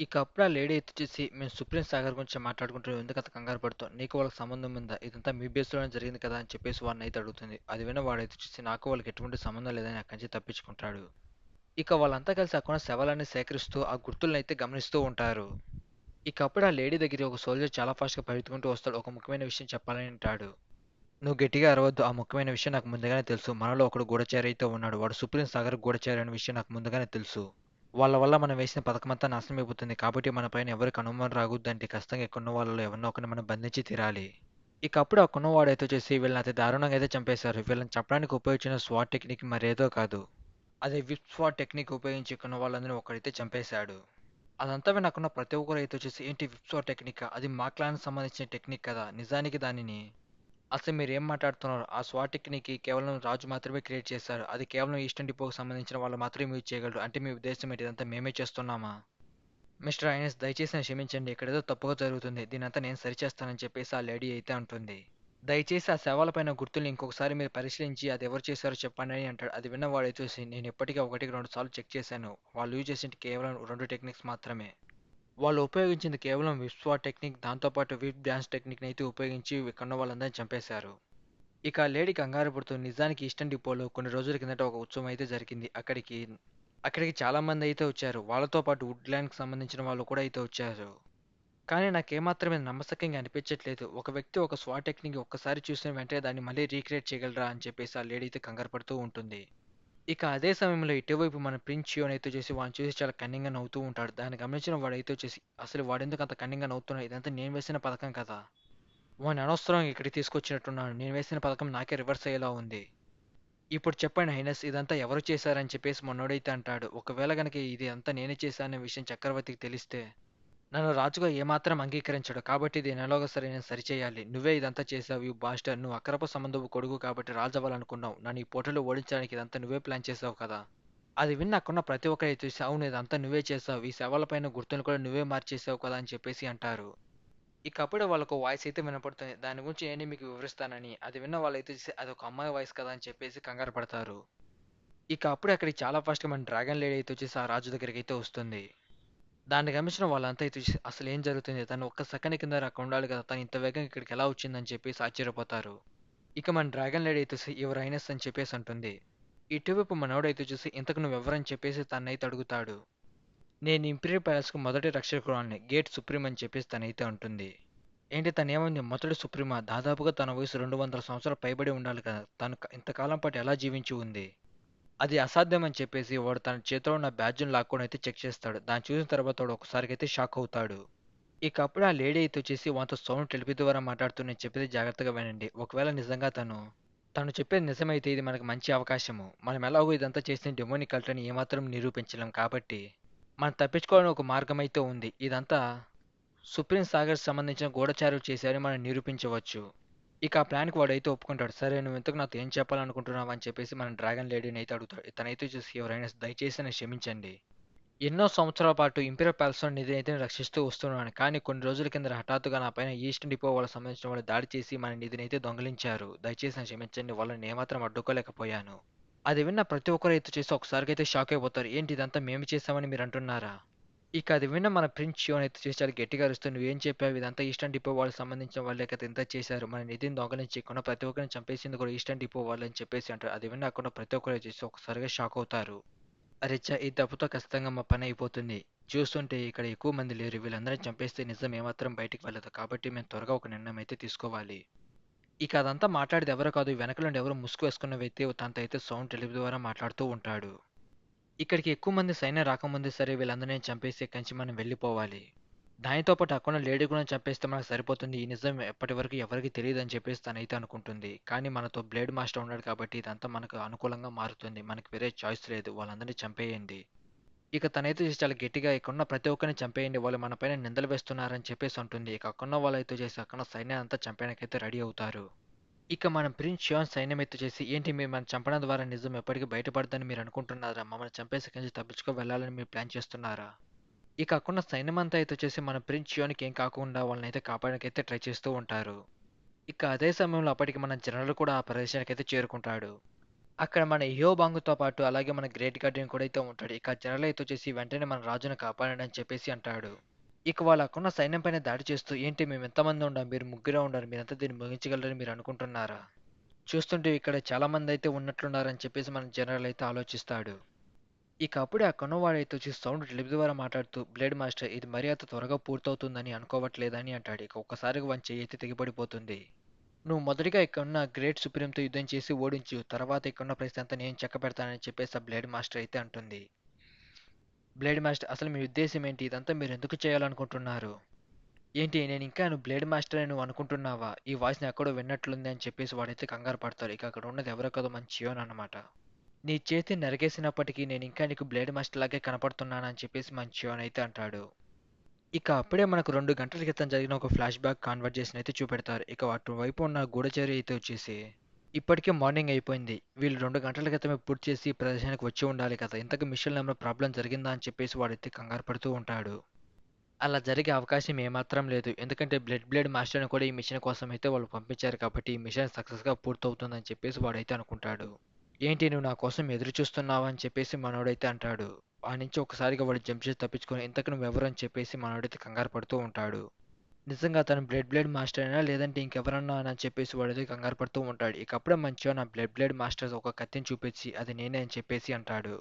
ఇకప్పుడు ఆ లేడీ ఎత్తొచ్చేసి, "మేము సుప్రీం సాగర్ గురించి మాట్లాడుకుంటున్నాం. ఎందుకంత కంగారు పడుతున్నావు? నీకు వాళ్ళకి సంబంధం ఉందా? ఇదంతా మీ బేస్‌లోనే జరిగింది కదా!" అని చెప్పేసి వాడినైతే అడుగుతుంది. అది విన్న వాడైతొచ్చేసి, "నాకు వాళ్ళకి ఎటువంటి సంబంధం లేదని" అక్కడి నుంచి తప్పించుకుంటాడు. ఇక వాళ్ళంతా కలిసి అక్కడున్న శవాలన్నీ సేకరిస్తూ, ఆ గుర్తులనైతే గమనిస్తూ ఉంటారు. ఇకప్పుడు ఆ లేడీ దగ్గరికి ఒక సోల్జర్ చాలా ఫాస్ట్‌గా పరిగెత్తుకుంటూ వస్తాడు. ఒక ముఖ్యమైన విషయం చెప్పాలని అంటాడు. "నువ్వు గట్టిగా అరవద్దు. ఆ ముఖ్యమైన విషయం నాకు ముందుగానే తెలుసు. మనలో ఒకడు గూఢచారి అయితే ఉన్నాడు. వాడు సుప్రీం సాగర్ గూఢచారి అనే విషయం నాకు ముందుగానే తెలుసు. వాళ్ళ వల్ల మనం వేసిన పథకమంతా నాశనమైపోతుంది. కాబట్టి మన పైన ఎవరికి అనుమానం రాకూడదంటే ఖచ్చితంగా ఇక్కడున్న వాళ్ళలో ఎవరినో ఒకరిని మనం బంధించి తీరాలి." ఇక అప్పుడు ఆ కున్నవాడైతే వచ్చేసి వీళ్ళని అతి దారుణంగా అయితే చంపేశారు. వీళ్ళని చంపడానికి ఉపయోగించిన స్వాట్ టెక్నిక్ మరేదో కాదు. అదే విప్ స్వాట్ టెక్నిక్ ఉపయోగించి కున్న వాళ్ళందరినీ ఒకడైతే చంపేశాడు. అదంతా విన్నాకున్న ప్రతి ఒక్కరు అయితే వచ్చేసి ఏంటి విప్ స్వాట్ టెక్నిక్? అది మా క్లాన్‌కి సంబంధించిన టెక్నిక్ కదా! నిజానికి దానిని అసలు మీరేం మాట్లాడుతున్నారు? ఆ స్వాట్ టెక్నిక్‌కి కేవలం రాజు మాత్రమే క్రియేట్ చేశారు. అది కేవలం ఈస్టర్న్ డిపోకి సంబంధించిన వాళ్ళు మాత్రమే యూజ్ చేయగలరు. అంటే మీ ఉద్దేశ్యం ఏంటి? ఇదంతా మేమే చేస్తున్నామా? మిస్టర్ ఐనస్ దయచేసి నన్ను క్షమించండి. ఇక్కడేదో తప్పుగా జరుగుతుంది. దీనంతా నేను సరిచేస్తానని చెప్పేసి ఆ లేడీ అయితే అంటుంది. దయచేసి ఆ శవాలపైన గుర్తుల్ని ఇంకొకసారి మీరు పరిశీలించి అది ఎవరు చేశారో చెప్పండి అని అంటాడు. అది విన్న వాడైతే చూసి నేను ఇప్పటికే ఒకటికి 2 సార్లు చెక్ చేశాను. వాళ్ళు యూజ్ చేసింది కేవలం 2 టెక్నిక్స్ మాత్రమే. వాళ్ళు ఉపయోగించింది కేవలం విస్వా టెక్నిక్ దాంతో పాటు విప్ డాన్స్ టెక్నిక్‌ని అయితే ఉపయోగించి ఇక్కడున్న వాళ్ళందరిని చంపేశారు. ఇక ఆ లేడీ కంగారు పడుతూ నిజానికి ఈస్టర్న్ డిపోలో కొన్ని రోజుల కిందట ఒక ఉత్సవం అయితే జరిగింది. అక్కడికి చాలా మంది అయితే వచ్చారు. వాళ్ళతో పాటు వుడ్‌ల్యాండ్‌కి సంబంధించిన వాళ్ళు కూడా అయితే వచ్చారు. కానీ నాకేమాత్రం ఇది నమ్మశక్యంగా అనిపించట్లేదు. ఒక వ్యక్తి ఒక స్వాట్ టెక్నిక్‌ని ఒక్కసారి చూసిన వెంటనే దాన్ని మళ్ళీ రీక్రియేట్ చేయగలరా అని చెప్పేసి ఆ లేడీ అయితే కంగారు పడుతూ ఉంటుంది. ఇక అదే సమయంలో ఇటువైపు మన ప్రిన్స్ షియోన్ అయితే వచ్చేసి వాడిని చూసి చాలా కన్నింగా నవ్వుతూ ఉంటాడు. దాన్ని గమనించిన వాడైతే వచ్చేసి అసలు వాడెందుకు అంత కన్నింగా నవ్వుతున్నాడు? ఇదంతా నేను వేసిన పథకం కదా! వాడిని అనవసరంగా ఇక్కడికి తీసుకొచ్చినట్టున్నాను. నేను వేసిన పథకం నాకే రివర్స్ అయ్యేలా ఉంది. ఇప్పుడు చెప్పండి హైనస్ ఇదంతా ఎవరు చేశారని చెప్పేసి మనోడైతే అంటాడు. ఒకవేళ గనక ఇది అంతా నేనే చేశాననే విషయం చక్రవర్తికి తెలిస్తే నన్ను రాజుగా ఏమాత్రం అంగీకరించడు. కాబట్టి దీన్ని ఎలాగో సరే నేను సరిచేయాలి. నువ్వే ఇదంతా చేశావు యూ బాస్టర్. నువ్వు అక్రమ సంబంధపు కొడుకు కాబట్టి రాజు అవ్వాలనుకున్నావు. నన్ను ఈ పోటీలో ఓడించడానికి ఇదంతా నువ్వే ప్లాన్ చేసావు కదా! అది విని అక్కడున్న ప్రతి ఒక్కరు చూసి అవును ఇదంతా నువ్వే చేసావు. ఈ శవాలపైన గుర్తులను కూడా నువ్వే మార్చేసావు కదా! అని చెప్పేసి అంటారు. ఇక అప్పుడే వాళ్ళకు వాయిస్ అయితే వినపడుతుంది. దాని గురించి నేను మీకు వివరిస్తానని. అది విన్న వాళ్ళైతే చూసి అదొక అమ్మాయి వాయిస్ కదా! అని చెప్పేసి కంగారు పడతారు. ఇక అప్పుడే అక్కడికి చాలా ఫాస్ట్‌గా మన డ్రాగన్ లేడీ అయితే వచ్చేసి ఆ రాజు దగ్గరికైతే వస్తుంది. దాన్ని గమనించిన వాళ్ళంతా అయితే చూసి అసలేం జరుగుతుంది? తను ఒక్క సెకండ్ కింద అక్కడ ఉండాలి కదా! తను ఇంత వేగంగా ఇక్కడికి ఎలా వచ్చిందని చెప్పేసి ఆశ్చర్యపోతారు. ఇక మన డ్రాగన్ లేడీ అయితే చూసి యువర్ హైనెస్ అని చెప్పేసి అంటుంది. ఇటువైపు మనోడైతే చూసి ఇంతకు నువ్వెవరని చెప్పేసి తనైతే అడుగుతాడు. నేను ఇంపీరియల్ ప్యాలెస్‌కు మొదటి రక్షకురాలిని. గేట్ సుప్రీం అని చెప్పేసి తనైతే అంటుంది. ఏంటి తనేమంది మొదటి సుప్రీమా? దాదాపుగా తన వయసు 200 సంవత్సరాలు పైబడి ఉండాలి కదా! తను ఇంతకాలం పాటు ఎలా జీవించి ఉంది? అది అసాధ్యం అని చెప్పేసి వాడు తన చేతిలో ఉన్న బ్యాడ్జ్‌ని లాక్కొని అయితే చెక్ చేస్తాడు. దాన్ని చూసిన తర్వాత వాడు ఒక్కసారిగైతే షాక్ అవుతాడు. ఇక అప్పుడు ఆ లేడీ అయితే వచ్చేసి వానితో సౌండ్ టెలిపతి ద్వారా మాట్లాడుతూ నేను చెప్పేది జాగ్రత్తగా వినండి. ఒకవేళ నిజంగా తను చెప్పేది నిజమైతే ఇది మనకు మంచి అవకాశము. మనం ఎలాగో ఇదంతా చేసిన డెమోనిక్ కల్ట్ అని ఏమాత్రం నిరూపించలేం కాబట్టి మనం తప్పించుకోవడానికి ఒక మార్గం అయితే ఉంది. ఇదంతా సుప్రీం సాగర్‌కి సంబంధించిన గూఢచారులు చేశారని మనం నిరూపించవచ్చు. ఇక ఆ ప్లాన్‌కి వాడైతే ఒప్పుకుంటాడు. సరే నువ్వు ఇంతకు నాతో ఏం చెప్పాలనుకుంటున్నావు అని చెప్పేసి మన డ్రాగన్ లేడీని అయితే అడుగుతాడు. తనైతే చూసి యువర్ హైనెస్ దయచేసి నన్ను క్షమించండి. ఎన్నో సంవత్సరాల పాటు ఇంపీరియల్ ప్యాలెస్‌లో నిధినైతే రక్షిస్తూ వస్తున్నాను. కానీ కొన్ని రోజుల కిందట హఠాత్తుగా నా పైన ఈస్టర్న్ డిపో వాళ్ళకి సంబంధించిన వాళ్ళు దాడి చేసి మన నిధినైతే దొంగిలించారు. దయచేసి నన్ను క్షమించండి. వాళ్ళని ఏమాత్రం అడ్డుకోలేకపోయాను. అది విన్న ప్రతి ఒక్కరు అయితే చేసి ఒకసారికైతే షాక్ అయిపోతారు. ఏంటి ఇదంతా మేము చేశామని మీరు అంటున్నారా? ఇక అది విన్న మన ప్రిన్స్ షియోన్ అయితే చూసి చాలా గట్టిగా అరుస్తూ "నువ్వేం చెప్పావు? ఇదంతా ఈస్టర్న్ డిపో వాళ్ళకి సంబంధించిన వాళ్ళే కదా! ఇంత చేశారు. మన నిధిని దొంగలించి కొన్న ప్రతి ఒక్కరిని చంపేసింది కూడా ఈస్టర్న్ డిపో వాళ్ళే" అని చెప్పేసి అంటారు. అది విన్న అక్కడున్న ప్రతి ఒక్కరు చూసి ఒక్కసారిగా షాక్ అవుతారు. అరె ఛ! ఈ దెబ్బతో ఖచ్చితంగా మా పని అయిపోతుంది. చూస్తుంటే ఇక్కడ ఎక్కువ మంది లేరు. వీళ్ళందరిని చంపేస్తే నిజం ఏమాత్రం బయటికి వెళ్ళదు. కాబట్టి మేము త్వరగా ఒక నిర్ణయం అయితే తీసుకోవాలి. ఇక అదంతా మాట్లాడేది ఎవరో కాదు. వెనక నుండి ఎవరో ముసుగు వేసుకున్న వ్యక్తి తనతో అయితే సౌండ్ టెలిపతి ద్వారా మాట్లాడుతూ ఉంటాడు. ఇక్కడికి ఎక్కువ మంది సైన్యం రాకముందే సరే వీళ్ళందరినీ చంపేసి ఇక్కడి నుంచి మనం వెళ్ళిపోవాలి. దానితో పాటు అక్కడున్న లేడీ కూడా చంపేస్తే మనకు సరిపోతుంది. ఈ నిజం ఎప్పటివరకు ఎవరికీ తెలీదని చెప్పేసి తనైతే అనుకుంటుంది. కానీ మనతో బ్లేడ్ మాస్టర్ ఉన్నాడు కాబట్టి ఇదంతా మనకు అనుకూలంగా మారుతుంది. మనకు వేరే చాయిస్ లేదు. వాళ్ళందరినీ చంపేయండి. ఇక తనైతే చేసి చాలా గట్టిగా ఇక్కడున్న ప్రతి ఒక్కరిని చంపేయండి. వాళ్ళు మన పైన నిందలు వేస్తున్నారని చెప్పేసి అంటుంది. ఇక అక్కడున్న వాళ్ళైతే చేసి అక్కడున్న సైన్యాన్ని అంతా చంపడానికైతే రెడీ అవుతారు. ఇక మనం ప్రిన్స్ షియాన్ సైన్యమెత్తి చేసి ఏంటి మీరు మనం చంపడం ద్వారా నిజం ఎప్పటికీ బయటపడదని మీరు అనుకుంటున్నారా? మమ్మల్ని చంపేసి ఇక్కడి నుంచి తప్పించుకు వెళ్ళాలని మీరు ప్లాన్ చేస్తున్నారా? ఇక అక్కడున్న సైన్యమంతా అయితే వచ్చేసి మన ప్రిన్స్ షియాన్‌కి ఏం కాకుండా వాళ్ళనైతే కాపాడడానికైతే ట్రై చేస్తూ ఉంటారు. ఇక అదే సమయంలో అప్పటికి మన జనరల్ కూడా ఆ ప్రదేశానికైతే చేరుకుంటాడు. అక్కడ మన ఇహోబాంగుతో పాటు అలాగే మన గ్రేట్ గార్డియన్ కూడా అయితే ఉంటాడు. ఇక జనరల్ అయితే వచ్చేసి వెంటనే మన రాజును కాపాడండి అని చెప్పేసి అంటాడు. ఇక వాళ్ళు అక్కడున్న సైన్యం పైన దాడి చేస్తూ ఏంటి మేము ఎంతమంది ఉండం మీరు ముగ్గురే ఉండాలి మీరంతా దీన్ని ముగించగలరని మీరు అనుకుంటున్నారా? చూస్తుంటే ఇక్కడ చాలా మంది అయితే ఉన్నట్లున్నారని చెప్పేసి మన జనరల్ అయితే ఆలోచిస్తాడు. ఇక అప్పుడే అక్కడున్న వాడైతే వచ్చి సౌండ్ టెలిపి ద్వారా మాట్లాడుతూ బ్లేడ్ మాస్టర్ ఇది మరీ అంత త్వరగా పూర్తవుతుందని అనుకోవట్లేదని అంటాడు. ఇక ఒక్కసారిగా వాని చెయ్యి అయితే తెగిపడిపోతుంది. నువ్వు మొదటిగా ఇక్కడున్న గ్రేట్ సుప్రీంతో యుద్ధం చేసి ఓడించు తర్వాత ఇక్కడున్న పరిస్థితి అంతా నేను చక్కబెడతానని చెప్పేసి ఆ బ్లేడ్ మాస్టర్ అయితే అంటుంది. బ్లేడ్ మాస్టర్ అసలు మీ ఉద్దేశం ఏంటి ఇదంతా మీరు ఎందుకు చేయాలనుకుంటున్నారు? ఏంటి నేను ఇంకా నువ్వు బ్లేడ్ మాస్టర్ అని నువ్వు అనుకుంటున్నావా ఈ వాయిస్ని ఎక్కడో విన్నట్లుంది అని చెప్పేసి వాడైతే కంగారు పడతారు. ఇక అక్కడ ఉన్నది ఎవరో కదా మన చియోన్ అన్నమాట. నీ చేతి నరికేసినప్పటికీ నేను ఇంకా నీకు బ్లేడ్ మాస్టర్ లాగే కనపడుతున్నానని చెప్పేసి మన చియోన్ అయితే అంటాడు. ఇక అప్పుడే మనకు 2 గంటల క్రితం జరిగిన ఒక ఫ్లాష్ బ్యాక్ కాన్వర్జేషన్ అయితే చూపెడతారు. ఇక అటువైపు ఉన్న గూఢచారి అయితే వచ్చేసి ఇప్పటికే మార్నింగ్ అయిపోయింది. వీళ్ళు 2 గంటల క్రితమే పూర్తి చేసి ఈ ప్రదేశానికి వచ్చి ఉండాలి కదా ఇంతకు మిషన్ ఏమైనా ప్రాబ్లం జరిగిందా అని చెప్పేసి వాడైతే కంగారు పడుతూ ఉంటాడు. అలా జరిగే అవకాశం ఏమాత్రం లేదు. ఎందుకంటే బ్లేడ్ మాస్టర్‌ని కూడా ఈ మిషన్ కోసం అయితే వాళ్ళు పంపించారు కాబట్టి ఈ మిషన్ సక్సెస్‌గా పూర్తవుతుందని చెప్పేసి వాడైతే అనుకుంటాడు. ఏంటి నువ్వు నా కోసం ఎదురు చూస్తున్నావా అని చెప్పేసి మనోడైతే అంటాడు. ఆ నుంచి ఒక్కసారిగా వాడు జంప్ చేసి తప్పించుకొని ఇంతకు నువ్వెవరు అని చెప్పేసి మనోడైతే కంగారు పడుతూ ఉంటాడు. నిజంగా తను బ్లేడ్ మాస్టర్ అయినా లేదంటే ఇంకెవరన్నా అని చెప్పేసి వాడైతే కంగారు పడుతూ ఉంటాడు. ఇక అప్పుడే మంచిగా నా బ్లేడ్ మాస్టర్ ఒక కత్తిని చూపించి అది నేనే అని చెప్పేసి అంటాడు.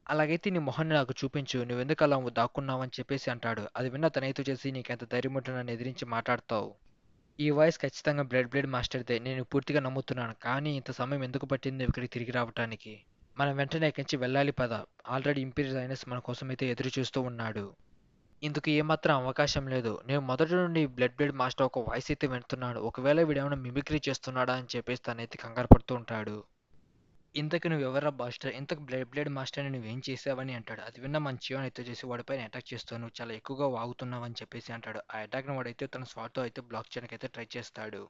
అలాగైతే నీ మొహాన్ని నాకు చూపించు నువ్వెందుకు అలా దాక్కున్నావు అని చెప్పేసి అంటాడు. అది విన్న తనైతే చేసి నీకెంత ధైర్యం ఉంటే నన్ను ఎదిరించి మాట్లాడతావు. ఈ వాయిస్ ఖచ్చితంగా బ్లేడ్ మాస్టర్దే నేను పూర్తిగా నమ్ముతున్నాను. కానీ ఇంత సమయం ఎందుకు పట్టింది నువ్వు ఇక్కడికి తిరిగి రావటానికి? మనం వెంటనే ఇక్కడి నుంచి వెళ్ళాలి పద. ఆల్రెడీ ఇంపీరియల్ హైనెస్ మన కోసం అయితే ఎదురు చూస్తూ ఉన్నాడు. ఇందుకు ఏమాత్రం అవకాశం లేదు. నేను మొదటి నుండి బ్లేడ్ మాస్టర్ ఒక వాయిస్ అయితే వింటున్నాను. ఒకవేళ వీడేమైనా మిమిక్రీ చేస్తున్నాడా అని చెప్పేసి తనైతే కంగారు పడుతూ ఉంటాడు. ఇంతకు నువ్వెవర్రా మాస్టర్? ఇంతకు బ్లేడ్ మాస్టర్‌ని నువ్వేం చేశావని అంటాడు. అది విన్న మన చియాన్ అయితే చేసి వాడిపైన అటాక్ చేస్తూ నువ్వు చాలా ఎక్కువగా వాగుతున్నావని చెప్పేసి అంటాడు. ఆ అటాక్‌ని వాడైతే తన స్వాట్‌తో అయితే బ్లాక్ చేయడానికైతే ట్రై చేస్తాడు.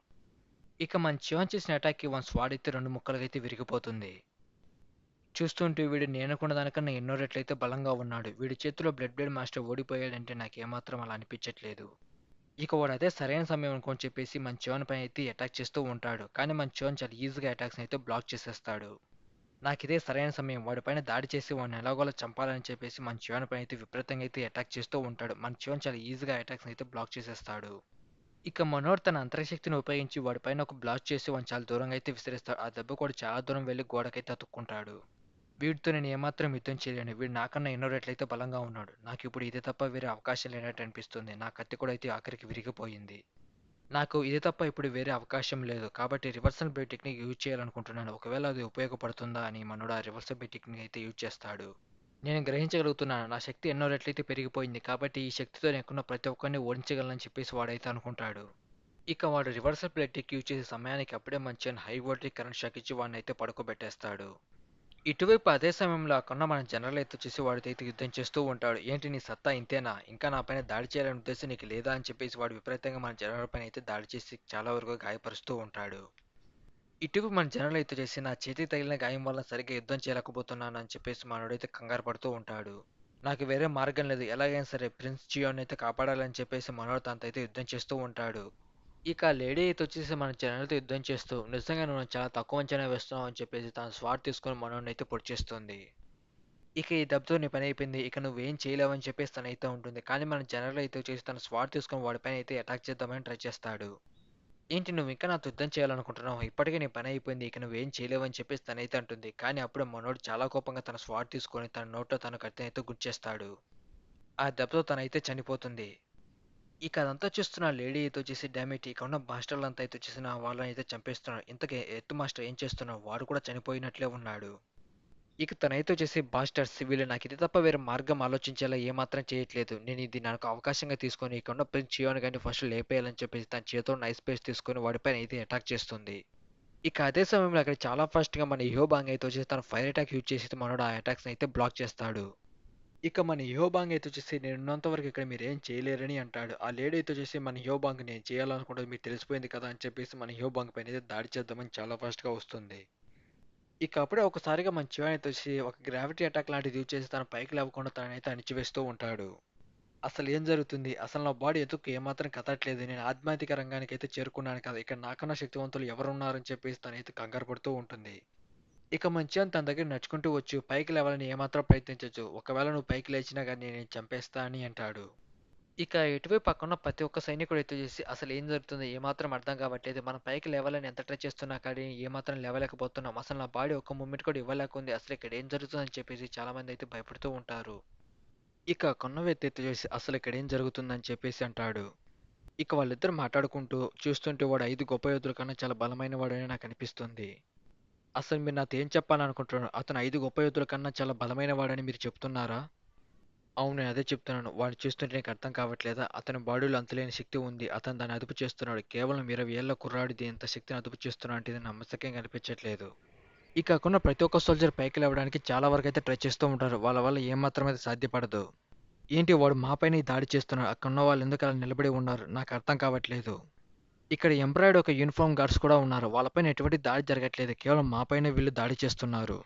ఇక మన చియాన్ చేసిన అటాక్‌కి వాని స్వాడ్ అయితే 2 ముక్కలుగైతే విరిగిపోతుంది. చూస్తుంటే వీడు నేననుకున్న దానికన్నా ఎన్నో రెట్లయితే బలంగా ఉన్నాడు. వీడి చేతిలో బ్లేడ్ మాస్టర్ ఓడిపోయాడంటే నాకేమాత్రం అలా అనిపించట్లేదు. ఇక వాడు అదే సరైన సమయం అనుకోని చెప్పేసి మన చియాన్ పైన అయితే అటాక్ చేస్తూ ఉంటాడు. కానీ మన చియాన్ చాలా ఈజీగా అటాక్స్‌ని అయితే బ్లాక్ చేసేస్తాడు. నాకిదే సరైన సమయం. వాడిపైన దాడి చేసి వాడిని ఎలాగోలా చంపాలని చెప్పేసి మన చివన్ పైన అయితే విపరీతంగా అయితే అటాక్ చేస్తూ ఉంటాడు. మన చివన్ చాలా ఈజీగా అటాక్స్‌ని అయితే బ్లాక్ చేసేస్తాడు. ఇక మనోడు తన అంతరశక్తిని ఉపయోగించి వాడిపైన ఒక బ్లాస్ట్ చేసి వాడిని చాలా దూరంగా అయితే విసిరేస్తాడు. ఆ దెబ్బ కూడా చాలా దూరం వెళ్లి గోడకైతే అతుక్కుంటాడు. వీడితో నేను ఏమాత్రం యుద్ధం చేయలేను. వీడు నాకన్నా ఎన్నో రెట్లయితే బలంగా ఉన్నాడు. నాకిప్పుడు ఇది తప్ప వేరే అవకాశం లేనట్టు అనిపిస్తుంది. నా కత్తి కూడా అయితే ఆఖరికి విరిగిపోయింది. నాకు ఇది తప్ప ఇప్పుడు వేరే అవకాశం లేదు. కాబట్టి రివర్సల్ బ్లేడ్ టెక్నిక్ యూజ్ చేయాలనుకుంటున్నాను. ఒకవేళ అది ఉపయోగపడుతుందా అని మనోడు ఆ రివర్సల్ బ్లేడ్ టెక్నిక్ అయితే యూజ్ చేస్తాడు. నేను గ్రహించగలుగుతున్నాను. నా శక్తి ఎన్నో రెట్లయితే పెరిగిపోయింది. కాబట్టి ఈ శక్తితో నేనుకున్న ప్రతి ఒక్కరిని ఓడించగలనని చెప్పేసి వాడైతే అనుకుంటాడు. ఇక వాడు రివర్సల్ బ్లేడ్ టెక్ యూజ్ చేసే సమయానికి అప్పుడే మంచి హై వోల్టేజ్ కరెంట్ షాక్ ఇచ్చి వాడిని అయితే పడుకోబెట్టేస్తాడు. ఇటువైపు అదే సమయంలో అక్కడున్న మన జనరల్ అయితే వచ్చేసి వాడితో అయితే యుద్ధం చేస్తూ ఉంటాడు. ఏంటి నీ సత్తా ఇంతేనా? ఇంకా నా పైన దాడి చేయాలనే ఉద్దేశం నీకు లేదా అని చెప్పేసి వాడు విపరీతంగా మన జనరల్ పైన అయితే దాడి చేసి చాలా వరకు గాయపరుస్తూ ఉంటాడు. ఇటుకు మన జనరల్ అయితే చేసి నా చేతికి తగిలిన గాయం వల్ల సరిగ్గా యుద్ధం చేయలేకపోతున్నాను అని చెప్పేసి మనోడైతే కంగారు పడుతూ ఉంటాడు. నాకు వేరే మార్గం లేదు ఎలాగైనా సరే ప్రిన్స్ జియోని అయితే కాపాడాలని చెప్పేసి మనోడు తనతో అయితే యుద్ధం చేస్తూ ఉంటాడు. ఇక లేడీ అయితే వచ్చేసి మన జనరల్తో యుద్ధం చేస్తూ నిజంగా నువ్వు చాలా తక్కువ అంచనా వేస్తున్నావు అని చెప్పేసి తన స్వాట్ తీసుకొని మనోడిని అయితే పొడి చేస్తుంది. ఇక ఈ దెబ్బతో నీ పని అయిపోయింది. ఇక నువ్వేం చేయలేవని చెప్పేసి తనైతే ఉంటుంది. కానీ మన జనరల్ అయితే వచ్చేసి తన స్వాట్ తీసుకొని వాడిపైన అయితే అటాక్ చేద్దామని ట్రై చేస్తాడు. ఏంటి నువ్వు ఇంకా నాతో యుద్ధం చేయాలనుకుంటున్నావు? ఇప్పటికే నీ పని అయిపోయింది. ఇక నువ్వేం చేయలేవని చెప్పేసి తనైతే అంటుంది. కానీ అప్పుడు మనోడు చాలా కోపంగా తన స్వాట్ తీసుకొని తన నోట్లో తన కత్తినైతే గుచ్చేస్తాడు. ఆ దెబ్బతో తనైతే చనిపోతుంది. ఇక అదంతా చూస్తున్న లేడీ అయితే వచ్చేసి డామేట్ ఇక ఉన్న మాస్టర్లంతా అయితే వచ్చేసిన వాళ్ళని అయితే చంపేస్తున్నాడు. ఇంతకీ ఎత్తు మాస్టర్ ఏం చేస్తున్నాడు? వాడు కూడా చనిపోయినట్లే ఉన్నాడు. ఇక తనైతే వచ్చేసి బాస్టర్స్ వీళ్ళు నాకు ఇది తప్ప వేరే మార్గం ఆలోచించేలా ఏమాత్రం చేయట్లేదు. నేను ఇది నాకు అవకాశంగా తీసుకొని ఇక్కడ ఉన్న ప్రిన్స్ చియోని గాని ఫస్ట్ లేపేయాలని చెప్పేసి తన చేతిలో నైస్ పేస్ తీసుకొని వాడిపైన అయితే అటాక్ చేస్తుంది. ఇక అదే సమయంలో అక్కడ చాలా ఫాస్ట్‌గా మన ఇహోబాంగ్ అయితే వచ్చేసి తన ఫైర్ అటాక్ యూజ్ చేసి మనోడు ఆ అటాక్స్‌ని అయితే బ్లాక్ చేస్తాడు. ఇక మన ఇహోబాంగ్ అయితే వచ్చేసి నేనున్నంత వరకు ఇక్కడ మీరేం చేయలేరని అంటాడు. ఆ లేడీ అయితే వచ్చేసి మన ఇహోబాంగ్ నేను చేయాలనుకుంటే మీకు తెలిసిపోయింది కదా అని చెప్పేసి మన ఇహోబాంగ్ పైన అయితే దాడి చేద్దామని చాలా ఫాస్ట్‌గా వస్తుంది. ఇక అప్పుడే ఒకసారిగా మన చివన్ అయితే వచ్చి ఒక గ్రావిటీ అటాక్ లాంటిది యూజ్ చేసి తన పైకి లేవకుండా తననైతే అణిచివేస్తూ ఉంటాడు. అసలు ఏం జరుగుతుంది? అసలు నా బాడీ ఎందుకు ఏమాత్రం కదలట్లేదు. నేను ఆధ్యాత్మిక రంగానికి అయితే చేరుకున్నాను కదా! ఇక్కడ నాకన్నా శక్తివంతులు ఎవరున్నారని చెప్పేసి తనైతే కంగారు పడుతూ ఉంటుంది. ఇక మంచిగా తన దగ్గర నడుచుకుంటూ వచ్చు పైకి లేవాలని ఏమాత్రం ప్రయత్నించొచ్చు. ఒకవేళ నువ్వు పైకి లేచినా గానీ నేను చంపేస్తా అని అంటాడు. ఇక ఇటువైపు పక్కన ప్రతి ఒక్క సైనికుడు ఎత్తు చేసి అసలు ఏం జరుగుతుంది ఏమాత్రం అర్థం కావట్లేదు. మనం పైకి లేవాలని ఎంత ట్రై చేస్తున్నా కానీ ఏమాత్రం లేవలేకపోతున్నాం. అసలు నా బాడీ ఒక్క మూమెంట్ కూడా ఇవ్వలేకుంది. అసలు ఇక్కడ ఏం జరుగుతుందని చెప్పేసి చాలా మంది అయితే భయపడుతూ ఉంటారు. ఇక కొన్న వ్యక్తి ఎత్తు చేసి అసలు ఇక్కడ ఏం జరుగుతుందని చెప్పేసి అంటాడు. ఇక వాళ్ళిద్దరు మాట్లాడుకుంటూ చూస్తుంటే వాడు 5 గొప్ప యోధుల కన్నా చాలా బలమైన వాడని నాకు అనిపిస్తుంది. అసలు మీరు నాతో ఏం చెప్పాలనుకుంటున్నారు? అతను 5 గొప్ప యోధుల కన్నా చాలా బలమైన వాడని మీరు చెప్తున్నారా? అవును. నేను అదే చెప్తున్నాను. వాడిని చూస్తుంటే నీకు అర్థం కావట్లేదా? అతని బాడీలో అంతులేని శక్తి ఉంది. అతను దాన్ని అదుపు చేస్తున్నాడు. కేవలం 20 ఏళ్ల కుర్రాడిది ఇంత శక్తిని అదుపు చేస్తున్నాడు అంటే ఇది నమ్మశక్యంగా అనిపించట్లేదు. ఈ కాకుండా ప్రతి ఒక్క సోల్జర్ పైకి లేవడానికి చాలా వరకు అయితే ట్రై చేస్తూ ఉంటారు. వాళ్ళ వల్ల ఏమాత్రం అయితే సాధ్యపడదు. ఏంటి వాడు మాపైన ఈ దాడి చేస్తున్నాడు. అక్కడున్న వాళ్ళు ఎందుకు అలా నిలబడి ఉన్నారు? నాకు అర్థం కావట్లేదు. ఇక్కడ ఎంప్లాయిడ్ ఒక యూనిఫామ్ గార్డ్స్ కూడా ఉన్నారు. వాళ్ళపైన ఎటువంటి దాడి జరగట్లేదు. కేవలం మాపైనే వీళ్ళు దాడి చేస్తున్నారు.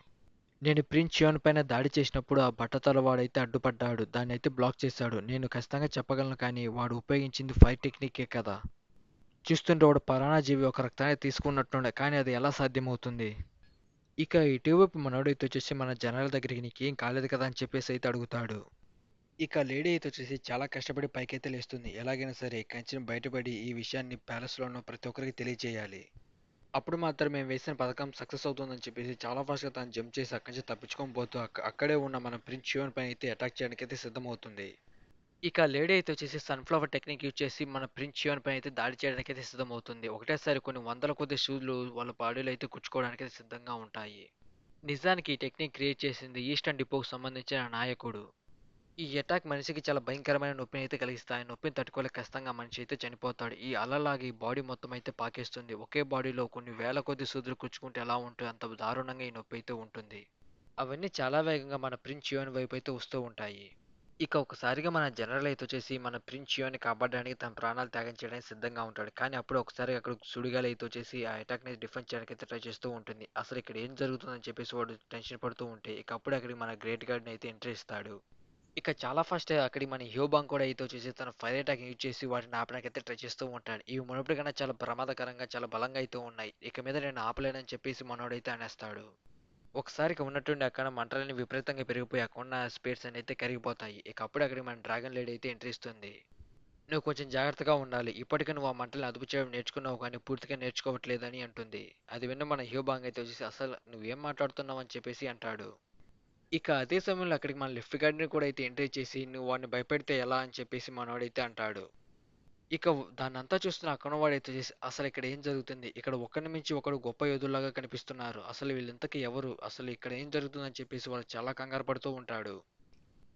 నేను ప్రిన్స్ చియాన్ పైన దాడి చేసినప్పుడు ఆ బట్టతల వాడైతే అడ్డుపడ్డాడు. దాన్నైతే బ్లాక్ చేశాడు. నేను ఖచ్చితంగా చెప్పగలను కానీ వాడు ఉపయోగించింది ఫైర్ టెక్నికే కదా! చూస్తుంటే వాడు పరాన్నజీవి ఒక రక్తాన్ని తీసుకున్నట్టుండే కానీ అది ఎలా సాధ్యమవుతుంది? ఇక ఇటువైపు మనోడైతే వచ్చేసి మన జనరల్ దగ్గరికి నీకేం కాలేదు కదా అని చెప్పేసి అయితే అడుగుతాడు. ఇక లేడీ అయితే వచ్చేసి చాలా కష్టపడి పైకైతే లేస్తుంది. ఎలాగైనా సరే కంచెను బయటపడి ఈ విషయాన్ని ప్యాలెస్లో ఉన్న ప్రతి ఒక్కరికి తెలియజేయాలి. అప్పుడు మాత్రం మేము వేసిన పథకం సక్సెస్ అవుతుందని చెప్పేసి చాలా ఫాస్ట్‌గా తను జంప్ చేసి అక్కడి నుంచి తప్పించుకొని పోతూ అక్కడే ఉన్న మన ప్రిన్స్ షియోన్ పైన అయితే అటాక్ చేయడానికైతే సిద్ధమవుతుంది. ఇక లేడీ అయితే వచ్చేసి సన్‌ఫ్లవర్ టెక్నిక్ యూజ్ చేసి మన ప్రిన్స్ షియోన్ పైన అయితే దాడి చేయడానికైతే సిద్ధమవుతుంది. ఒకటేసారి కొన్ని వందల కొద్ది షూలు వాళ్ళ బాడీలో అయితే గుచ్చుకోవడానికైతే సిద్ధంగా ఉంటాయి. నిజానికి ఈ టెక్నిక్ క్రియేట్ చేసింది ఈస్టర్న్ డిపోకి సంబంధించిన నాయకుడు. ఈ అటాక్ మనిషికి చాలా భయంకరమైన నొప్పిని అయితే కలిగిస్తాయి. ఆ నొప్పిని తట్టుకోలేక ఖచ్చితంగా మనిషి అయితే చనిపోతాడు. ఈ అలలాగి బాడీ మొత్తం అయితే పాకేస్తుంది. ఒకే బాడీలో కొన్ని వేల కొద్ది సూదులు కుచ్చుకుంటే ఎలా ఉంటో అంత దారుణంగా ఈ నొప్పి అయితే ఉంటుంది. అవన్నీ చాలా వేగంగా మన ప్రిన్స్ చియోన్ వైపు అయితే వస్తూ ఉంటాయి. ఇక ఒకసారిగా మన జనరల్ అయితే వచ్చేసి మన ప్రిన్స్ చియోన్ని కాపాడడానికి తన ప్రాణాలు త్యాగం చేయడానికి సిద్ధంగా ఉంటాడు. కానీ అప్పుడు ఒకసారి అక్కడ సుడిగాలి అయితే వచ్చేసి ఆ అటాక్‌ని డిఫెన్స్ చేయడానికి అయితే ట్రై చేస్తూ ఉంటుంది. అసలు ఇక్కడ ఏం జరుగుతుందని చెప్పేసి వాడు టెన్షన్ పడుతూ ఉంటే ఇక అప్పుడే అక్కడికి మన గ్రేట్ గార్డ్‌ని అయితే ఎంట్రీ ఇస్తాడు. ఇక చాలా ఫాస్ట్‌గా అక్కడికి మన హ్యూబాంగ్ కూడా అయితే వచ్చేసి తన ఫైర్ అటాక్ యూజ్ చేసి వాటిని ఆపడానికైతే ట్రై చేస్తూ ఉంటాడు. ఇవి మునుపటి కన్నా చాలా ప్రమాదకరంగా, చాలా బలంగా అయితే ఉన్నాయి. ఇక మీద నేను ఆపలేనని చెప్పేసి మనోడైతే అనేస్తాడు. ఒకసారి ఇక ఉన్నట్టుండి అక్కడ మంటలన్నీ విపరీతంగా పెరిగిపోయి అక్కడున్న స్పేర్స్ అన్ని అయితే కరిగిపోతాయి. ఇక అప్పుడే అక్కడికి మన డ్రాగన్ లేడీ అయితే ఎంట్రీ ఇస్తుంది. నువ్వు కొంచెం జాగ్రత్తగా ఉండాలి. ఇప్పటికే నువ్వు ఆ మంటల్ని అదుపు చేయడం నేర్చుకున్నావు కానీ పూర్తిగా నేర్చుకోవట్లేదని అంటుంది. అది విన్న మన హ్యూబాంగ్ అయితే వచ్చేసి అసలు నువ్వేం మాట్లాడుతున్నావు అని చెప్పేసి అంటాడు. ఇక అదే సమయంలో అక్కడికి మన లెఫ్ట్ గార్డ్‌ని కూడా అయితే ఎంట్రీ చేసి, "నువ్వు వాడిని భయపెడితే ఎలా?" అని చెప్పేసి మనోడైతే అంటాడు. ఇక దాన్నంతా చూస్తున్న అక్కడున్నవాడైతే చేసి, "అసలు ఇక్కడ ఏం జరుగుతుంది? ఇక్కడ ఒకడిని మించి ఒకడు గొప్ప యోధుల్లాగా కనిపిస్తున్నారు. అసలు వీళ్ళింతకీ ఎవరు? అసలు ఇక్కడ ఏం జరుగుతుందని?" చెప్పేసి వాడు చాలా కంగారు పడుతూ ఉంటాడు.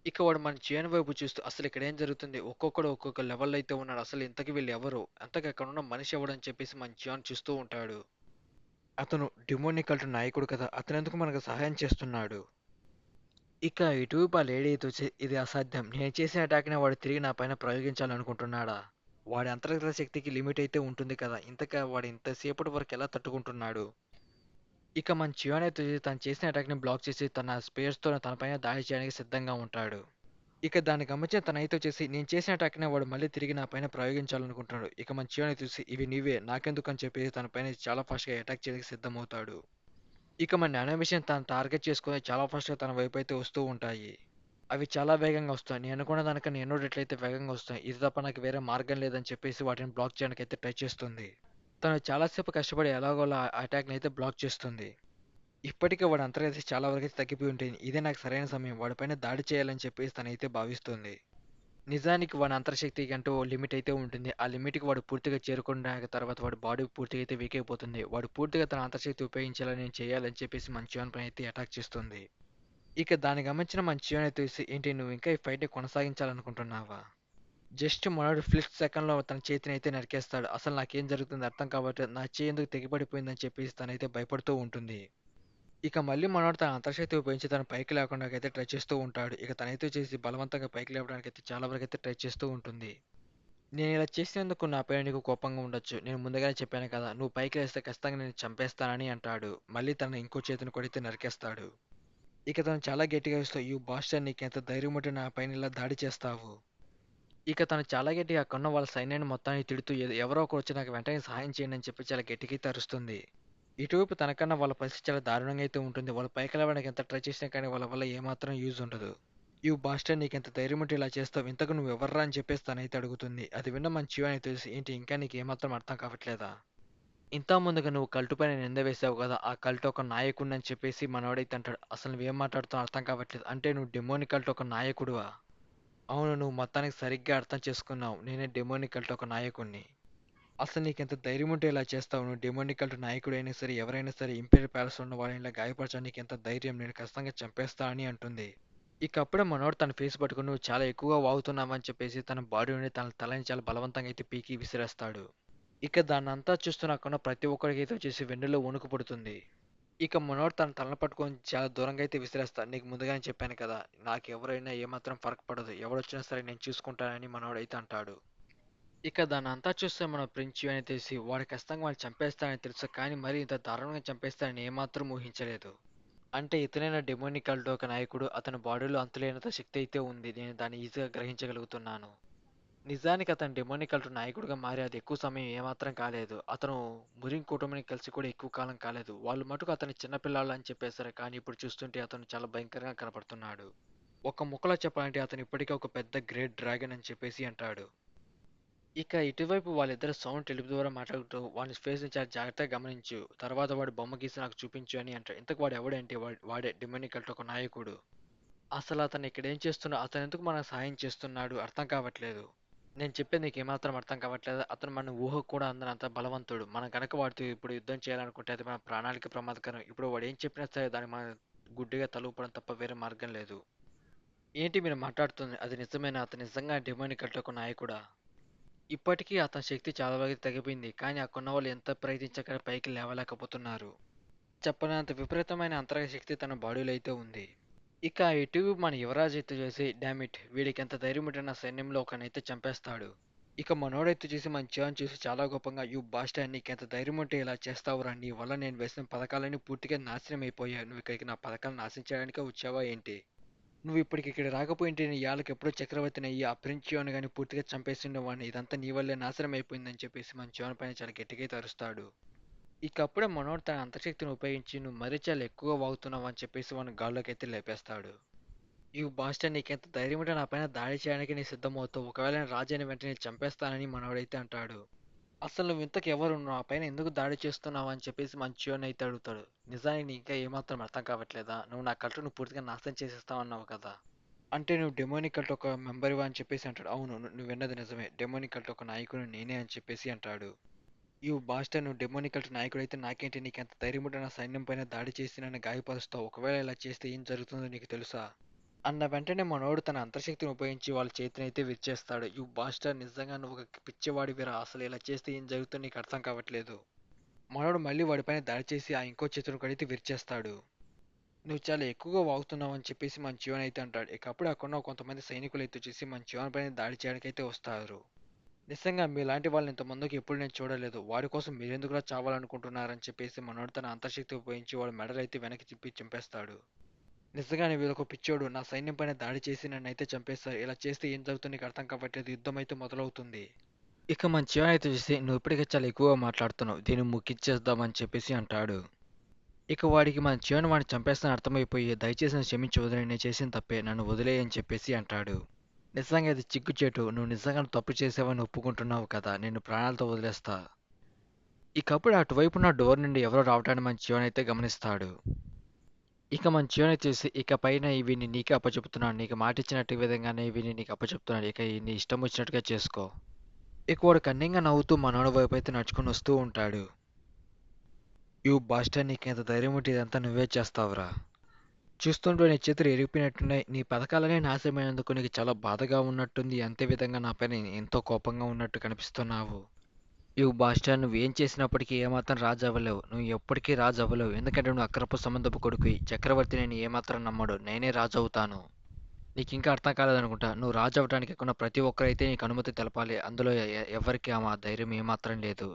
ఇక వాడు మన చియాన్ వైపు చూస్తూ, "అసలు ఇక్కడ ఏం జరుగుతుంది? ఒక్కొక్కడు ఒక్కొక్క లెవెల్‌లో అయితే ఉన్నాడు. అసలు ఇంతకీ వీళ్ళు ఎవరు? అంతకీ అక్కడున్న మనిషి ఎవడు?" అని చెప్పేసి మన చియాన్ చూస్తూ ఉంటాడు. అతను డెమోనిక్ కల్ట్ నాయకుడు కదా! అతనెందుకు మనకు సహాయం చేస్తున్నాడు? ఇక ఇటువైపు ఆ లేడీ అయితే వచ్చి ఇది అసాధ్యం. నేను చేసిన అటాక్‌నే వాడు తిరిగి నా పైన ప్రయోగించాలనుకుంటున్నాడా? వాడి అంతర్గత శక్తికి లిమిట్ అయితే ఉంటుంది కదా! వాడు ఇంత సేపటి వరకు ఎలా తట్టుకుంటున్నాడు? ఇక మన చియాన్ అయితే తను చేసిన అటాక్‌ని బ్లాక్ చేసి తన స్పేర్స్‌తో తన పైన దాడి చేయడానికి సిద్ధంగా ఉంటాడు. ఇక దాన్ని గమనించిన తనైతే వచ్చేసి నేను చేసిన అటాక్‌నే వాడు మళ్ళీ తిరిగి నా పైన ప్రయోగించాలనుకుంటున్నాడు. ఇక మన చియాన్ అయితే చూసి ఇవి నీవే నాకెందుకని చెప్పేసి తన పైన చాలా ఫాస్ట్‌గా అటాక్ చేయడానికి సిద్ధమవుతాడు. ఇక మన నానోమిషన్ తను టార్గెట్ చేసుకొని చాలా ఫాస్ట్‌గా తన వైపు అయితే వస్తూ ఉంటాయి. అవి చాలా వేగంగా వస్తాయి. నేను అనుకున్న దానికన్నా ఎన్నో రెట్లయితే వేగంగా వస్తాయి. ఇది తప్ప నాకు వేరే మార్గం లేదని చెప్పేసి వాటిని బ్లాక్ చేయడానికైతే ట్రై చేస్తుంది. తను చాలా సేపు కష్టపడి ఎలాగోలా ఆ అటాక్‌ని అయితే బ్లాక్ చేస్తుంది. ఇప్పటికే వాడి అంతర్గత చాలా వరకైతే తగ్గిపోయి ఉంటుంది. ఇదే నాకు సరైన సమయం. వాడిపైన దాడి చేయాలని చెప్పేసి తనైతే భావిస్తుంది. నిజానికి వాడి అంతర్శక్తికి అంటూ ఓ లిమిట్ అయితే ఉంటుంది. ఆ లిమిట్‌కి వాడు పూర్తిగా చేరుకున్న తర్వాత వాడి బాడీ పూర్తిగా అయితే వీక్ అయిపోతుంది. వాడు పూర్తిగా తన అంతర్శక్తి ఉపయోగించేలా నేను చేయాలని చెప్పేసి మన చియాన్ పైన అయితే అటాక్ చేస్తుంది. ఇక దాన్ని గమనించిన మన చియాన్ అయితే "ఏంటి నువ్వు ఇంకా ఈ ఫైట్‌ని కొనసాగించాలనుకుంటున్నావా?" జస్ట్ మొన్నటి ఫ్లిప్ సెకండ్‌లో తన చేతిని అయితే నరికేస్తాడు. అసలు నాకేం జరుగుతుందో అర్థం కావట్లేదు. నా చెయ్యి ఎందుకు తెగిపడిపోయిందని చెప్పేసి తనైతే భయపడుతూ ఉంటుంది. ఇక మళ్ళీ మనోడు తన అంతర్శక్తి ఉపయోగించి తను పైకి లేవడానికైతే ట్రై చేస్తూ ఉంటాడు. ఇక తనైతే చేసి బలవంతంగా పైకి లేవడానికైతే చాలా వరకైతే ట్రై చేస్తూ ఉంటుంది. నేను ఇలా చేసినందుకు నా పైన నీకు కోపంగా ఉండొచ్చు. నేను ముందుగానే చెప్పాను కదా! నువ్వు పైకి లేస్తే ఖచ్చితంగా నిన్ను చంపేస్తానని అంటాడు. మళ్ళీ తన ఇంకో చేతిని కూడా అయితే నరికేస్తాడు. ఇక తను చాలా గట్టిగా అరుస్తూ "యూ బాస్టర్డ్ నీకెంత ధైర్యముంటే నా పైన ఇలా దాడి చేస్తావు?" ఇక తను చాలా గట్టిగా అక్కడున్న వాళ్ళ సైన్యాన్ని మొత్తాన్ని తిడుతూ ఎవరో ఒకరు వచ్చి నాకు వెంటనే సహాయం చేయండి అని చెప్పి చాలా గట్టిగా అయితే అరుస్తుంది. ఇటువైపు తనకన్నా వాళ్ళ పరిస్థితి చాలా దారుణంగా అయితే ఉంటుంది. వాళ్ళు పైకి లేవడానికి ఎంత ట్రై చేసినా కానీ వాళ్ళ వల్ల ఏమాత్రం యూజ్ ఉండదు. "యూ బాస్టర్డ్ నీకెంత ధైర్యం ఉంటే ఇలా చేస్తావు? ఇంతకు నువ్వెవర్రా?" అని చెప్పేసి తనైతే అడుగుతుంది. అది విన్న మన చియానికి తెలిసి, "ఏంటి ఇంకా నీకు ఏమాత్రం అర్థం కావట్లేదా? ఇంత ముందుగా నువ్వు కల్ట్ పైన నింద వేశావు కదా! ఆ కల్ట్ ఒక నాయకుడినని" చెప్పేసి మనోడైతే అంటాడు. "అసలు నువ్వేం మాట్లాడుతున్నావో అర్థం కావట్లేదు. అంటే నువ్వు డెమోనిక్ కల్ట్ ఒక నాయకుడివా?" "అవును. నువ్వు మొత్తానికి సరిగ్గా అర్థం చేసుకున్నావు. నేనే డెమోనిక్ కల్ట్ ఒక నాయకుడిని." "అసలు నీకెంత ధైర్యం ఉంటే ఇలా చేస్తావు? నువ్వు డెమోనిక్ కల్ట్ నాయకుడైనా సరే, ఎవరైనా సరే ఇంపీరియల్ ప్యాలెస్‌లో ఉన్న వాళ్ళని ఇలా గాయపరచడానికి నీకెంత ధైర్యం? నేను ఖచ్చితంగా చంపేస్తా" అని అంటుంది. ఇక అప్పుడే మనోడు తన ఫేస్ పట్టుకొని, "నువ్వు చాలా ఎక్కువగా వాగుతున్నావని" చెప్పేసి తన బాడీ నుండి తన తలని చాలా బలవంతంగా అయితే పీకి విసిరేస్తాడు. ఇక దాన్నంతా చూస్తున్న అక్కడున్న ప్రతి ఒక్కడికైతే వచ్చేసి వెన్నులో వణుకు పుడుతుంది. ఇక మనోడు తన తలను పట్టుకొని చాలా దూరంగా అయితే విసిరేస్తాడు. "నీకు ముందుగానే చెప్పాను కదా! నాకెవరైనా ఏమాత్రం ఫరక్ పడదు. ఎవడొచ్చినా సరే నేను చూసుకుంటానని" మనోడైతే అంటాడు. ఇక దాన్నంతా చూస్తే మన ప్రిన్స్ అని తెలిసి వాడు ఖచ్చితంగా వాడిని చంపేస్తాడని తెలుసు. కానీ మరీ ఇంత దారుణంగా చంపేస్తాడని ఏమాత్రం ఊహించలేదు. అంటే ఇతనైన డెమోనిక్ కల్ట్ ఒక నాయకుడు. అతని బాడీలో అంతులేనంత శక్తి అయితే ఉంది. నేను దాన్ని ఈజీగా గ్రహించగలుగుతున్నాను. నిజానికి అతను డెమోనిక్ కల్ట్ నాయకుడిగా మారి అది ఎక్కువ సమయం ఏమాత్రం కాలేదు. అతను మురిన్ కుటుంబాన్ని కలిసి కూడా ఎక్కువ కాలం కాలేదు. వాళ్ళు మటుకు అతని చిన్నపిల్లాడు అని చెప్పేశారు. కానీ ఇప్పుడు చూస్తుంటే అతను చాలా భయంకరంగా కనపడుతున్నాడు. ఒక ముక్కలో చెప్పాలంటే అతను ఇప్పటికే ఒక పెద్ద గ్రేట్ డ్రాగన్ అని చెప్పేసి అంటాడు. ఇక ఇటువైపు వాళ్ళిద్దరు సౌండ్ టెలిపి ద్వారా మాట్లాడుతూ వాని ఫేస్ ని చాలా జాగ్రత్తగా గమనించు. తర్వాత వాడు బొమ్మ గీసి నాకు చూపించు అని అంటాడు. ఇంతకు వాడు ఎవడంటే వాడే డెమోనిక్ కల్ట్ ఒక నాయకుడు. అసలు అతను ఇక్కడ ఏం చేస్తున్నా అతను ఎందుకు మనకు సహాయం చేస్తున్నాడు అర్థం కావట్లేదు. నేను చెప్పేది నీకు ఏమాత్రం అర్థం కావట్లేదు. అతను మన ఊహకు కూడా అందనంత బలవంతుడు. మనం కనుక వాడితో ఇప్పుడు యుద్ధం చేయాలనుకుంటే అది మన ప్రాణాలకి ప్రమాదకరం. ఇప్పుడు వాడు ఏం చెప్పినా సరే దాన్ని మనం గుడ్డిగా తలూపడం తప్ప వేరే మార్గం లేదు. ఏంటి మీరు మాట్లాడుతుంది? అది నిజమేనా? అతను నిజంగా డెమోనిక్ కల్ట్ ఒక నాయకుడా? ఇప్పటికీ అతని శక్తి చాలా వరకు తగ్గిపోయింది. కానీ అక్కడున్న వాళ్ళు ఎంత ప్రయత్నించక పైకి లేవలేకపోతున్నారు. చెప్పనంత విపరీతమైన అంతర్గత శక్తి తన బాడీలో అయితే ఉంది. ఇక ఇటు మన యువరాజు ఎత్తు చేసి డామిట్ వీడికి ఎంత ధైర్యం ఉంటే నా సైన్యంలో ఒకనైతే చంపేస్తాడు. ఇక మనోడెత్తు చూసి మన చియాన్ చూసి చాలా గొప్పగా, "యు బాస్టర్ నీకెంత ధైర్యం ఉంటే ఇలా చేస్తావురా? నీ వల్ల నేను వేసిన పథకాలన్నీ పూర్తిగా నాశనం అయిపోయాయి. నువ్వు ఇక్కడికి నా పథకాలను నాశనం చేయడానికే వచ్చావా ఏంటి? నువ్వు ఇప్పటికి ఇక్కడ రాకపోయింటే నీ యాళ్ళకి ఎప్పుడో చక్రవర్తిని అయ్యి ఆ ప్రిన్స్ చియోన్ గాని పూర్తిగా చంపేసిండేవాడిని. ఇదంతా నీ వల్లే నాశనం అయిపోయిందని" చెప్పేసి మన చియోన్ పైన చాలా గట్టిగా అయితే అరుస్తాడు. ఇక అప్పుడే మనోడు తన అంతశక్తిని ఉపయోగించి, "నువ్వు మరీ చాలా ఎక్కువగా వాగుతున్నావు" అని చెప్పేసి వాడిని గాల్లోకి అయితే లేపేస్తాడు. "యు బాస్టర్ నీకెంత ధైర్యం ఉంటే నా పైన దాడి చేయడానికి నీ సిద్ధమవుతావు. ఒకవేళ నేను రాజు అయిన వెంటనే చంపేస్తానని" మనోడైతే అంటాడు. "అసలు నువ్వు ఇంతకు ఎవరు? నువ్వు నా పైన ఎందుకు దాడి చేస్తున్నావు" అని చెప్పేసి మన చియోన్ అయితే అడుగుతాడు. "నిజానికి నీకు ఇంకా ఏమాత్రం అర్థం కావట్లేదా? నువ్వు నా కల్టును పూర్తిగా నాశనం చేసేస్తావు అన్నావు కదా! అంటే నువ్వు డెమోనిక్ కల్ట్ ఒక మెంబర్‌వా" అని చెప్పేసి అంటాడు. "అవును. నువ్వు విన్నది నిజమే. డెమోనిక్ కల్ట్ ఒక నాయకుడిని నేనే" అని చెప్పేసి అంటాడు. "యు బాస్టర్ నువ్వు డెమోనిక్ కల్ట్ నాయకుడైతే నాకేంటి? నీకెంత ధైర్యం ఉంటే నా సైన్యం పైన దాడి చేసి నన్ను గాయపరుస్తావు? ఒకవేళ ఇలా చేస్తే ఏం జరుగుతుందో నీకు తెలుసా?" అన్న వెంటనే మనోడు తన అంతర్శక్తిని ఉపయోగించి వాళ్ళ చేతినైతే విరిచేస్తాడు. "యు బాస్టర్ నిజంగా నువ్వు ఒక పిచ్చివాడివిరా! అసలు ఇలా చేస్తే ఏం జరుగుతుందో నీకు అర్థం కావట్లేదు." మనోడు మళ్ళీ వాడిపైన దాడి చేసి ఆ ఇంకో చేతిని కడితే విరిచేస్తాడు. "నువ్వు చాలా ఎక్కువగా వాగుతున్నావు" అని చెప్పేసి మన చివన్ అయితే అంటాడు. ఇక అప్పుడే అక్కడున్న కొంతమంది సైనికులు అయితే వచ్చేసి మన చివన్ పైన దాడి చేయడానికైతే వస్తారు. "నిజంగా మీలాంటి వాళ్ళని ఇంతమందికి ఎప్పుడు నేను చూడలేదు. వాడి కోసం మీరెందుకులా చావాలనుకుంటున్నారని" చెప్పేసి మనోడు తన అంతర్శక్తి ఉపయోగించి వాడి మెడలు అయితే వెనక్కి తిప్పి చంపేస్తాడు. "నిజంగానే వీళ్ళొక పిచ్చోడు. నా సైన్యం పైన దాడి చేసి నన్నైతే చంపేస్తారు. ఇలా చేస్తే ఏం జరుగుతుందో నీకు అర్థం కావట్లేదు. యుద్ధం అయితే మొదలవుతుంది." ఇక మన చివన్ అయితే చూసి, "నువ్వు ఇప్పటికే చాలా ఎక్కువగా మాట్లాడుతున్నావు. దీన్ని ముగిచ్చేద్దాం" అని చెప్పేసి అంటాడు. ఇక వాడికి మన చివన్ వాడిని చంపేస్తానని అర్థమైపోయి, "దయచేసి నన్ను క్షమించి వదిలేయ్. నేను చేసిన తప్పే. నన్ను వదిలేయ్" అని చెప్పేసి అంటాడు. "నిజంగా ఇది చిగ్గుచేటు. నువ్వు నిజంగా తప్పు చేసావని ఒప్పుకుంటున్నావు కదా! నిన్ను ప్రాణాలతో వదిలేస్తా." ఇకప్పుడు అటువైపున్న డోర్ నుండి ఎవరో రావటాన్ని మన చివన్ అయితే గమనిస్తాడు. ఇక మన చివన్ చూసి, "ఇక పైన వీడిని నీకే అప్పచెపుతున్నాను. నీకు మాటిచ్చినట్టు ఈ విధంగానే వీడిని నీకు అప్పచెప్తున్నాను. ఇక నీ ఇష్టం వచ్చినట్టుగా చేసుకో." ఇక వాడు కన్నింగా నవ్వుతూ మనోడి వైపు అయితే నడుచుకొని వస్తూ ఉంటాడు. "యు బాస్టర్ నీకెంత ధైర్యం ఉంటే ఇదంతా నువ్వే చేస్తావురా? చూస్తుంటే నీ చేతులు ఇరిగిపోయినట్టున్నాయి. నీ పథకాలన్నీ నాశనమైనందుకు నీకు చాలా బాధగా ఉన్నట్టుంది. అంతే విధంగా నాపైన ఎంతో కోపంగా ఉన్నట్టు కనిపిస్తున్నావు. యు బాస్టర్ నువ్వేం చేసినప్పటికీ ఏమాత్రం రాజు అవ్వలేవు. నువ్వు ఎప్పటికీ రాజు అవ్వలేవు. ఎందుకంటే నువ్వు అక్రమ సంబంధపు కొడుకువి. చక్రవర్తి నేను ఏమాత్రం నమ్మడు. నేనే రాజు అవుతాను. నీకింకా అర్థం కాలేదనుకుంటా. నువ్వు రాజు అవ్వడానికి ఉన్న ప్రతి ఒక్కరైతే నీకు అనుమతి తెలపాలి. అందులో ఎవరికి ఆ ధైర్యం ఏమాత్రం లేదు."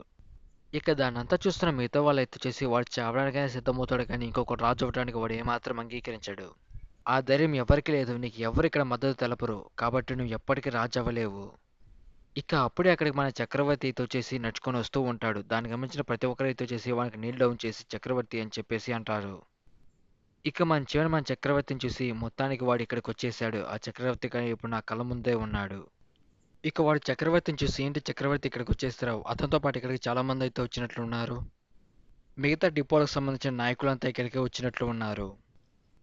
ఇక దాన్నంతా చూస్తున్న మిగతా వాళ్ళైతే చేసి వాడు చావడానికైనా సిద్ధమవుతాడు కానీ ఇంకొకడు రాజు అవ్వడానికి వాడు ఏమాత్రం అంగీకరించడు. "ఆ ధైర్యం ఎవరికీ లేదు. నీకు ఎవ్వరు ఇక్కడ మద్దతు తెలపరు. కాబట్టి నువ్వు ఎప్పటికీ రాజు అవ్వలేవు." ఇక అప్పుడే అక్కడికి మన చక్రవర్తి అయితే వచ్చేసి నడుచుకొని వస్తూ ఉంటాడు. దాన్ని గమనించిన ప్రతి ఒక్కరు అయితే వచ్చేసి వానికి నీల్ డౌన్ చేసి చక్రవర్తి అని చెప్పేసి అంటారు. ఇక మన చక్రవర్తిని చూసి మొత్తానికి వాడు ఇక్కడికొచ్చేసాడు. ఆ చక్రవర్తి కానీ ఇప్పుడు నా కళ్ళ ముందే ఉన్నాడు. ఇక వాడు చక్రవర్తిని చూసి ఏంటి చక్రవర్తి ఇక్కడికొచ్చేసారావు? అతనితో పాటు ఇక్కడికి చాలా మంది అయితే వచ్చినట్లు ఉన్నారు. మిగతా డిపోలకు సంబంధించిన నాయకులంతా ఇక్కడికే వచ్చినట్లు ఉన్నారు.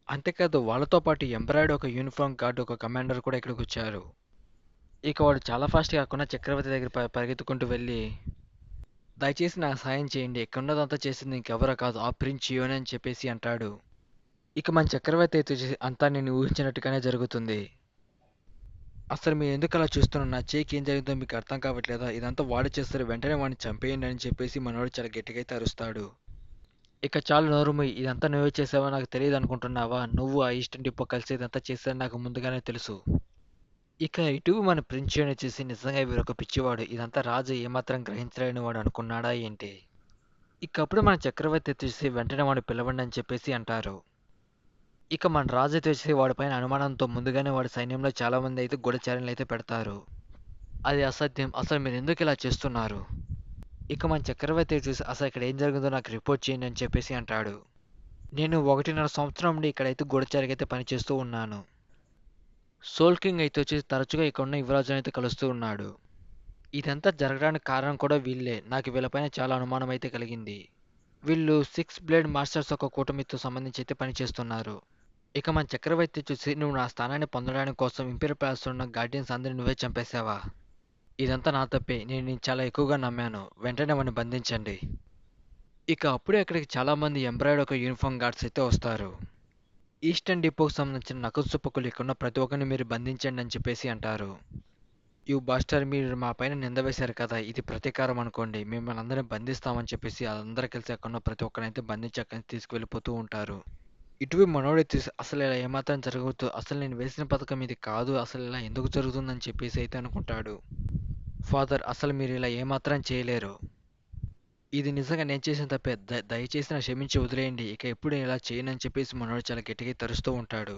అంతేకాదు వాళ్ళతో పాటు ఎంబ్రాయిడ్ ఒక యూనిఫామ్ గార్డ్ ఒక కమాండర్ కూడా ఇక్కడికొచ్చారు. ఇక వాడు చాలా ఫాస్ట్‌గా కాకుండా చక్రవర్తి దగ్గర పరిగెత్తుకుంటూ వెళ్ళి, దయచేసి నాకు సాయం చేయండి. ఇక్కడున్నదంతా చేసింది ఇంకెవరో కాదు ఆ ప్రిన్స్ చియోనే అని చెప్పేసి అంటాడు. ఇక మన చక్రవర్తి అయితే వచ్చేసి అంతా నేను ఊహించినట్టుగానే జరుగుతుంది. అసలు మీరు ఎందుకు అలా చూస్తున్నారు? నా చేయికి ఏం జరిగిందో మీకు అర్థం కావట్లేదా? ఇదంతా వాడు చేస్తారు. వెంటనే వాడిని చంపేయండి అని చెప్పేసి మనోడు చాలా గట్టిగా అయితే అరుస్తాడు. ఇక చాలు నోరు మూయి. ఇదంతా నువ్వే చేసావో నాకు తెలియదు అనుకుంటున్నావా? నువ్వు ఆ ఈస్టర్న్ డిపో కలిసి ఇదంతా చేశారని నాకు ముందుగానే తెలుసు. ఇక ఇటు మన ప్రిన్స్ చియోన్ వచ్చేసి నిజంగా వీడొక పిచ్చివాడు. ఇదంతా రాజు ఏమాత్రం గ్రహించలేని వాడు అనుకున్నాడా ఏంటి? ఇక అప్పుడు మన చక్రవర్తి వచ్చేసి వెంటనే వాడిని పిలవండి అని చెప్పేసి అంటారు. ఇక మన రాజు అయితే వచ్చేసి వాడిపైన అనుమానంతో ముందుగానే వాడి సైన్యంలో చాలా మంది అయితే గూఢచారులు అయితే పెడతారు. అది అసాధ్యం. అసలు మీరు ఎందుకు ఇలా చేస్తున్నారు? ఇక మన చక్రవర్తి చూసి అసలు ఇక్కడ ఏం జరిగిందో నాకు రిపోర్ట్ చేయండి అని చెప్పేసి అంటాడు. నేను 1.5 సంవత్సరం నుండి ఇక్కడైతే గూఢచారిగా పనిచేస్తూ ఉన్నాను. సోల్ కింగ్ అయితే వచ్చేసి తరచుగా ఇక్కడున్న యువరాజుని అయితే కలుస్తూ ఉన్నాడు. ఇదంతా జరగడానికి కారణం కూడా వీళ్ళే. నాకు వీళ్ళపైన చాలా అనుమానం అయితే కలిగింది. వీళ్ళు సిక్స్ బ్లేడ్ మాస్టర్స్ ఒక కూటమితో సంబంధించి అయితే పనిచేస్తున్నారు. ఇక మన చక్రవర్తి చూసి నువ్వు నా స్థానాన్ని పొందడానికి కోసం ఇంపీరియల్ ప్యాలెస్లో ఉన్న గార్డియన్స్ అందరిని నువ్వే చంపేశావా? ఇదంతా నా తప్పే. నేను నిన్ను చాలా ఎక్కువగా నమ్మాను. వెంటనే వాడిని బంధించండి. ఇక అప్పుడే అక్కడికి చాలా మంది ఎంబ్రాయిడ్ ఒక యూనిఫామ్ గార్డ్స్ అయితే వస్తారు. ఈస్టర్న్ డిపోకి సంబంధించిన నకుసుపకులు ఇక్కడున్న ప్రతి ఒక్కరిని మీరు బంధించండి అని చెప్పేసి అంటారు. యు బాస్టర్ మీరు మా పైన నింద వేశారు కదా ఇది ప్రతీకారం అనుకోండి. మిమ్మల్ని అందరిని బంధిస్తామని చెప్పేసి అందరూ కలిసి అక్కడున్న ప్రతి ఒక్కరినైతే బంధించి అక్కడి నుంచి తీసుకువెళ్ళిపోతూ ఉంటారు. ఇటువైపు మనోడైతే అసలు ఇలా ఏమాత్రం జరగవద్దు. అసలు నేను వేసిన పథకం ఇది కాదు. అసలు ఇలా ఎందుకు జరుగుతుందని చెప్పేసి అయితే అనుకుంటాడు. ఫాదర్ అసలు మీరు ఇలా ఏమాత్రం చేయలేరు. ఇది నిజంగా నేను చేసిన తప్పే. దయచేసి నన్ను క్షమించి వదిలేయండి. ఇక ఎప్పుడు నేను ఇలా చేయనని చెప్పేసి మనోడు చాలా గట్టిగా తరుస్తూ ఉంటాడు.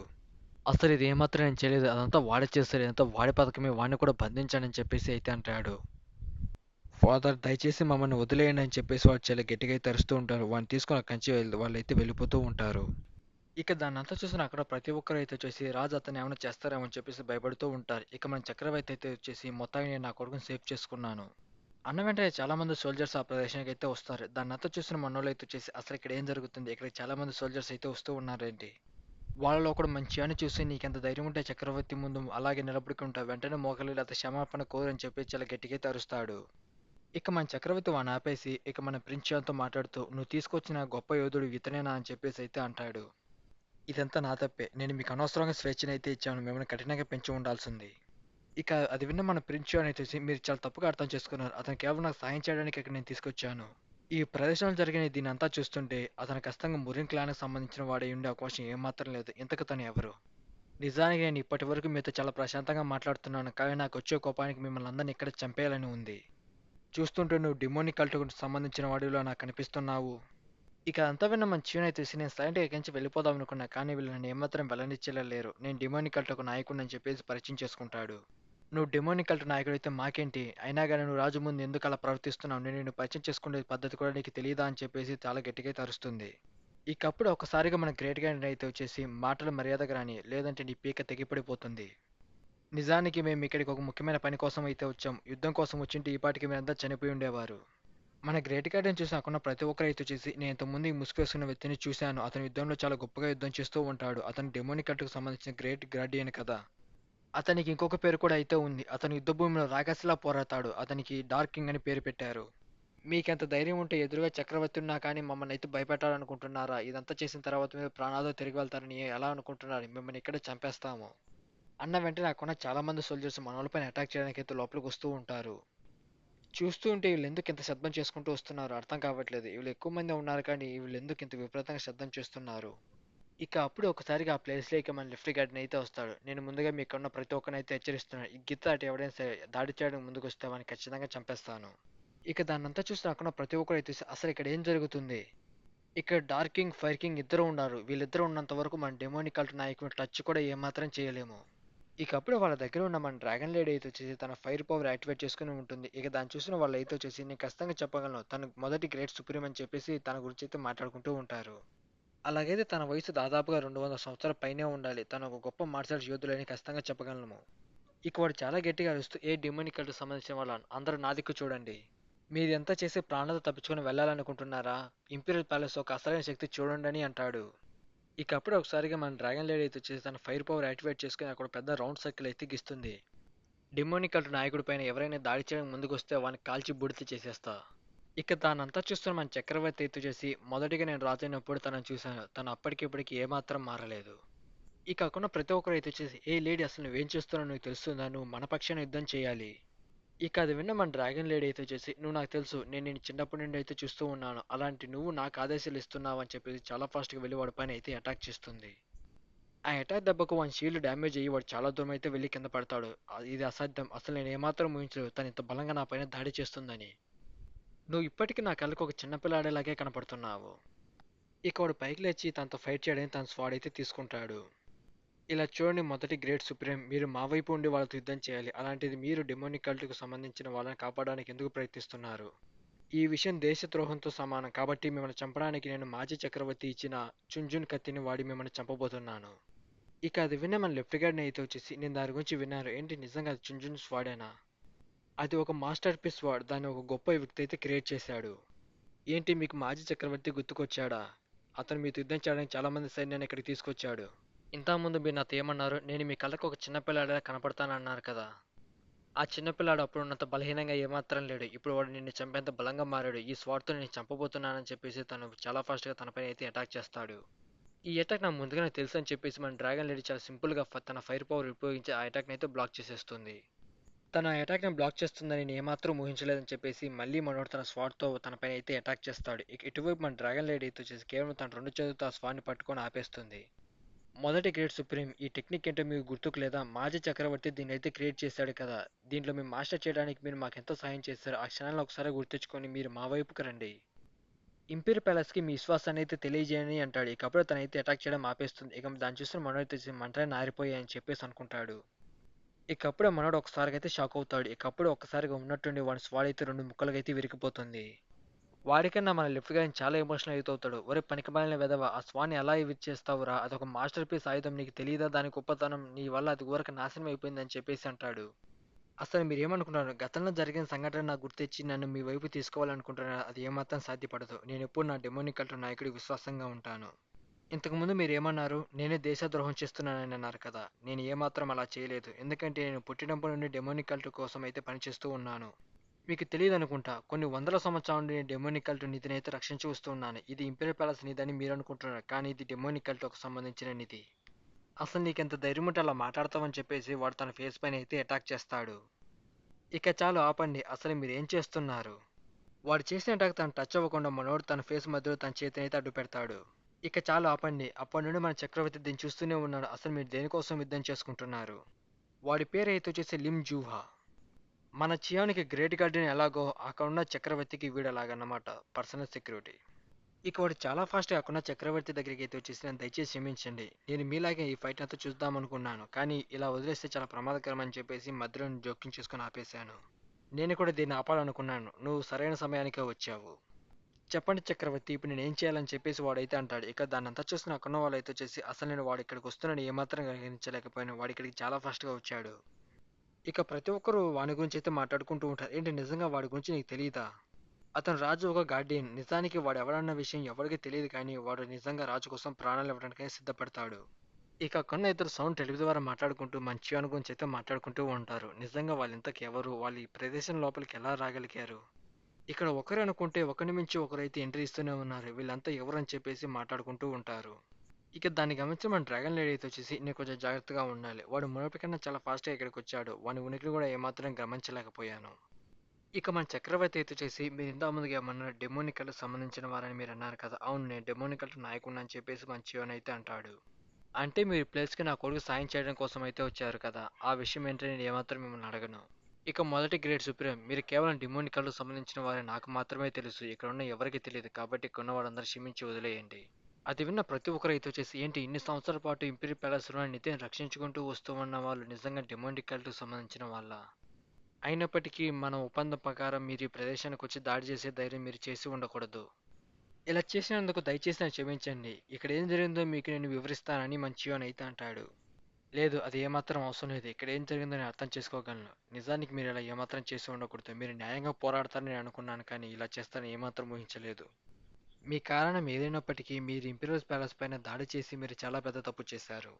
అసలు ఇది ఏమాత్రం నేను చేయలేదు. అదంతా వాడే చేస్తాడు. ఇదంతా వాడి పథకమే. వాడిని కూడా బంధించండి అని చెప్పేసి అయితే అంటాడు. ఫాదర్ దయచేసి మమ్మల్ని వదిలేయండి అని చెప్పేసి వాడు చాలా గట్టిగా అయితే అరుస్తూ ఉంటారు. వాడిని తీసుకొని అక్కడి నుంచి వాళ్ళైతే వెళ్ళిపోతూ ఉంటారు. ఇక దాన్నంతా చూసిన అక్కడ ప్రతి ఒక్కరు అయితే వచ్చేసి రాజు అతన్ని ఏమైనా చేస్తారేమో అని చెప్పేసి భయపడుతూ ఉంటారు. ఇక మన చక్రవర్తి అయితే వచ్చేసి మొత్తానికి నేను నా కొడుకుని సేవ్ చేసుకున్నాను. అన్న వెంటనే చాలా మంది సోల్జర్స్ ఆ ప్రదేశానికి అయితే వస్తారు. దాన్నంతా చూసిన మనోళ్ళు అయితే వచ్చేసి అసలు ఇక్కడ ఏం జరుగుతుంది? ఇక్కడ చాలా మంది సోల్జర్స్ అయితే వస్తూ ఉన్నారేంటి? వాళ్ళలో ఒకడు మంచి అని చూసి నీకెంత ధైర్యం ఉంటే చక్రవర్తి ముందు అలాగే నిలబడుకుంటావు వెంటనే మోకలి లేకపోతే క్షమాపణ కోరు అని చెప్పి చాలా గట్టిగా అయితే అరుస్తాడు. ఇక మన చక్రవర్తి వాడిని ఆపేసి ఇక మన ప్రిన్స్ తో మాట్లాడుతూ నువ్వు తీసుకొచ్చిన గొప్ప యోధుడు ఇతనేనా అని చెప్పేసి అయితే అంటాడు. ఇదంతా నా తప్పే. నేను మీకు అనవసరంగా స్వేచ్ఛనైతే ఇచ్చాను. మిమ్మల్ని కఠినంగా పెంచి ఉండాల్సింది. ఇక అది విన్న మన ప్రిన్స్ అనేది చూసి మీరు చాలా తప్పుగా అర్థం చేసుకున్నారు. అతను కేవలం నాకు సాయం చేయడానికి ఇక్కడ నేను తీసుకొచ్చాను. ఈ ప్రదేశంలో జరిగిన దీనంతా చూస్తుంటే అతను ఖచ్చితంగా మురిన్ క్లాన్‌కి సంబంధించిన వాడై ఉండే అవకాశం ఏమాత్రం లేదు. ఇంతకు తను ఎవరు? నిజానికి నేను ఇప్పటివరకు మీతో చాలా ప్రశాంతంగా మాట్లాడుతున్నాను. కానీ నాకొచ్చే కోపానికి మిమ్మల్ని అందరిని ఇక్కడే చంపేయాలని ఉంది. చూస్తుంటే నువ్వు డిమోనిక్ కల్ట్‌కు సంబంధించిన వాడిలా నాకు కనిపిస్తున్నావు. ఇక అంతా విన్న మన చియోన్ అయితే నేను సైలెంట్‌గా ఇక్కడి నుంచి వెళ్ళిపోదాం అనుకున్నా. కానీ వీళ్ళు నన్ను ఏమాత్రం వెళ్ళనిచ్చేలా లేరు. నేను డిమోనిక్ కల్ట్‌కు నాయకుడిని అని చెప్పేసి పరిచయం చేసుకుంటాడు. నువ్వు డెమోనిక్ కల్ట్ నాయకుడైతే మాకేంటి? అయినా గాని నువ్వు రాజు ముందు ఎందుకు అలా ప్రవర్తిస్తున్నావు? నేను నిన్ను పరిచయం చేసుకునే పద్ధతి కూడా నీకు తెలీదా? అని చెప్పేసి చాలా గట్టిగా అయితే అరుస్తుంది. ఇకప్పుడు ఒక్కసారిగా మన గ్రేట్ గార్డెన్ అయితే వచ్చేసి మాటలు మర్యాదగా రాని లేదంటే నీ పీక తెగిపడిపోతుంది. నిజానికి మేము ఇక్కడికి ఒక ముఖ్యమైన పని కోసం అయితే వచ్చాం. యుద్ధం కోసం వచ్చింటే ఈ పాటికి మీరంతా చనిపోయి ఉండేవారు. మన గ్రేట్ గార్డెన్ చూసి అక్కడున్న ప్రతి ఒక్కరు అయితే వచ్చేసి నేను ఇంతకుముందు ఈ ముసుగు వేసుకున్న వ్యక్తిని చూశాను. అతను యుద్ధంలో చాలా గొప్పగా యుద్ధం చేస్తూ ఉంటాడు. అతను డెమోనిక్ కల్ట్‌కు సంబంధించిన గ్రేట్ గార్డియన్ కదా! అతనికి ఇంకొక పేరు కూడా అయితే ఉంది. అతను యుద్ధభూమిలో రాక్షసిలా పోరాడతాడు. అతనికి డార్క్ కింగ్ అని పేరు పెట్టారు. మీకెంత ధైర్యం ఉంటే ఎదురుగా చక్రవర్తి ఉన్నా కానీ మమ్మల్ని అయితే భయపెట్టాలనుకుంటున్నారా? ఇదంతా చేసిన తర్వాత మీరు ప్రాణాలతో తిరిగి వెళ్తారని ఎలా అనుకుంటున్నారు? మిమ్మల్ని ఇక్కడే చంపేస్తాము. అన్న వెంటనే అక్కడున్న చాలా మంది సోల్జర్స్ మనోళ్ళపైన అటాక్ చేయడానికి అయితే లోపలికి వస్తూ ఉంటారు. చూస్తూ ఉంటే వీళ్ళు ఎందుకు ఇంత శబ్దం చేసుకుంటూ వస్తున్నారు అర్థం కావట్లేదు. వీళ్ళు ఎక్కువ మంది ఉన్నారు కానీ వీళ్ళు ఎందుకు ఇంత విపరీతంగా శబ్దం చేస్తున్నారు? ఇక అప్పుడు ఒకసారిగా ఆ ప్లేస్‌లోకి మన లెఫ్ట్ గార్డ్‌ని అయితే వస్తాడు. నేను ముందుగా మీకున్న ప్రతి ఒక్కరినైతే హెచ్చరిస్తున్నాను. ఈ గిత్త అటు ఎవడైనా సరే దాడి చేయడానికి ముందుకొస్తే వాడిని ఖచ్చితంగా చంపేస్తాను. ఇక దాన్నంతా చూసి అక్కడ ప్రతి ఒక్కరైతే అసలు ఇక్కడ ఏం జరుగుతుంది? ఇక్కడ డార్క్ కింగ్, ఫైర్ కింగ్ ఇద్దరు ఉన్నారు. వీళ్ళిద్దరూ ఉన్నంత వరకు మన డెమోనిక్ కల్ట్ నాయకుని టచ్ కూడా ఏమాత్రం చేయలేము. ఇక అప్పుడు వాళ్ళ దగ్గర ఉన్న మన డ్రాగన్ లేడీ అయితే వచ్చేసి తన ఫైర్ పవర్ యాక్టివేట్ చేసుకుని ఉంటుంది. ఇక దాన్ని చూసిన వాళ్ళు అయితే వచ్చేసి నేను ఖచ్చితంగా చెప్పగలను తను మొదటి గ్రేట్ సుప్రీం అని చెప్పేసి తన గురించి అయితే మాట్లాడుకుంటూ ఉంటారు. అలాగైతే తన వయసు దాదాపుగా 200 సంవత్సరాల పైనే ఉండాలి. తను ఒక గొప్ప మార్షల్ ఆర్ట్స్ యోధులని ఖచ్చితంగా చెప్పగలను. ఇక వాడు చాలా గట్టిగా అరుస్తూ ఏ డిమోనిక్ కల్ట్ సంబంధించిన వాళ్ళు అందరూ నా దిక్కు చూడండి. మీరెంత చేసి ప్రాణాలతో తప్పించుకొని వెళ్ళాలనుకుంటున్నారా? ఇంపీరియల్ ప్యాలెస్ ఒక అసలైన శక్తి చూడండి అని అంటాడు. ఇక అప్పుడు ఒకసారిగా మన డ్రాగన్ లేడీ అయితే వచ్చేసి తన ఫైర్ పవర్ యాక్టివేట్ చేసుకుని అక్కడ పెద్ద రౌండ్ సర్కిల్ అయితే గీస్తుంది. డిమోనిక్ కల్ట్ నాయకుడి పైన ఎవరైనా దాడి చేయడానికి ముందుకొస్తే వాడిని కాల్చి బూడిద చేసేస్తా. ఇక దానంతా చూస్తున్న మన చక్రవర్తి ఎత్తు చేసి మొదటిగా నేను రాజైనప్పుడు తనను చూశాను. తను అప్పటికిప్పటికి ఏమాత్రం మారలేదు. ఇక అక్కడున్న ప్రతి ఒక్కరు అయితే వచ్చేసి ఏ లేడీ అసలు నువ్వేం చేస్తున్నావు నీకు తెలుస్తుందా? నువ్వు మన పక్షాన యుద్ధం చేయాలి. ఇక అది విన్న మన డ్రాగన్ లేడీ అయితే వచ్చేసి నువ్వు నాకు తెలుసు నేను నిన్ను చిన్నప్పటి నుండి అయితే చూస్తూ ఉన్నాను. అలాంటి నువ్వు నాకు ఆదేశాలు ఇస్తున్నావు అని చెప్పేసి చాలా ఫాస్ట్గా వెళ్ళి వాడి పైన అయితే అటాక్ చేస్తుంది. ఆ అటాక్ దెబ్బకు వాని షీల్డ్ డ్యామేజ్ అయ్యి వాడు చాలా దూరం అయితే వెళ్ళి కింద పడతాడు. ఇది అసాధ్యం. అసలు నేను ఏమాత్రం ఊహించలేదు తను ఇంత బలంగా నా పైన దాడి చేస్తుందని. నువ్వు ఇప్పటికీ నా కళ్ళకు ఒక చిన్న పిల్లాడేలాగే కనపడుతున్నావు. ఇక వాడు పైకి లేచి తనతో ఫైట్ చేయడానికి తన స్వాడ్ అయితే తీసుకుంటాడు. ఇలా చూడండి మొదటి గ్రేట్ సుప్రీం మీరు మా వైపు ఉండి వాళ్ళతో యుద్ధం చేయాలి. అలాంటిది మీరు డెమోనిక్ కల్ట్‌కు సంబంధించిన వాళ్ళని కాపాడడానికి ఎందుకు ప్రయత్నిస్తున్నారు? ఈ విషయం దేశద్రోహంతో సమానం. కాబట్టి మిమ్మల్ని చంపడానికి నేను మాజీ చక్రవర్తి ఇచ్చిన చుంజున్ కత్తిని వాడి మిమ్మల్ని చంపబోతున్నాను. ఇక అది విన్న మన లెఫ్ట్ గార్డ్‌ని అయితే వచ్చేసి నేను దాని గురించి విన్నాను. ఏంటి నిజంగా అది చుంజున్ స్వాడేనా? అది ఒక మాస్టర్ పీస్ స్వాడ్. దాన్ని ఒక గొప్ప వ్యక్తి అయితే క్రియేట్ చేశాడు. ఏంటి మీకు మాజీ చక్రవర్తి గుర్తుకొచ్చాడా? అతను మీతో యుద్ధం చేయడానికి చాలా మంది సైన్యాన్ని ఇక్కడికి తీసుకొచ్చాడు. ఇంతకుముందు మీరు నాతో ఏమన్నారు? నేను మీ కళ్ళకు ఒక చిన్న పిల్లాడిలా కనపడతానన్నారు కదా! ఆ చిన్న పిల్లాడు అప్పుడున్నంత బలహీనంగా ఏమాత్రం లేడు. ఇప్పుడు వాడు నిన్ను చంపేంత బలంగా మారాడు. ఈ స్వాట్‌తో నేను చంపబోతున్నానని చెప్పేసి తను చాలా ఫాస్ట్‌గా తనపైన అయితే అటాక్ చేస్తాడు. ఈ అటాక్ నాకు ముందుగానే తెలుసని చెప్పేసి మన డ్రాగన్ లేడీ చాలా సింపుల్‌గా తన ఫైర్ పవర్ ఉపయోగించి ఆ అటాక్‌ని అయితే బ్లాక్ చేసేస్తుంది. తను ఆ అటాక్‌ని బ్లాక్ చేస్తుందని నేను ఏమాత్రం ఊహించలేదని చెప్పేసి మళ్ళీ మనోడు తన స్వాట్‌తో తనపైన అయితే అటాక్ చేస్తాడు. ఇటువైపు మన డ్రాగన్ లేడీ అయితే వచ్చేసి కేవలం తన 2 చేతులతో ఆ స్వాట్‌ని పట్టుకొని ఆపేస్తుంది. మొదటి గ్రేట్ సుప్రీం ఈ టెక్నిక్ ఏంటో మీకు గుర్తుకు లేదా? మాజీ చక్రవర్తి దీన్ని అయితే క్రియేట్ చేశాడు కదా! దీంట్లో మేము మాస్టర్ చేయడానికి మీరు మాకెంతో సాయం చేశారు. ఆ క్షణాలను ఒకసారి గుర్తుంచుకొని మీరు మా వైపుకి రండి. ఇంపీరియల్ ప్యాలెస్‌కి మీ విశ్వాసాన్ని అయితే తెలియజేయని అంటాడు. ఇక అప్పుడే తనైతే అటాక్ చేయడం ఆపేస్తుంది. ఇక దాన్ని చూసిన మనోడు తెచ్చి మంటలే ఆరిపోయాయని చెప్పేసి అనుకుంటాడు. ఇక అప్పుడే మనోడు ఒకసారిగా అయితే షాక్ అవుతాడు. ఇక అప్పుడే ఒక్కసారిగా ఉన్నట్టుండి వాడి స్వాడ్ అయితే 2 ముక్కలుగా అయితే విరిగిపోతుంది. వాడికన్నా మన లెఫ్ట్ గార్డ్ చాలా ఎమోషనల్ అవుతాడు. ఒరే పనికిమాలిన వెధవ ఆ స్వాన్ని ఎలా ఇచ్చేస్తావురా? అదొక మాస్టర్ పీస్ ఆయుధం నీకు తెలీదా దాని గొప్పతనం? నీ వల్ల అది ఊరక నాశనం అయిపోయిందని చెప్పేసి అంటాడు. అసలు మీరేమనుకుంటున్నారు? గతంలో జరిగిన సంఘటన నాకు గుర్తెచ్చి నన్ను మీ వైపు తీసుకోవాలనుకుంటున్నారా? అది ఏమాత్రం సాధ్యపడదు. నేనెప్పుడు నా డెమోనిక్ కల్ట్ నాయకుడికి విశ్వాసంగా ఉంటాను. ఇంతకుముందు మీరేమన్నారు? నేనే దేశద్రోహం చేస్తున్నానని అన్నారు కదా! నేను ఏమాత్రం అలా చేయలేదు. ఎందుకంటే నేను పుట్టినప్పటి నుండి డెమోనిక్ కల్ట్ కోసం అయితే పనిచేస్తూ ఉన్నాను. మీకు తెలియదనుకుంటా. కొన్ని వందల సంవత్సరాల నుండి నేను డెమోనిక్ కల్ట్ నిధినైతే రక్షించి వస్తూ ఉన్నాను. ఇది ఇంపీరియల్ ప్యాలెస్ నిధి అని మీరనుకుంటున్నారు. కానీ ఇది డెమోనిక్ కల్ట్‌కు సంబంధించిన నిధి. అసలు నీకెంత ధైర్యం ఉంటే అలా మాట్లాడతావని చెప్పేసి వాడు తన ఫేస్ పైన అయితే అటాక్ చేస్తాడు. ఇక చాలు ఆపండి. అసలు మీరేం చేస్తున్నారు? వాడు చేసిన అటాక్ తను టచ్ అవ్వకుండా మనోడు తన ఫేస్ మధ్యలో తన చేతినైతే అడ్డు పెడతాడు. ఇక చాలు ఆపండి. అప్పటి నుండి మన చక్రవర్తి దీన్ని చూస్తూనే ఉన్నాడు. అసలు మీరు దేనికోసం యుద్ధం చేసుకుంటున్నారు? వాడి పేరైతే వచ్చేసి లిమ్ జూహా. మన చియానికి గ్రేట్ గార్డెన్ ఎలాగో అక్కడున్న చక్రవర్తికి వీడలాగన్నమాట. Personal security. ఇక వాడు చాలా ఫాస్ట్‌గా అక్కడున్న చక్రవర్తి దగ్గరికి అయితే వచ్చేసి నన్ను దయచేసి క్షమించండి. నేను మీలాగే ఈ ఫైట్ అంతా చూద్దామనుకున్నాను. కానీ ఇలా వదిలేస్తే చాలా ప్రమాదకరం అని చెప్పేసి మధ్యలో జోక్యం చేసుకొని ఆపేశాను. నేను కూడా దీన్ని ఆపాలనుకున్నాను. నువ్వు సరైన సమయానికే వచ్చావు. చెప్పండి చక్రవర్తి ఇప్పుడు నేనేం చేయాలని చెప్పేసి వాడైతే అంటాడు. ఇక దాన్నంతా చూస్తున్న అక్కడున్న వాళ్ళైతే వచ్చేసి అసలు నేను వాడు ఇక్కడికి వస్తున్నాడని ఏమాత్రం గ్రహించలేకపోయాను. వాడు ఇక్కడికి చాలా ఫాస్ట్‌గా వచ్చాడు. ఇక ప్రతి ఒక్కరు వాని గురించి అయితే మాట్లాడుకుంటూ ఉంటారు. ఏంటి నిజంగా వాడి గురించి నీకు తెలీదా? అతను రాజు ఒక గార్డియన్. నిజానికి వాడు ఎవడన్న విషయం ఎవరికీ తెలియదు కానీ వాడు నిజంగా రాజు కోసం ప్రాణాలు ఇవ్వడానికైనా సిద్ధపడతాడు. ఇక కొన్న ఇద్దరు సౌండ్ టెలివిజన్ ద్వారా మాట్లాడుకుంటూ మంచి అను గురించి అయితే మాట్లాడుకుంటూ ఉంటారు. నిజంగా వాళ్ళు ఇంతకు ఎవరు? వాళ్ళు ఈ ప్రదేశం లోపలికి ఎలా రాగలిగారు? ఇక్కడ ఒకరు అనుకుంటే ఒకరిని మించి ఒకరైతే ఎంట్రీ ఇస్తూనే ఉన్నారు. వీళ్ళంతా ఎవరు అని చెప్పేసి మాట్లాడుకుంటూ ఉంటారు. ఇక దాన్ని గమనించి మన డ్రాగన్ లేడీ అయితే వచ్చేసి నేను కొంచెం జాగ్రత్తగా ఉండాలి. వాడు మునుపటి కన్నా చాలా ఫాస్ట్‌గా ఇక్కడికి వచ్చాడు. వాని ఉనికిని కూడా ఏమాత్రం గమనించలేకపోయాను. ఇక మన చక్రవర్తి అయితే చేసి మీరు ఇంతకు ముందుగా ఏమన్నారు డెమోనికల్‌కి సంబంధించిన వారని మీరన్నారు కదా! అవును నేను డెమోనికల్ నాయకుడిని అని చెప్పేసి మన చియోన్ అయితే అంటాడు. అంటే మీరు ఈ ప్లేస్‌కి నా కొడుకు సాయం చేయడం కోసం అయితే వచ్చారు కదా! ఆ విషయం ఏంటో నేను ఏమాత్రం మిమ్మల్ని అడగను. ఇక మొదటి గ్రేడ్ సుప్రీం మీరు కేవలం డెమోనికల్‌కి సంబంధించిన వారని నాకు మాత్రమే తెలుసు. ఇక్కడ ఉన్న ఎవరికీ తెలీదు. కాబట్టి ఇక్కడ ఉన్న వాళ్ళందరూ క్షమించి వదిలేయండి. అది విన్న ప్రతి ఒక్కరు అయితే వచ్చేసి ఏంటి ఇన్ని సంవత్సరాల పాటు ఇంపీరియల్ ప్యాలెస్‌లో నితిన్ రక్షించుకుంటూ వస్తూ ఉన్న వాళ్ళు నిజంగా డెమోనిక్ కల్ట్‌కి సంబంధించిన వాళ్ళా? అయినప్పటికీ మన ఒప్పందం ప్రకారం మీరు ఈ ప్రదేశానికొచ్చి దాడి చేసే ధైర్యం మీరు చేసి ఉండకూడదు. ఇలా చేసినందుకు దయచేసి నన్ను క్షమించండి. ఇక్కడ ఏం జరిగిందో మీకు నేను వివరిస్తానని మంచియోన్ అయితే అంటాడు. లేదు అది ఏమాత్రం అవసరం లేదు. ఇక్కడ ఏం జరిగిందో నేను అర్థం చేసుకోగలను. నిజానికి మీరు ఇలా ఏమాత్రం చేసి ఉండకూడదు. మీరు న్యాయంగా పోరాడతారని నేను అనుకున్నాను కానీ ఇలా చేస్తారని ఏమాత్రం ఊహించలేదు. మీ కారణం ఏదైనప్పటికీ మీరు ఇంపీరియల్ ప్యాలెస్ పైన దాడి చేసి మీరు చాలా పెద్ద తప్పు చేశారు.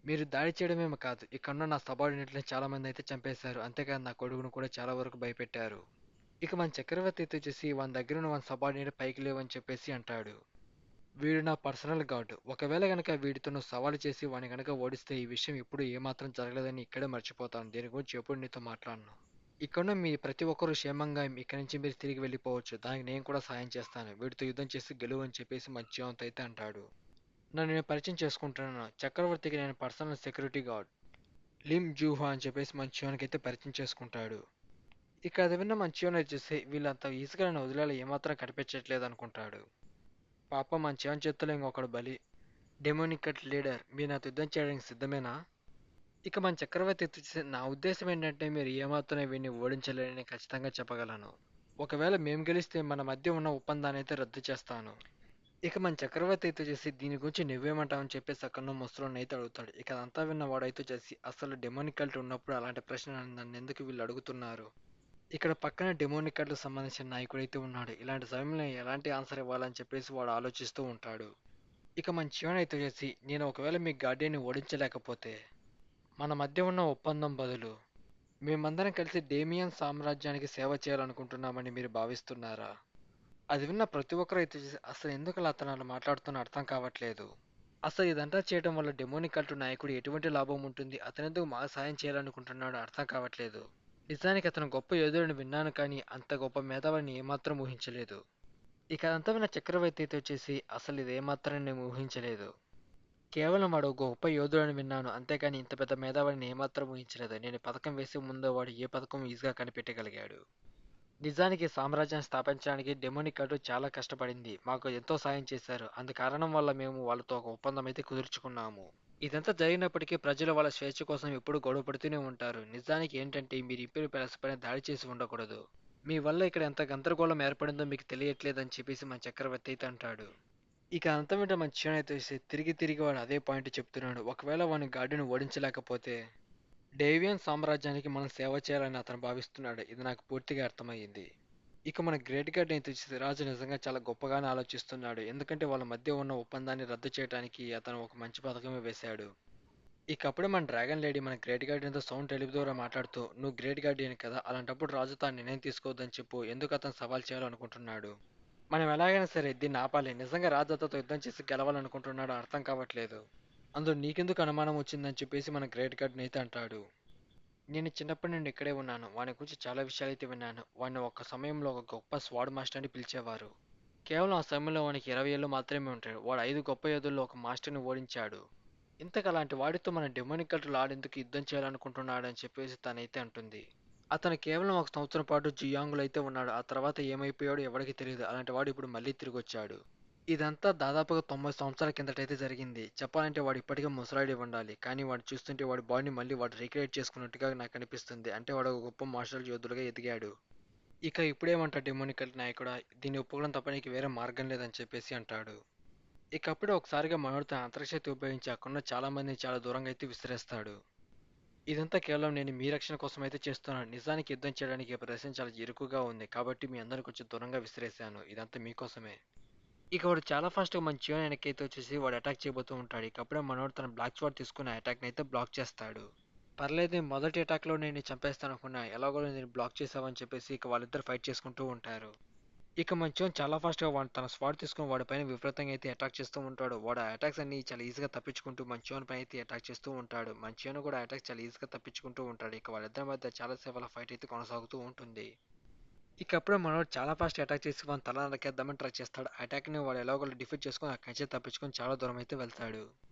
మీరు దాడి చేయడమేమో కాదు, ఇక్కడున్న నా సబార్డినేట్‌లని చాలా మంది అయితే చంపేశారు. అంతేకాదు నా కొడుకును కూడా చాలా వరకు భయపెట్టారు. ఇక మన చక్రవర్తి అయితే వచ్చేసి వాని దగ్గరున్న వాని సబార్డినేట్ పైకి లేవని చెప్పేసి అంటాడు. వీడు నా పర్సనల్ గార్డ్. ఒకవేళ గనక వీడితో నువ్వు సవాలు చేసి వాడిని గనక ఓడిస్తే ఈ విషయం ఎప్పుడు ఏమాత్రం జరగలేదని ఇక్కడే మర్చిపోతాను. దీని గురించి ఎప్పుడు నీతో మాట్లాడను. ఇక్కడున్న మీ ప్రతి ఒక్కరూ క్షేమంగా ఇక్కడి నుంచి మీరు తిరిగి వెళ్ళిపోవచ్చు. దానికి నేను కూడా సహాయం చేస్తాను. వీడితో యుద్ధం చేసి గెలువు అని చెప్పేసి మంచివంత్ అయితే అంటాడు. నన్ను నేను పరిచయం చేసుకుంటున్నాను. చక్రవర్తికి నేను పర్సనల్ సెక్యూరిటీ గార్డ్. లిమ్ జూహా అని చెప్పేసి మంచివానికి అయితే పరిచయం చేసుకుంటాడు. ఇక అది విన్న మంచివాని వచ్చేసి వీళ్ళంత ఈజీగా నన్ను వదిలేలా ఏమాత్రం కనిపించట్లేదు అనుకుంటాడు. పాపం మంచివాని చేతిలో ఇంకొకడు బలి. డెమోనిక్ కట్ లీడర్ మీరు నాతో యుద్ధం చేయడానికి సిద్ధమేనా? ఇక మన చక్రవర్తి వచ్చేసి నా ఉద్దేశం ఏంటంటే మీరు ఏమాత్రం వీడిని ఓడించలేరని ఖచ్చితంగా చెప్పగలను. ఒకవేళ మేము గెలిస్తే మన మధ్య ఉన్న ఒప్పందాన్ని అయితే రద్దు చేస్తాను. ఇక మన చక్రవర్తి అయితే చేసి దీని గురించి నువ్వేమంటావని చెప్పేసి అక్కడ ముసలోడిని అయితే అడుగుతాడు. ఇక అదంతా విన్న వాడైతే చేసి అసలు డెమోనిక్ కల్ట్ ఉన్నప్పుడు అలాంటి ప్రశ్న నన్ను ఎందుకు వీళ్ళు అడుగుతున్నారు? ఇక్కడ పక్కన డెమోనిక్ కల్ట్ సంబంధించిన నాయకుడైతే ఉన్నాడు. ఇలాంటి సమయంలో ఎలాంటి ఆన్సర్ ఇవ్వాలని చెప్పేసి వాడు ఆలోచిస్తూ ఉంటాడు. ఇక మన చివన అయితే చేసి నేను ఒకవేళ మీ గార్డియన్ని ఓడించలేకపోతే మన మధ్య ఉన్న ఒప్పందం బదులు మేమందరం కలిసి డేమియన్ సామ్రాజ్యానికి సేవ చేయాలనుకుంటున్నామని మీరు భావిస్తున్నారా? అది విన్న ప్రతి ఒక్కరు అయితే అసలు ఎందుకు అలా అతను అలా మాట్లాడుతున్నా అర్థం కావట్లేదు. అసలు ఇదంతా చేయడం వల్ల డెమోనిక్ కల్ట్ నాయకుడు ఎటువంటి లాభం ఉంటుంది? అతనెందుకు మాకు సాయం చేయాలనుకుంటున్నాడో అర్థం కావట్లేదు. నిజానికి అతను గొప్ప యోధుడిని విన్నాను కానీ అంత గొప్ప మేధావిని ఏమాత్రం ఊహించలేదు. ఇక అదంతా విన్న చక్రవర్తి అయితే వచ్చేసి అసలు ఇది ఏమాత్రం నేను ఊహించలేదు. కేవలం వాడు ఒక గొప్ప యోధుడని విన్నాను అంతేకాని ఇంత పెద్ద మేధావిని ఏమాత్రం ఊహించలేదు. నేను ఈ పథకం వేసే ముందు వాడు ఏ పథకం ఈజీగా కనిపెట్టగలిగాడు. నిజానికి సామ్రాజ్యాన్ని స్థాపించడానికి డెమోనిక్ కల్ట్ చాలా కష్టపడింది. మాకు ఎంతో సాయం చేశారు. అందుకారణం వల్ల మేము వాళ్ళతో ఒక ఒప్పందం అయితే కుదుర్చుకున్నాము. ఇదంతా జరిగినప్పటికీ ప్రజలు వాళ్ళ స్వేచ్ఛ కోసం ఎప్పుడూ గొడవ పడుతూనే ఉంటారు. నిజానికి ఏంటంటే మీరు ఇంపీరియల్ ప్యాలెస్ పైన దాడి చేసి ఉండకూడదు. మీ వల్ల ఇక్కడ ఎంత గందరగోళం ఏర్పడిందో మీకు తెలియట్లేదని చెప్పేసి మన చక్రవర్తి అయితే అంటాడు. ఇక అంతా వింటే మన చిన్న అయితే తిరిగి తిరిగి వాడు అదే పాయింట్ చెప్తున్నాడు. ఒకవేళ వాని గార్డును ఓడించలేకపోతే డేవియన్ సామ్రాజ్యానికి మనం సేవ చేయాలని అతను భావిస్తున్నాడు. ఇది నాకు పూర్తిగా అర్థమయ్యింది. ఇక మన గ్రేట్ గార్డ్ అయితే చూస్తే రాజు నిజంగా చాలా గొప్పగానే ఆలోచిస్తున్నాడు. ఎందుకంటే వాళ్ళ మధ్య ఉన్న ఒప్పందాన్ని రద్దు చేయడానికి అతను ఒక మంచి పథకమే వేశాడు. ఇక అప్పుడే మన డ్రాగన్ లేడీ మన గ్రేట్ గార్డియన్తో సౌండ్ టెలిపి ద్వారా మాట్లాడుతూ నువ్వు గ్రేట్ గార్డియన్ కదా అలాంటప్పుడు రాజు తాను నిర్ణయం తీసుకోవద్దని చెప్పు ఎందుకు అతను సవాల్ చేయాలనుకుంటున్నాడు. మనం ఎలాగైనా సరే దీన్ని ఆపాలి. నిజంగా రాజు అతనితో యుద్ధం చేసి గెలవాలనుకుంటున్నాడో అర్థం కావట్లేదు. అందులో నీకెందుకు అనుమానం వచ్చిందని చెప్పేసి మన గ్రేట్ గార్డియన్ అయితే అంటాడు. నేను చిన్నప్పటి నుండి ఇక్కడే ఉన్నాను. వాని గురించి చాలా విషయాలైతే విన్నాను. వాడిని ఒక సమయంలో ఒక గొప్ప స్వాడ్ మాస్టర్ అని పిలిచేవారు. కేవలం ఆ సమయంలో వానికి 20 ఏళ్ళు మాత్రమే ఉంటాడు. వాడు 5 గొప్ప యోధుల్లో ఒక మాస్టర్ని ఓడించాడు. ఇంతకు అలాంటి వాడితో మన డెమోనిక్ కల్ట్ ఆడెందుకు యుద్ధం చేయాలనుకుంటున్నాడని చెప్పేసి తనైతే అంటుంది. అతను కేవలం ఒక సంవత్సరం పాటు జియాంగులో అయితే ఉన్నాడు. ఆ తర్వాత ఏమైపోయాడో ఎవరికీ తెలియదు. అలాంటి వాడు ఇప్పుడు మళ్ళీ తిరిగొచ్చాడు. ఇదంతా దాదాపుగా 90 సంవత్సరాల కిందటైతే జరిగింది. చెప్పాలంటే వాడు ఇప్పటికే ముసలాడి ఉండాలి. కానీ వాడు చూస్తుంటే వాడి బాడీని మళ్ళీ వాడు రీక్రియేట్ చేసుకున్నట్టుగా నాకు అనిపిస్తుంది. అంటే వాడు ఒక గొప్ప మార్షల్ యోధుడుగా ఎదిగాడు. ఇక ఇప్పుడేమంటాడు డెమోనికల్ నాయకుడా దీన్ని ఒప్పుకోవడం తప్ప నీకు వేరే మార్గం లేదని చెప్పేసి అంటాడు. ఇక అప్పుడే ఒకసారిగా మనోడు తన అంతర్శక్తి ఉపయోగించి అక్కడున్న చాలా మందిని చాలా దూరంగా అయితే విసిరేస్తాడు. ఇదంతా కేవలం నేను మీ రక్షణ కోసం అయితే చేస్తున్నాను. నిజానికి యుద్ధం చేయడానికి ఈ ప్రదేశం చాలా ఇరుకుగా ఉంది. కాబట్టి మీ అందరిని కొంచెం దూరంగా విసిరేశాను. ఇదంతా మీకోసమే. ఇక వాడు చాలా ఫాస్ట్‌గా మన చియోని వెనకైతే వచ్చేసి వాడు అటాక్ చేయబోతూ ఉంటాడు. ఇక అప్పుడే మనోడు తన బ్లాక్ స్వార్డ్ తీసుకొని ఆ అటాక్‌ని అయితే బ్లాక్ చేస్తాడు. పర్లేదు నేను మొదటి అటాక్‌లో నేను చంపేస్తాననుకున్నా. ఎలాగోలా నేను బ్లాక్ చేసావని చెప్పేసి ఇక వాళ్ళిద్దరు ఫైట్ చేసుకుంటూ ఉంటారు. ఇక మన చియోని చాలా ఫాస్ట్‌గా వాడు తన స్వార్డ్ తీసుకొని వాడి పైన విపరీతంగా అయితే అటాక్ చేస్తూ ఉంటాడు. వాడు ఆ అటాక్స్ అన్ని చాలా ఈజీగా తప్పించుకుంటూ మన చియోని పైన అయితే అటాక్ చేస్తూ ఉంటాడు. మన చియోని కూడా ఆ అటాక్స్ చాలా ఈజీగా తప్పించుకుంటూ ఉంటాడు. ఇక వాళ్ళిద్దరి మధ్య చాలా సేపల ఫైట్ అయితే కొనసాగుతూ ఉంటుంది. ఇక అప్పుడే మనోడు చాలా ఫాస్ట్ అటాక్ చేసి వాని తల నరికేద్దామని ట్రై చేస్తాడు. ఆ అటాక్ ని వాడు ఎలాగోలా డిఫీట్ చేసుకొని అక్కడి నుంచి తప్పించుకొని చాలా దూరం అయితే వెళ్తాడు.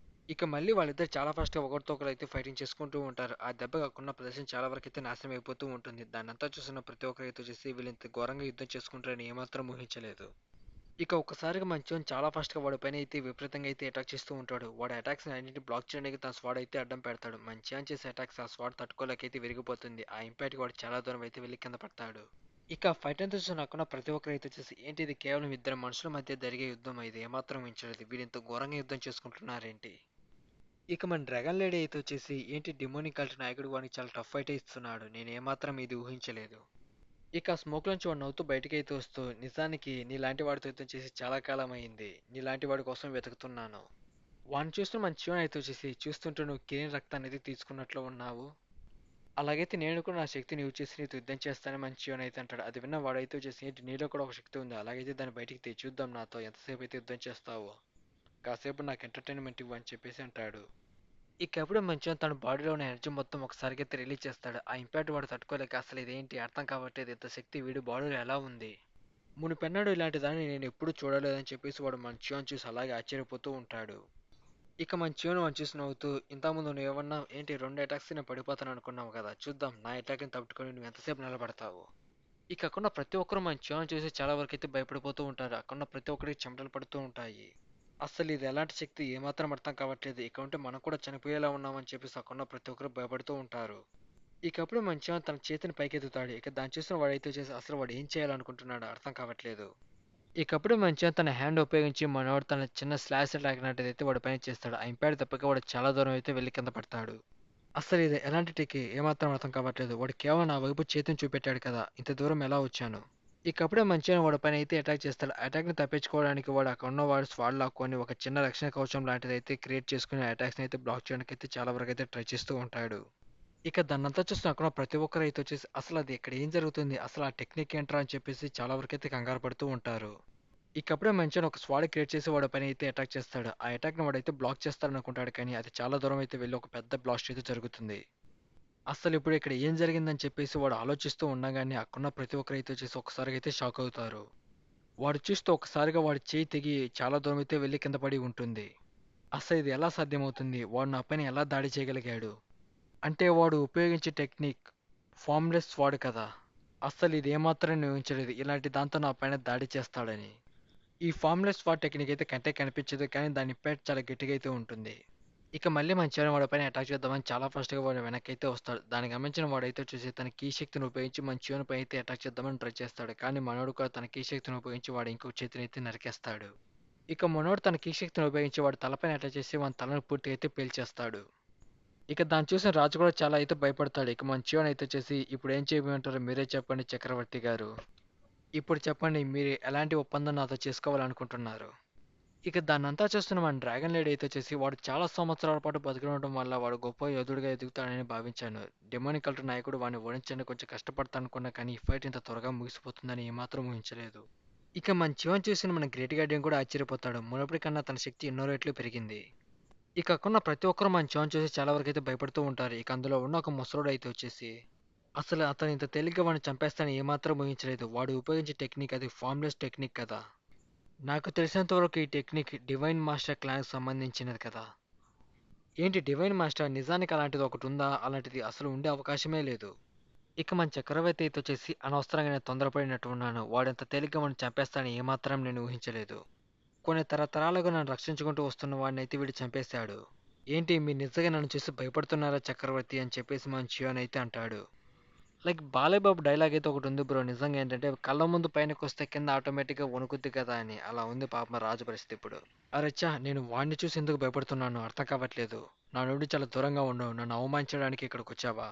ఇక మళ్ళీ వాళ్ళిద్దరు చాలా ఫాస్ట్ గా ఒకరితో ఒకరు అయితే ఫైటింగ్ చేసుకుంటూ ఉంటారు. ఆ దెబ్బ కాకుండా ప్రదేశం చాలా వరకు అయితే నాశనం అయిపోతూ ఉంటుంది. దాన్ని అంతా చూసిన ప్రతి ఒక్కరు అయితే చూసి వీళ్ళు ఇంత ఘోరంగా యుద్ధం చేసుకుంటారని ఏమాత్రం ఊహించలేదు. ఇక ఒక్కసారిగా మంచోన్ చాలా ఫాస్ట్‌గా వాడి పైన అయితే విపరీతంగా అయితే అటాక్ చేస్తూ ఉంటాడు. వాడి అటాక్స్‌ని అన్నిటిని బ్లాక్ చేయడానికి తన స్వాడ్ అయితే అడ్డం పెడతాడు. మంచియాన్ చేసే అటాక్స్ ఆ స్వాడ్ తట్టుకోలేకైతే విరిగిపోతుంది. ఆ ఇంపాక్ట్‌కి వాడు చాలా దూరం అయితే వెళ్లి కింద పడతాడు. ఇక ఫైట్ అంతా చూసిన అక్కడ ప్రతి ఒక్కరు అయితే వచ్చేసి ఏంటి ఇది కేవలం ఇద్దరు మనుషుల మధ్య జరిగే యుద్ధం ఇది ఏమాత్రం మించలేదు. వీళ్ళు ఇంత ఘోరంగా యుద్ధం చేసుకుంటున్నారేంటి? ఇక మన డ్రాగన్ లేడీ అయితే వచ్చేసి ఏంటి డెమోనిక్ కల్ట్ నాయకుడు వానికి చాలా టఫ్ ఫైట్ ఇస్తున్నాడు. నేను ఏమాత్రం ఇది ఊహించలేదు. ఇక స్మోక్ నుంచి వాడు నవ్వుతూ బయటికైతే వస్తూ నిజానికి నీలాంటి వాడితో యుద్ధం చేసి చాలా కాలం అయింది. నీలాంటి వాడి కోసం వెతుకుతున్నాను. వాడిని చూస్తూ మన జీవన్ అయితే వచ్చేసి చూస్తుంటే నువ్వు కిరీన్ రక్తాన్ని అయితే తీసుకున్నట్లు ఉన్నావు. అలాగైతే నేను కూడా నా శక్తిని యూజ్ చేసి నీతో యుద్ధం చేస్తానని మన జీవన్ అయితే అంటాడు. అది విన్న వాడైతే వచ్చేసి ఏంటి నీలో కూడా ఒక శక్తి ఉంది. అలాగైతే దాన్ని బయటికి తెచ్చుద్దాం నాతో ఎంతసేపు అయితే యుద్ధం చేస్తావో. కాసేపు నాకు ఎంటర్టైన్మెంట్ ఇవ్వు అని చెప్పేసి అంటాడు. ఇకప్పుడు మంచిగా తన బాడీలో ఉన్న ఎనర్జీ మొత్తం ఒకసారిగా అయితే రిలీజ్ చేస్తాడు. ఆ ఇంపాక్ట్ వాడు తట్టుకోలేక అసలు ఇదేంటి అర్థం కావట్లేదు ఇంత శక్తి వీడి బాడీలో ఎలా ఉంది. మునిపెన్నడు ఇలాంటి దాన్ని నేను ఎప్పుడూ చూడలేదని చెప్పేసి వాడు మంచిగా చూసి అలాగే ఆశ్చర్యపోతూ ఉంటాడు. ఇక మంచిగా వాడిని చూసి నవ్వుతూ ఇంతకుముందు నువ్వు ఏమన్నా ఏంటి 2 అటాక్స్ నేను పడిపోతాను అనుకున్నావు కదా చూద్దాం నా అటాక్ని తట్టుకొని నువ్వు ఎంతసేపు నిలబడతావు. ఇక అక్కడున్న ప్రతి ఒక్కరు మంచిగా చూసి చాలా వరకు అయితే భయపడిపోతూ ఉంటారు. అక్కడున్న ప్రతి ఒక్కరికి చెమటలు పడుతూ ఉంటాయి. అస్సలు ఇది ఎలాంటి శక్తి ఏమాత్రం అర్థం కావట్లేదు. ఇక ఉంటే మనం కూడా చనిపోయేలా ఉన్నామని చెప్పేసి అక్కడున్న ప్రతి ఒక్కరు భయపడుతూ ఉంటారు. ఇకప్పుడు మంచిగా తన చేతిని పైకెత్తుతాడు. ఇక దాన్ని చూసిన వాడైతే చేసి అసలు వాడు ఏం చేయాలనుకుంటున్నాడో అర్థం కావట్లేదు. ఇకప్పుడు మంచిగా తన హ్యాండ్ ఉపయోగించి మనోడు తన చిన్న స్లాష్ లాగినట్టయితే వాడి పైన చేస్తాడు. ఆ ఇంపాక్ట్ తప్పక వాడు చాలా దూరం అయితే వెళ్ళి కింద పడతాడు. అసలు ఇది ఎలాంటి టెక్కి ఏమాత్రం అర్థం కావట్లేదు. వాడు కేవలం నా వైపు చేతిని చూపెట్టాడు కదా ఇంత దూరం ఎలా వచ్చాను. ఇకప్పుడే మంచిగా వాడి పైన అయితే అటాక్ చేస్తాడు. అటాక్ ని తప్పించుకోవడానికి వాడు అక్కడ ఉన్న వాడు స్వాడ్ లాక్కొని ఒక చిన్న రక్షణ కవచం లాంటిది అయితే క్రియేట్ చేసుకుని అటాక్స్ ని అయితే బ్లాక్ చేయడానికి అయితే చాలా వరకు అయితే ట్రై చేస్తూ ఉంటాడు. ఇక దాన్నంతా చూసిన అక్కడ ప్రతి ఒక్కరు అయితే వచ్చేసి అసలు అది ఇక్కడ ఏం జరుగుతుంది అసలు ఆ టెక్నిక్ ఏంట్రా అని చెప్పేసి చాలా వరకు అయితే కంగారు పడుతూ ఉంటారు. ఇకప్పుడే మంచిగా ఒక స్వాడ్ క్రియేట్ చేసి వాడి పైన అయితే అటాక్ చేస్తాడు. ఆ అటాక్ ని వాడైతే బ్లాక్ చేస్తాడు అనుకుంటాడు కానీ అది చాలా దూరం అయితే వెళ్ళి ఒక పెద్ద బ్లాస్ట్ అయితే జరుగుతుంది. అసలు ఇప్పుడు ఇక్కడ ఏం జరిగిందని చెప్పేసి వాడు ఆలోచిస్తూ ఉండగానే అక్కడున్న ప్రతి ఒక్కరు అయితే వచ్చేసి ఒకసారిగా అయితే షాక్ అవుతారు. వాడు చూస్తూ ఒక్కసారిగా వాడి చేయి తెగి చాలా దూరం అయితే వెళ్ళి కింద పడి ఉంటుంది. అసలు ఇది ఎలా సాధ్యమవుతుంది వాడు నా పైన ఎలా దాడి చేయగలిగాడు. అంటే వాడు ఉపయోగించే టెక్నిక్ ఫార్మ్లెస్ వాడు కదా. అస్సలు ఇది ఏమాత్రం నేను ఊహించలేదు ఇలాంటి దాంతో నా పైన దాడి చేస్తాడని. ఈ ఫార్మ్లెస్ వార్ టెక్నిక్ అయితే కంటే కనిపించదు కానీ దాని ఇంపాక్ట్ చాలా గట్టిగా అయితే ఉంటుంది. ఇక మళ్ళీ మంచిగా వాడి పైన అటాక్ చేద్దామని చాలా ఫాస్ట్‌గా వాడు వెనక్కైతే వస్తాడు. దాన్ని గమనించిన వాడైతే వచ్చేసి తన కీ శక్తిని ఉపయోగించి మంచిగాని పై అయితే అటాక్ చేద్దామని ట్రై చేస్తాడు. కానీ మనోడు కూడా తన కీ శక్తిని ఉపయోగించి వాడి ఇంకొక చేతిని అయితే నరికేస్తాడు. ఇక మనోడు తన కీ శక్తిని ఉపయోగించి వాడి తలపైన అటాక్ చేసి వాని తలను పూర్తిగా అయితే పేల్చేస్తాడు. ఇక దాన్ని చూసిన రాజు కూడా చాలా అయితే భయపడతాడు. ఇక మంచిగాని అయితే వచ్చేసి ఇప్పుడు ఏం చేయమంటారో మీరే చెప్పండి చక్రవర్తి గారు. ఇప్పుడు చెప్పండి మీరు ఎలాంటి ఒప్పందం నాతో చేసుకోవాలనుకుంటున్నారు. ఇక దాన్నంతా చూస్తున్న మన డ్రాగన్ లేడీ అయితే వచ్చేసి వాడు చాలా సంవత్సరాల పాటు బతికి ఉండడం వల్ల వాడు గొప్ప యోధుడిగా ఎదుగుతాడని భావించాను. డెమోనిక్ కల్ట్ నాయకుడు వాడిని ఓడించడానికి కొంచెం కష్టపడతానుకున్నా కానీ ఈ ఫైట్ ఇంత త్వరగా ముగిసిపోతుందని ఏమాత్రం ఊహించలేదు. ఇక మన జీవన్ చూసిన మన గ్రేట్ గార్డియన్ కూడా ఆశ్చర్యపోతాడు. మునుపటి కన్నా తన శక్తి ఎన్నో రెట్లు పెరిగింది. ఇక అక్కడున్న ప్రతి ఒక్కరు మన జీవన్ చూసి చాలా వరకు అయితే భయపడుతూ ఉంటారు. ఇక అందులో ఉన్న ఒక ముసలోడు అయితే వచ్చేసి అసలు అతను ఇంత తేలిగ్గా వాడిని చంపేస్తానని ఏమాత్రం ఊహించలేదు. వాడు ఉపయోగించే టెక్నిక్ అది ఫార్మ్లెస్ టెక్నిక్ కదా. నాకు తెలిసినంత వరకు ఈ టెక్నిక్ డివైన్ మాస్టర్ క్లాన్కి సంబంధించినది కదా. ఏంటి డివైన్ మాస్టర్ నిజానికి అలాంటిది ఒకటి ఉందా అలాంటిది అసలు ఉండే అవకాశమే లేదు. ఇక మన చక్రవర్తి అయితే వచ్చేసి అనవసరంగా నేను తొందరపడినట్టు ఉన్నాను. వాడంత తేలిగ్గా వాడిని చంపేస్తానని ఏమాత్రం నేను ఊహించలేదు. కొన్ని తరతరాలుగా నన్ను రక్షించుకుంటూ వస్తున్న వాడిని అయితే వీడు చంపేశాడు. ఏంటి మీరు నిజంగా నన్ను చూసి భయపడుతున్నారా చక్రవర్తి అని చెప్పేసి మన చియోన్ అయితే అంటాడు. లైక్ బాలయ్య బాబు డైలాగ్ అయితే ఒకటి ఉంది బ్రో నిజంగా ఏంటంటే కళ్ళ ముందు పైనకొస్తే కింద ఆటోమేటిక్గా వణుకుద్ది కదా అని అలా ఉంది పాపం రాజు పరిస్థితి ఇప్పుడు. అరెచ్చా నేను వాడిని చూసి ఎందుకు భయపడుతున్నాను అర్థం కావట్లేదు. నా నుండి చాలా దూరంగా ఉండవు నన్ను అవమానించడానికి ఇక్కడికి వచ్చావా.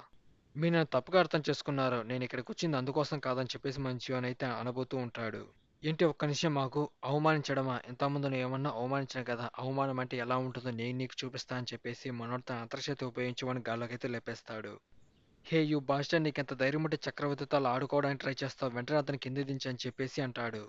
మీరు నన్ను తప్పుగా అర్థం చేసుకున్నారు నేను ఇక్కడికి వచ్చింది అందుకోసం కాదని చెప్పేసి మంచి అని అయితే అనబోతూ ఉంటాడు. ఏంటి ఒక్క నిమిషం మాకు అవమానించడమా ఇంతకుముందు నేను ఏమన్నా అవమానించాను కదా అవమానం అంటే ఎలా ఉంటుందో నేను నీకు చూపిస్తా అని చెప్పేసి మనోడు తన అంతర్శక్తి ఉపయోగించి వాడిని గాల్లోకైతే లేపేస్తాడు. హే యూ బాస్టర్ నీకెంత ధైర్యం ఉంటే చక్రవర్తితో అలా ఆడుకోవడానికి ట్రై చేస్తావు వెంటనే అతని కింద దించి అని చెప్పేసి అంటాడు.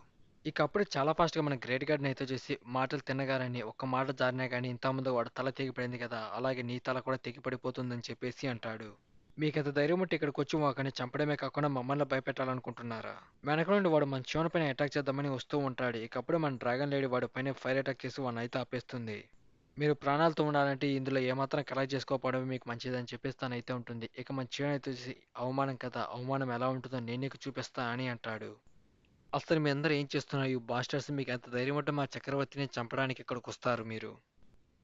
ఇక అప్పుడే చాలా ఫాస్ట్గా మన గ్రేట్ గార్డ్ని అయితే చేసి మాటలు తిన్నగారని ఒక్క మాట జారినా కానీ ఇంతకుముందు వాడు తల తెగిపడింది కదా అలాగే నీ తల కూడా తెగిపడిపోతుందని చెప్పేసి అంటాడు. మీకెంత ధైర్యం ఉంటే ఇక్కడికి వచ్చి వాకని చంపడమే కాకుండా మమ్మల్ని భయపెట్టాలనుకుంటున్నారా. వెనక నుండి వాడు మన శివన్ పైన అటాక్ చేద్దామని వస్తూ ఉంటాడు. ఇక అప్పుడే మన డ్రాగన్ లేడీ వాడి పైన ఫైర్ అటాక్ చేసి వాడిని అయితే ఆపేస్తుంది. మీరు ప్రాణాలతో ఉండాలంటే ఇందులో ఏమాత్రం కలెక్ట్ చేసుకోకపోవడమే మీకు మంచిదని చెప్పేసి తనైతే ఉంటుంది. ఇక మన చివరి అయితే చూసి అవమానం కదా అవమానం ఎలా ఉంటుందో నేను నీకు చూపిస్తా అని అంటాడు. అసలు మీ అందరూ ఏం చేస్తున్నారు? ఈ బాస్టర్స్ మీకు ఎంత ధైర్యం ఉంటే మా చక్రవర్తిని చంపడానికి ఇక్కడికి వస్తారు మీరు.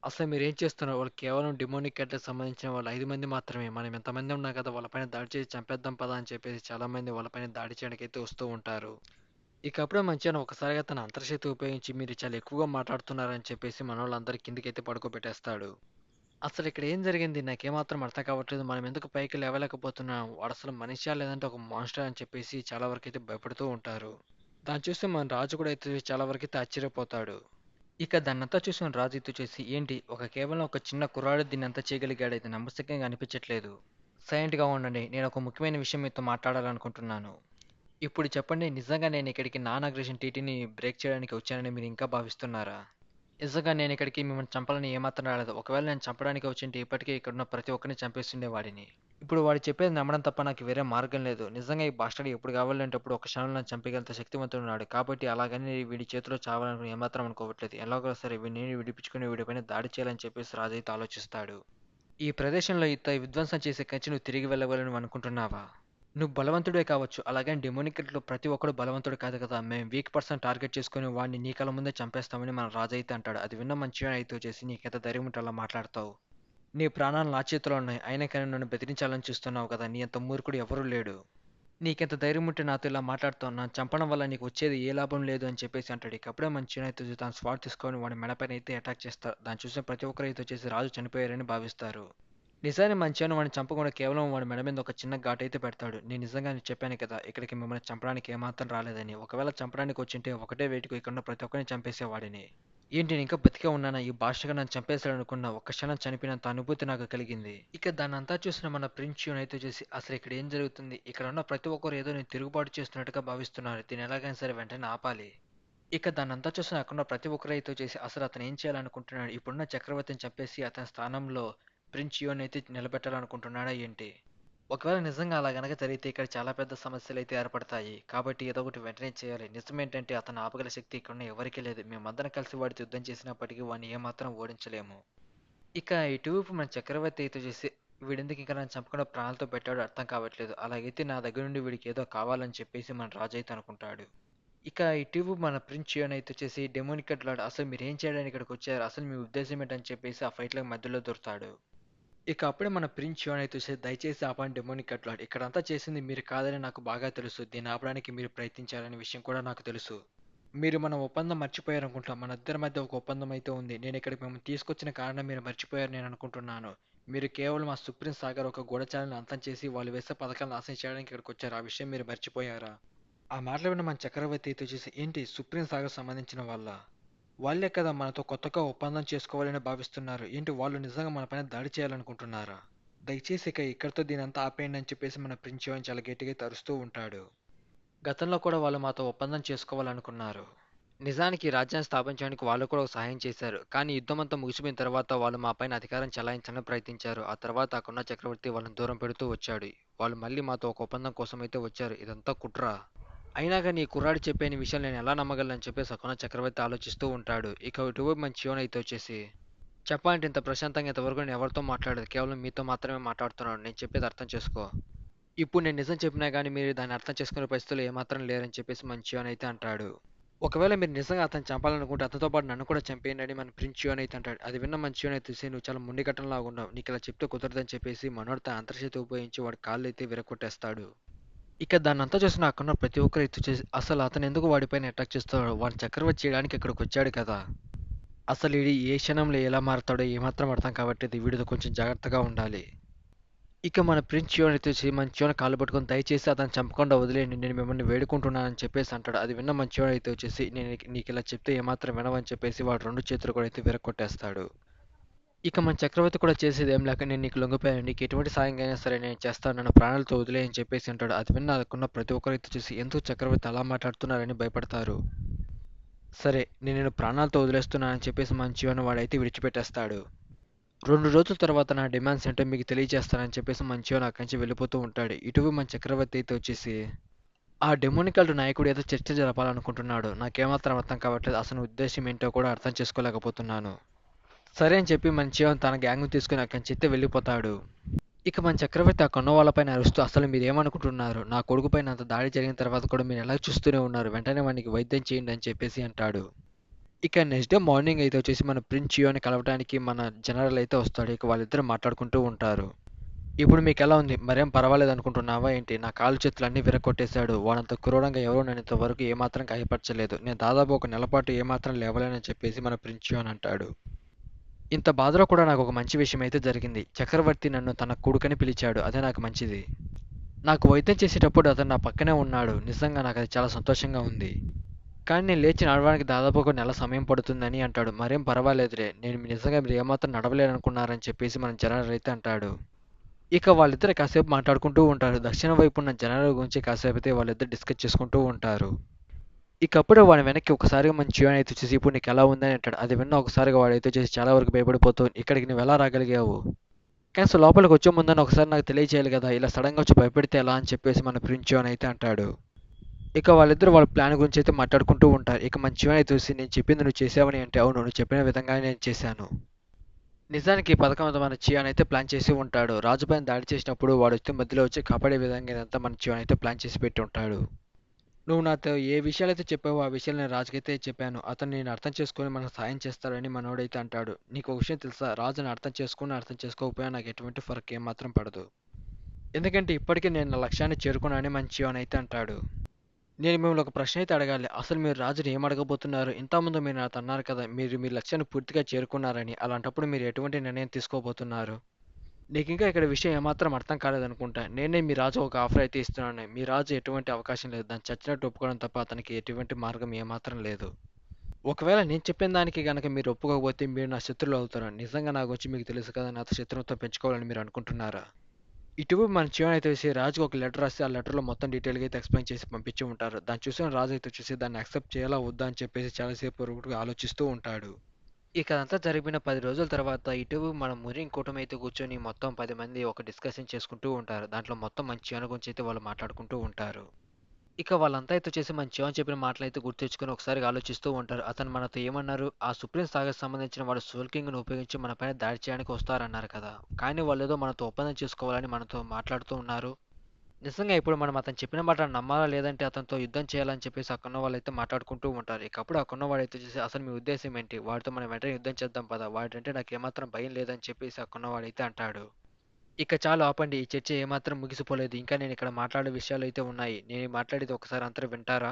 అసలు మీరు ఏం చేస్తున్నారు? వాళ్ళు కేవలం డిమోనిక్ క్యాట్లకు సంబంధించిన వాళ్ళు 5 మంది మాత్రమే. మనం ఎంతమంది ఉన్నాం కదా వాళ్ళపైన దాడి చేసి చంపేద్దాం పదా అని చెప్పేసి చాలా మంది వాళ్ళపైన దాడి చేయడానికి అయితే వస్తూ ఉంటారు. ఇక అప్పుడే మంచిగా ఒకసారిగా తన అంతర్శక్తి ఉపయోగించి మీరు చాలా ఎక్కువగా మాట్లాడుతున్నారని చెప్పేసి మనోళ్ళందరి కిందికైతే పడుకోబెట్టేస్తాడు. అసలు ఇక్కడ ఏం జరిగింది నాకేమాత్రం అర్థం కావట్లేదు. మనం ఎందుకు పైకి లేవలేకపోతున్నాం? వాడు అసలు మనిషా లేదంటే ఒక మాన్స్టర్ అని చెప్పేసి చాలా వరకు అయితే భయపడుతూ ఉంటారు. దాన్ని చూస్తే మన రాజు కూడా అయితే చాలా వరకు అయితే ఆశ్చర్యపోతాడు. ఇక దాన్నంతా చూసి మన రాజు ఎత్తు చేసి ఏంటి కేవలం ఒక చిన్న కుర్రాడు దీన్ని అంతా చేయగలిగాడు అయితే నమ్మశక్యంగా అనిపించట్లేదు. సైలెంట్గా ఉండండి, నేను ఒక ముఖ్యమైన విషయం మీతో మాట్లాడాలనుకుంటున్నాను. ఇప్పుడు చెప్పండి, నిజంగా నేను ఇక్కడికి నాన్ అగ్రెషన్ టీటీని బ్రేక్ చేయడానికి వచ్చానని మీరు ఇంకా భావిస్తున్నారా? నిజంగా నేను ఇక్కడికి మిమ్మల్ని చంపాలని ఏమాత్రం రాలేదు. ఒకవేళ నేను చంపడానికి వచ్చింటే ఇప్పటికే ఇక్కడున్న ప్రతి ఒక్కరిని చంపేస్తుండేవాడిని. ఇప్పుడు వాడు చెప్పేది నమ్మడం తప్ప నాకు వేరే మార్గం లేదు. నిజంగా ఈ బాస్టర్డ్ ఎప్పుడు కావాలంటే అప్పుడు ఒక క్షణంలో నన్ను చంపగలిగితే శక్తివంతుడున్నాడు. కాబట్టి అలాగని వీడి చేతిలో చావాలని ఏమాత్రం అనుకోవట్లేదు. ఎలాగో సరే వీడిని విడిపించుకుని వీడిపైన దాడి చేయాలని చెప్పేసి రాజు అయితే ఆలోచిస్తాడు. ఈ ప్రదేశంలో ఇంత విధ్వంసం చేసే కంచి నువ్వు తిరిగి వెళ్ళగలని అనుకుంటున్నావా? నువ్వు బలవంతుడే కావచ్చు. అలాగని డెమోనిక్‌లో ప్రతి ఒక్కడు బలవంతుడు కాదు కదా! మేము వీక్ పర్సన్ టార్గెట్ చేసుకొని వాడిని నీ కళ్ళ ముందే చంపేస్తామని మన రాజు అయితే అంటాడు. అది విన్న మంచిగా అయితే వచ్చేసి నీకెంత ధైర్యం ఉంటే అలా మాట్లాడతావు? నీ ప్రాణాలు నా చేతిలో ఉన్నాయి. అయినా కానీ నన్ను బెదిరించాలని చూస్తున్నావు కదా! నీ అంత మూర్ఖుడు ఎవరూ లేడు. నీకెంత ధైర్యం ఉంటే నాతో ఇలా మాట్లాడుతావు? నన్ను చంపడం వల్ల నీకు వచ్చేది ఏ లాభం లేదు అని చెప్పేసి అంటాడు. ఇక అప్పుడే మంచిగా అయితే వచ్చి తన స్వాట్ తీసుకొని వాడి మెడపైన అయితే అటాక్ చేస్తారు. దాన్ని చూసిన ప్రతి ఒక్కరు అయితే వచ్చేసి రాజు చనిపోయారని భావిస్తారు. నిజాన్ని మంచిగాను వాడిని చంపకుండా కేవలం వాడి మెడ మీద ఒక చిన్న ఘాటైతే పెడతాడు. నేను నిజంగానే చెప్పాను కదా ఇక్కడికి మిమ్మల్ని చంపడానికి ఏమాత్రం రాలేదని. ఒకవేళ చంపడానికి వచ్చుంటే ఒకటే వేటుకు ఇక్కడున్న ప్రతి ఒక్కరిని చంపేసేవాడిని. ఏంటి నేను ఇంకా బతికే ఉన్నానా? ఈ భాషగా నన్ను చంపేశాడనుకున్న ఒక్క క్షణం చనిపోయినంత అనుభూతి నాకు కలిగింది. ఇక దాన్నంతా చూసిన మన ప్రిన్స్ యూన్ అయితే చూసి అసలు ఇక్కడ ఏం జరుగుతుంది? ఇక్కడ ఉన్న ప్రతి ఒక్కరు ఏదో నేను తిరుగుబాటు చేస్తున్నట్టుగా భావిస్తున్నారు. దీన్ని ఎలాగైనా సరే వెంటనే ఆపాలి. ఇక దాన్నంతా చూసిన అక్కడున్న ప్రతి ఒక్కరు అయితే చేసి అసలు అతను ఏం చేయాలనుకుంటున్నాడు? ఇప్పుడున్న చక్రవర్తిని చంపేసి అతని స్థానంలో ప్రిన్స్ యూన్ అయితే నిలబెట్టాలనుకుంటున్నాడా ఏంటి? ఒకవేళ నిజంగా అలా గనక జరిగితే ఇక్కడ చాలా పెద్ద సమస్యలైతే ఏర్పడతాయి. కాబట్టి ఏదో ఒకటి వెంటనే చేయాలి. నిజమేంటంటే అతను ఆపగల శక్తి ఇక్కడున్న ఎవరికీ లేదు. మేమందరం కలిసి వాడితో యుద్ధం చేసినప్పటికీ వాడిని ఏమాత్రం ఓడించలేము. ఇక ఇటువైపు మన చక్రవర్తి అయితే చేసి వీడెందుకు ఇంకా నన్ను చంపకుండా ప్రాణాలతో పెట్టాడో అర్థం కావట్లేదు. అలాగైతే నా దగ్గర నుండి వీడికి ఏదో కావాలని చెప్పేసి మన రాజు అయితే అనుకుంటాడు. ఇక ఇటువైపు మన ప్రిన్స్ జియాన్ అయితే వచ్చేసి డెమోనిక్ అట్లాడు అసలు మీరు ఏం చేయడానికి ఇక్కడికి వచ్చారు? అసలు మీ ఉద్దేశం ఏంటని చెప్పేసి ఆ ఫైట్‌లో మధ్యలో దూరుతాడు. ఇక అప్పుడే మన ప్రిన్స్ జియాన్ అయితే వచ్చేసి దయచేసి ఆపండి డెమోనిక్ అట్లాడ్. ఇక్కడంతా చేసింది మీరు కాదని నాకు బాగా తెలుసు. దీన్ని ఆపడానికి మీరు ప్రయత్నించారనే విషయం కూడా నాకు తెలుసు. మీరు మన ఒప్పందం మర్చిపోయారనుకుంటా. మన ఇద్దరి మధ్య ఒక ఒప్పందం అయితే ఉంది. నేను ఇక్కడికి మిమ్మల్ని తీసుకొచ్చిన కారణం మీరు మర్చిపోయారని నేను అనుకుంటున్నాను. మీరు కేవలం ఆ సుప్రీం సాగర్ ఒక గూఢచారిని అంతం చేసి వాళ్ళు వేసే పథకాలను నాశనం చేయడానికి ఇక్కడికి వచ్చారు. ఆ విషయం మీరు మర్చిపోయారా? ఆ మాటలు విన్న మన చక్రవర్తి అయితే చూసి ఏంటి సుప్రీం సాగర్ సంబంధించిన వాళ్ళ? వాళ్ళే కదా మనతో కొత్తగా ఒప్పందం చేసుకోవాలని భావిస్తున్నారు. ఏంటి వాళ్ళు నిజంగా మన పైన దాడి చేయాలనుకుంటున్నారా? దయచేసి ఇక ఇక్కడితో దీనంతా ఆపేయండి అని చెప్పేసి మన ప్రిన్స్ జోన్ చాలా గట్టిగా అరుస్తూ ఉంటాడు. గతంలో కూడా వాళ్ళు మాతో ఒప్పందం చేసుకోవాలనుకున్నారు. నిజానికి ఈ రాజ్యాన్ని స్థాపించడానికి వాళ్ళు కూడా ఒక సహాయం చేశారు. కానీ యుద్ధమంతా ముగిసిపోయిన తర్వాత వాళ్ళు మా పైన అధికారం చెలాయించాలని ప్రయత్నించారు. ఆ తర్వాత అక్కడున్న చక్రవర్తి వాళ్ళని దూరం పెడుతూ వచ్చాడు. వాళ్ళు మళ్ళీ మాతో ఒక ఒప్పందం కోసం అయితే వచ్చారు. ఇదంతా కుట్ర. అయినా గాని ఈ కుర్రాడు చెప్పిన విషయాలు నేను ఎలా నమ్మగలనని చెప్పేసి అక్కడున్న చక్రవర్తి ఆలోచిస్తూ ఉంటాడు. ఇక ఇటువైపు మన చియోన్ అయితే వచ్చేసి చెప్పాలంటే ఇంత ప్రశాంతంగా ఇంతవరకు నేను ఎవరితో మాట్లాడలేదు. కేవలం మీతో మాత్రమే మాట్లాడుతున్నాను. నేను చెప్పేది అర్థం చేసుకో. ఇప్పుడు నేను నిజం చెప్పినా గానీ మీరు దాన్ని అర్థం చేసుకునే పరిస్థితుల్లో ఏమాత్రం లేరని చెప్పేసి మన చియోన్ అయితే అంటాడు. ఒకవేళ మీరు నిజంగా అతన్ని చంపాలనుకుంటే అతనితో పాటు నన్ను కూడా చంపేయండి అని మన ప్రిన్స్ చియోన్ అయితే అంటాడు. అది విన్న మన చియోన్ అయితే చూసి నువ్వు చాలా మొండిఘటనలాగా ఉన్నావు. నీకు ఇలా చెప్తే కుదరదని చెప్పేసి మనోడు తన అంతర్శక్తి ఉపయోగించి వాడి కాళ్ళు అయితే విరగొట్టేస్తాడు. ఇక దాన్నంతా చూసిన అక్కడున్న ప్రతి ఒక్కరు ఎత్తు చేసి అసలు అతను ఎందుకు వాడిపైన అటాక్ చేస్తున్నాడు? వాడిని చక్రవర్తి చేయడానికి ఇక్కడికి వచ్చాడు కదా! అసలు ఈడు ఏ క్షణంలో ఎలా మారతాడో ఏమాత్రం అర్థం కావట్లేదు. వీడితో కొంచెం జాగ్రత్తగా ఉండాలి. ఇక మన ప్రిన్స్ చియోన్ అయితే వచ్చి మన చియోన్ కాళ్ళు పట్టుకొని దయచేసి అతన్ని చంపకుండా వదిలేయండి. నేను మిమ్మల్ని వేడుకుంటున్నానని చెప్పేసి అంటాడు. అది విన్న మన చియోన్ అయితే వచ్చేసి నేను నీకు ఇలా చెప్తే ఏమాత్రం వినవని చెప్పేసి వాడు 2 చేతులు కూడా అయితే విరక్కొట్టేస్తాడు. ఇక మన చక్రవర్తి కూడా చేసేది ఏం లేక నేను నీకు లొంగిపోయాను. నీకు ఎటువంటి సాయం అయినా సరే నేను చేస్తాను. నన్ను ప్రాణాలతో వదిలేయ్ అని చెప్పేసి అంటాడు. అది విన్న అక్కడున్న ప్రతి ఒక్కరు అయితే చూసి ఎందుకు చక్రవర్తి అలా మాట్లాడుతున్నారని భయపడతారు. సరే నేను నిన్ను ప్రాణాలతో వదిలేస్తున్నానని చెప్పేసి మన చియోన్ వాడైతే విడిచిపెట్టేస్తాడు. 2 రోజుల తర్వాత నా డిమాండ్స్ ఏంటో మీకు తెలియజేస్తానని చెప్పేసి మన చియోన్ అక్కడి నుంచి వెళ్ళిపోతూ ఉంటాడు. ఇటువైపు మన చక్రవర్తి అయితే వచ్చేసి ఆ డెమోనికల్ నాయకుడు ఏదో చర్చ జరపాలనుకుంటున్నాడు. నాకేమాత్రం అర్థం కావట్లేదు. అసలు ఉద్దేశం ఏంటో కూడా అర్థం చేసుకోలేకపోతున్నాను. సరే అని చెప్పి మన చియోన్ తన గ్యాంగ్‌ని తీసుకొని అక్కడి నుంచి అయితే వెళ్ళిపోతాడు. ఇక మన చక్రవర్తి ఆ కొన్న వాళ్ళపైన అరుస్తూ అసలు మీరేమనుకుంటున్నారు? నా కొడుకుపైన అంత దాడి జరిగిన తర్వాత కూడా మీరు ఎలా చూస్తూనే ఉన్నారు? వెంటనే వానికి వైద్యం చేయండి అని చెప్పేసి అంటాడు. ఇక నెక్స్ట్ డే మార్నింగ్ అయితే వచ్చేసి మన ప్రిన్స్ చియోని కలవడానికి మన జనరల్ అయితే వస్తాడు. ఇక వాళ్ళిద్దరూ మాట్లాడుకుంటూ ఉంటారు. ఇప్పుడు మీకెలా ఉంది? మరేం పర్వాలేదనుకుంటున్నావా ఏంటి? నా కాళ్ళు చేతులన్నీ విరగ్గొట్టేశాడు. వాడంత క్రూరంగా ఎవరూ నన్నింతవరకు ఏమాత్రం గాయపరచలేదు. నేను దాదాపు ఒక నెల పాటు ఏమాత్రం లేవలేనని చెప్పేసి మన ప్రిన్స్ చియాన్ అంటాడు. ఇంత బాధలో కూడా నాకొక మంచి విషయమైతే జరిగింది. చక్రవర్తి నన్ను తన కొడుకని పిలిచాడు. అదే నాకు మంచిది. నాకు వైద్యం చేసేటప్పుడు అతను నా పక్కనే ఉన్నాడు. నిజంగా నాకది చాలా సంతోషంగా ఉంది. కానీ నేను లేచి నడవడానికి దాదాపు ఒక నెల సమయం పడుతుందని అంటాడు. మరేం పర్వాలేదులే. నేను నిజంగా మీరు ఏమాత్రం నడవలేరనుకున్నారని చెప్పేసి మన జనరల్ అయితే అంటాడు. ఇక వాళ్ళిద్దరు కాసేపు మాట్లాడుకుంటూ ఉంటారు. దక్షిణ వైపు ఉన్న జనాల గురించి కాసేపైతే వాళ్ళిద్దరు డిస్కస్ చేసుకుంటూ ఉంటారు. ఇక అప్పుడే వాడి వెనక్కి ఒకసారిగా మన చియాన్ అయితే వచ్చేసి ఇప్పుడు నీకు ఎలా ఉందని అంటాడు. అది విన్న ఒకసారిగా వాడైతే వచ్చేసి చాలా వరకు భయపడిపోతూ ఇక్కడికి నువ్వు ఎలా రాగలిగావు? కనీసం లోపలికి వచ్చే ముందని ఒకసారి నాకు తెలియజేయాలి కదా! ఇలా సడన్గా వచ్చి భయపెడితే ఎలా అని చెప్పేసి మన ప్రిన్స్ చియాన్ అయితే అంటాడు. ఇక వాళ్ళిద్దరూ వాళ్ళ ప్లాన్ గురించి అయితే మాట్లాడుకుంటూ ఉంటారు. ఇక మన చియాన్ అయితే చూసి నేను చెప్పింది నువ్వు చేసావని అంటే అవును నువ్వు చెప్పిన విధంగానే నేను చేశాను. నిజానికి ఈ పథకం అంతా మన చియాన్ అయితే ప్లాన్ చేసి ఉంటాడు. రాజుపైన దాడి చేసినప్పుడు వాడొచ్చి మధ్యలో వచ్చి కాపాడే విధంగా ఇదంతా మన చియాన్ అయితే ప్లాన్ చేసి పెట్టి ఉంటాడు. నువ్వు నాతో ఏ విషయాలైతే చెప్పావో ఆ విషయాలు నేను రాజుకైతే చెప్పాను. అతను నేను అర్థం చేసుకొని మనకు సాయం చేస్తాడని మనోడైతే అంటాడు. నీకు ఒక విషయం తెలుసా? రాజుని అర్థం చేసుకుని అర్థం చేసుకోకపోయినా నాకు ఎటువంటి ఫరక్ ఏమాత్రం పడదు. ఎందుకంటే ఇప్పటికే నేను నా లక్ష్యాన్ని చేరుకున్నానని మన చియాన్ అయితే అంటాడు. నేను మిమ్మల్ని ఒక ప్రశ్న అయితే అడగాలి. అసలు మీరు రాజుని ఏం అడగబోతున్నారు? ఇంతకుముందు మీరు నాతో అన్నారు కదా మీరు మీ లక్ష్యాన్ని పూర్తిగా చేరుకున్నారని. అలాంటప్పుడు మీరు ఎటువంటి నిర్ణయం తీసుకోబోతున్నారు? నీకింకా ఇక్కడ విషయం ఏమాత్రం అర్థం కాలేదనుకుంటా. నేనే మీ రాజు ఒక ఆఫర్ అయితే ఇస్తున్నాను. మీ రాజు ఎటువంటి అవకాశం లేదు. దాన్ని చచ్చినట్టు ఒప్పుకోవడం తప్ప అతనికి ఎటువంటి మార్గం ఏమాత్రం లేదు. ఒకవేళ నేను చెప్పిన దానికి గనక మీరు ఒప్పుకోకపోతే మీరు నా శత్రువులు అవుతారు. నిజంగా నా గురించి మీకు తెలుసు కదా! నాతో శత్రుత్వం పెంచుకోవాలని మీరు అనుకుంటున్నారా? ఇటువైపు మన చివరన అయితే వచ్చి రాజుకి ఒక లెటర్ రాసి ఆ లెటర్‌లో మొత్తం డీటెయిల్‌గా అయితే ఎక్స్‌ప్లెయిన్ చేసి పంపించి ఉంటారు. దాన్ని చూసిన రాజు అయితే వచ్చేసి దాన్ని యాక్సెప్ట్ చేయాలా? వద్దా? అని చెప్పేసి చాలా సేపు వరకు ఆలోచిస్తూ ఉంటాడు. ఇక అదంతా జరిగిన 10 రోజుల తర్వాత ఇటు మన మురీన్ కూటమి అయితే కూర్చొని మొత్తం 10 మంది ఒక డిస్కషన్ చేసుకుంటూ ఉంటారు. దాంట్లో మొత్తం మన చియాన్ గురించి అయితే వాళ్ళు మాట్లాడుకుంటూ ఉంటారు. ఇక వాళ్ళంతా అయితే వచ్చేసి మన చియాన్ చెప్పిన మాటలైతే గుర్తు తెచ్చుకొని ఒకసారిగా ఆలోచిస్తూ ఉంటారు. అతను మనతో ఏమన్నారు? ఆ సుప్రీం సాగర్‌కి సంబంధించిన వాడు సోల్ కింగ్‌ని ఉపయోగించి మన పైన దాడి చేయడానికి వస్తారన్నారు కదా! కానీ వాళ్ళేదో మనతో ఒప్పందం చేసుకోవాలని మనతో మాట్లాడుతూ ఉన్నారు. నిజంగా ఇప్పుడు మనం అతను చెప్పిన మాట నమ్మాలా లేదంటే అతనితో యుద్ధం చేయాలని చెప్పేసి అక్కడున్న వాళ్ళైతే మాట్లాడుకుంటూ ఉంటారు. ఇక అప్పుడు అక్కడున్న వాడైతే చూసి అసలు మీ ఉద్దేశం ఏంటి? వాడితో మనం వెంటనే యుద్ధం చేద్దాం పద. వాడంటే నాకు ఏమాత్రం భయం లేదని చెప్పేసి అక్కడున్న వాడైతే అంటాడు. ఇక చాలు ఆపండి. ఈ చర్చ ఏమాత్రం ముగిసిపోలేదు. ఇంకా నేను ఇక్కడ మాట్లాడే విషయాలు అయితే ఉన్నాయి. నేను మాట్లాడేది ఒకసారి అందరూ వింటారా?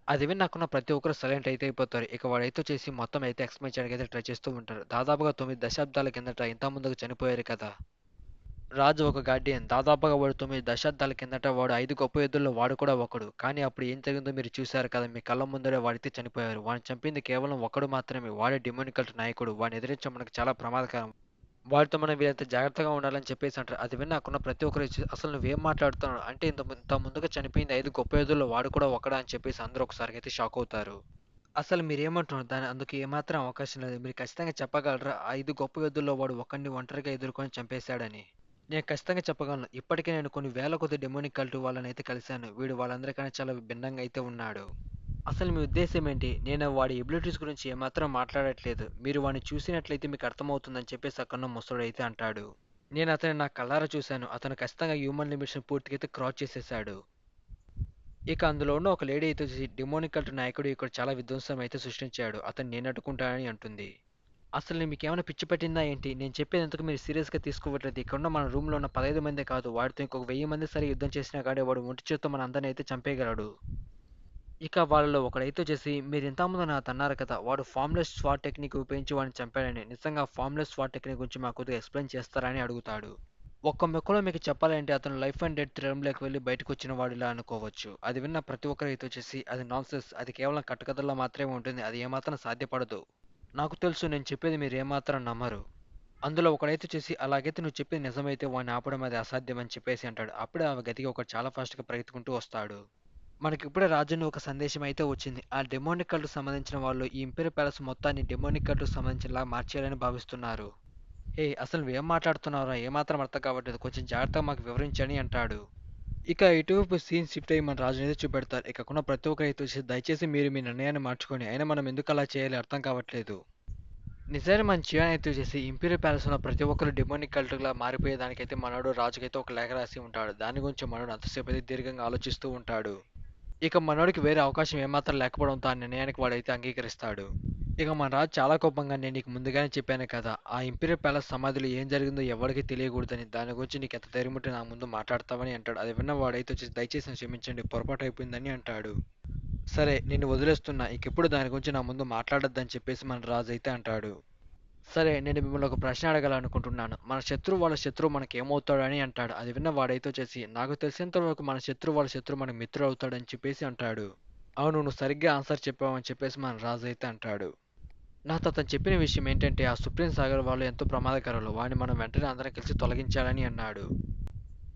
అది విని నాకున్న ప్రతి ఒక్కరు సైలెంట్ అయితే అయిపోతారు. ఇక వాడైతే వచ్చేసి మొత్తం అయితే ఎక్స్‌ప్లెయిన్ చేయడానికి అయితే ట్రై చేస్తూ ఉంటారు. దాదాపుగా 9 దశాబ్దాల కిందట ఇంత ముందుకు చనిపోయారు కదా! రాజు ఒక గార్డియన్. దాదాపుగా వాడు 9 దశాబ్దాల కిందట వాడు 5 గొప్ప యుద్ధుల్లో వాడు కూడా ఒకడు. కానీ అప్పుడు ఏం జరిగిందో మీరు చూసారు కదా! మీ కళ్ళ ముందరే వాడైతే చనిపోయారు. వాడిని చంపింది కేవలం ఒక్కడు మాత్రమే. వాడే డెమోనిక్ కల్ట్ నాయకుడు. వాడిని ఎదిరించడం మనకు చాలా ప్రమాదకరం. వాడితో మనం వీలైనంత జాగ్రత్తగా ఉండాలని చెప్పేసి అంటారు. అది విని నాకున్న ప్రతి ఒక్కరు అసలు నువ్వేం మాట్లాడుతున్నావు? అంటే ఇంత ముందుగా చనిపోయింది 5 గొప్ప యోధుల్లో వాడు కూడా ఒకడా అని చెప్పేసి అందరూ ఒకసారిగా అయితే షాక్ అవుతారు. అసలు మీరేమంటున్నారు? అందుకు ఏమాత్రం అవకాశం లేదు. మీరు ఖచ్చితంగా చెప్పగలరా? 5 గొప్ప యోధుల్లో వాడు ఒక్కడిని ఒంటరిగా ఎదుర్కొని చంపేశాడని. నేను ఖచ్చితంగా చెప్పగలను. ఇప్పటికే నేను కొన్ని వేల కొద్ది డెమోనిక్ కల్ట్ వాళ్ళనైతే కలిశాను. వీడు వాళ్ళందరికన్నా చాలా భిన్నంగా అయితే ఉన్నాడు. అసలు మీ ఉద్దేశ్యం ఏంటి? నేను వాడి ఎబిలిటీస్ గురించి ఏమాత్రం మాట్లాడట్లేదు. మీరు వాడిని చూసినట్లయితే మీకు అర్థమవుతుందని చెప్పేసి అక్కడున్న ముసలోడైతే అంటాడు. నేను అతన్ని నా కళ్ళారా చూశాను. అతను ఖచ్చితంగా హ్యూమన్ లిమిట్స్‌ని పూర్తిగా అయితే క్రాస్ చేసేసాడు. ఇక అందులో ఉన్న ఒక లేడీ అయితే వచ్చేసి డెమోనిక్ కల్ట్ నాయకుడు ఇక్కడ చాలా విధ్వంసం అయితే సృష్టించాడు. అతన్ని నేను అడ్డుకుంటానని అంటుంది. అసలు మీకేమైనా పిచ్చి పట్టిందా ఏంటి? నేను చెప్పేది ఎందుకు మీరు సీరియస్‌గా తీసుకోవట్లేదు. ఇక్కడున్న మన రూమ్‌లో ఉన్న 15 మందే కాదు. వాడితో ఇంకొక 1000 మంది సరే యుద్ధం చేసినా కానీ వాడు ఒంటి చేత్తో మనందరిని అయితే చంపేయగలడు. ఇక వాళ్ళలో ఒకడైతే వచ్చేసి మీరు ఇంతకుముందు నాతో అన్నారు కదా! వాడు ఫార్మ్‌లెస్ స్వాట్ టెక్నిక్ ఉపయోగించి వాడిని చంపాడని. నిజంగా ఫార్మ్‌లెస్ స్వాట్ టెక్నిక్ గురించి మాకు కొద్దిగా ఎక్స్‌ప్లెయిన్ చేస్తారా? అని అడుగుతాడు. ఒక్క ముక్కలో మీకు చెప్పాలంటే అతను లైఫ్ అండ్ డెత్ థ్రిల్‌లోకి వెళ్లి బయటకొచ్చిన వాడిలా అనుకోవచ్చు. అది విన్న ప్రతి ఒక్కరు అయితే వచ్చేసి అది నాన్‌సెన్స్. అది కేవలం కట్టుకథల్లో మాత్రమే ఉంటుంది. అది ఏమాత్రం సాధ్యపడదు. నాకు తెలుసు నేను చెప్పేది మీరు ఏమాత్రం నమ్మరు. అందులో ఒకడైతే వచ్చేసి అలాగైతే నువ్వు చెప్పేది నిజమైతే వాడిని ఆపడం అది అసాధ్యం అని చెప్పేసి అంటాడు. అప్పుడే ఆ గదికి ఒకడు చాలా ఫాస్ట్‌గా పరిగెత్తుకుంటూ వస్తాడు. మనకిప్పుడే రాజు నుండి ఒక సందేశం అయితే వచ్చింది. ఆ డెమోనిక్ కల్ట్‌కి సంబంధించిన వాళ్ళు ఈ ఇంపీరియల్ ప్యాలెస్ మొత్తాన్ని డెమోనిక్ కల్ట్‌కి సంబంధించినలా మార్చేయాలని భావిస్తున్నారు. ఏయ్! అసలు నువ్వేం మాట్లాడుతున్నావురా? ఏమాత్రం అర్థం కావట్లేదు. కొంచెం జాగ్రత్తగా మాకు వివరించని అంటాడు. ఇక ఇటువైపు సీన్ షిఫ్ట్ అయ్యి మన రాజునైతే చూపెడతారు. ఇకకున్న ప్రతి ఒక్కరైతే వచ్చి దయచేసి మీరు మీ నిర్ణయాన్ని మార్చుకోండి. అయినా మనం ఎందుకు అలా చేయాలి అర్థం కావట్లేదు. నిజాన్ని మన చియాన్ అయితే వచ్చేసి ఇంపీరియల్ ప్యాలెస్ ఉన్న ప్రతి ఒక్కరు డెమోనిక్ కల్టులా మారిపోయేదానికైతే మనోడు రాజుకైతే ఒక లేఖ రాసి ఉంటాడు. దాని గురించి మనోడు అంతసేపు అయితే దీర్ఘంగా ఆలోచిస్తూ ఉంటాడు. ఇక మనోడికి వేరే అవకాశం ఏమాత్రం లేకపోవడంతో ఆ నిర్ణయానికి వాడైతే అంగీకరిస్తాడు. ఇక మన రాజు చాలా కోపంగా నేను నీకు ముందుగానే చెప్పాను కదా, ఆ ఇంపీరియల్ ప్యాలెస్ సమాధిలో ఏం జరిగిందో ఎవరికీ తెలియకూడదని, దాని గురించి నీకు ఎంత ధైర్యం ఉంటే నా ముందు మాట్లాడతావని అంటాడు. అది విన్న వాడైతే వచ్చేసి దయచేసి నన్ను క్షమించండి, పొరపాటు అయిపోయిందని అంటాడు. సరే నిన్ను వదిలేస్తున్నా, ఇంకెప్పుడు దాని గురించి నా ముందు మాట్లాడొద్దని చెప్పేసి మన రాజు అయితే అంటాడు. సరే నేను మిమ్మల్ని ఒక ప్రశ్న అడగాలనుకుంటున్నాను. మన శత్రువు వాళ్ళ శత్రువు మనకేమవుతాడని అంటాడు. అది విన్న వాడైతే వచ్చేసి నాకు తెలిసినంత వరకు మన శత్రువు వాళ్ళ శత్రువు మనకు మిత్రుడు అవుతాడని చెప్పేసి అంటాడు. అవును నువ్వు సరిగ్గా ఆన్సర్ చెప్పావని చెప్పేసి మన రాజు అయితే అంటాడు. నాతో అతను చెప్పిన విషయం ఏంటంటే ఆ సుప్రీం సాగర్ వాళ్ళు ఎంతో ప్రమాదకరాలు, వాడిని మనం వెంటనే అందరం కలిసి తొలగించాలని అన్నాడు.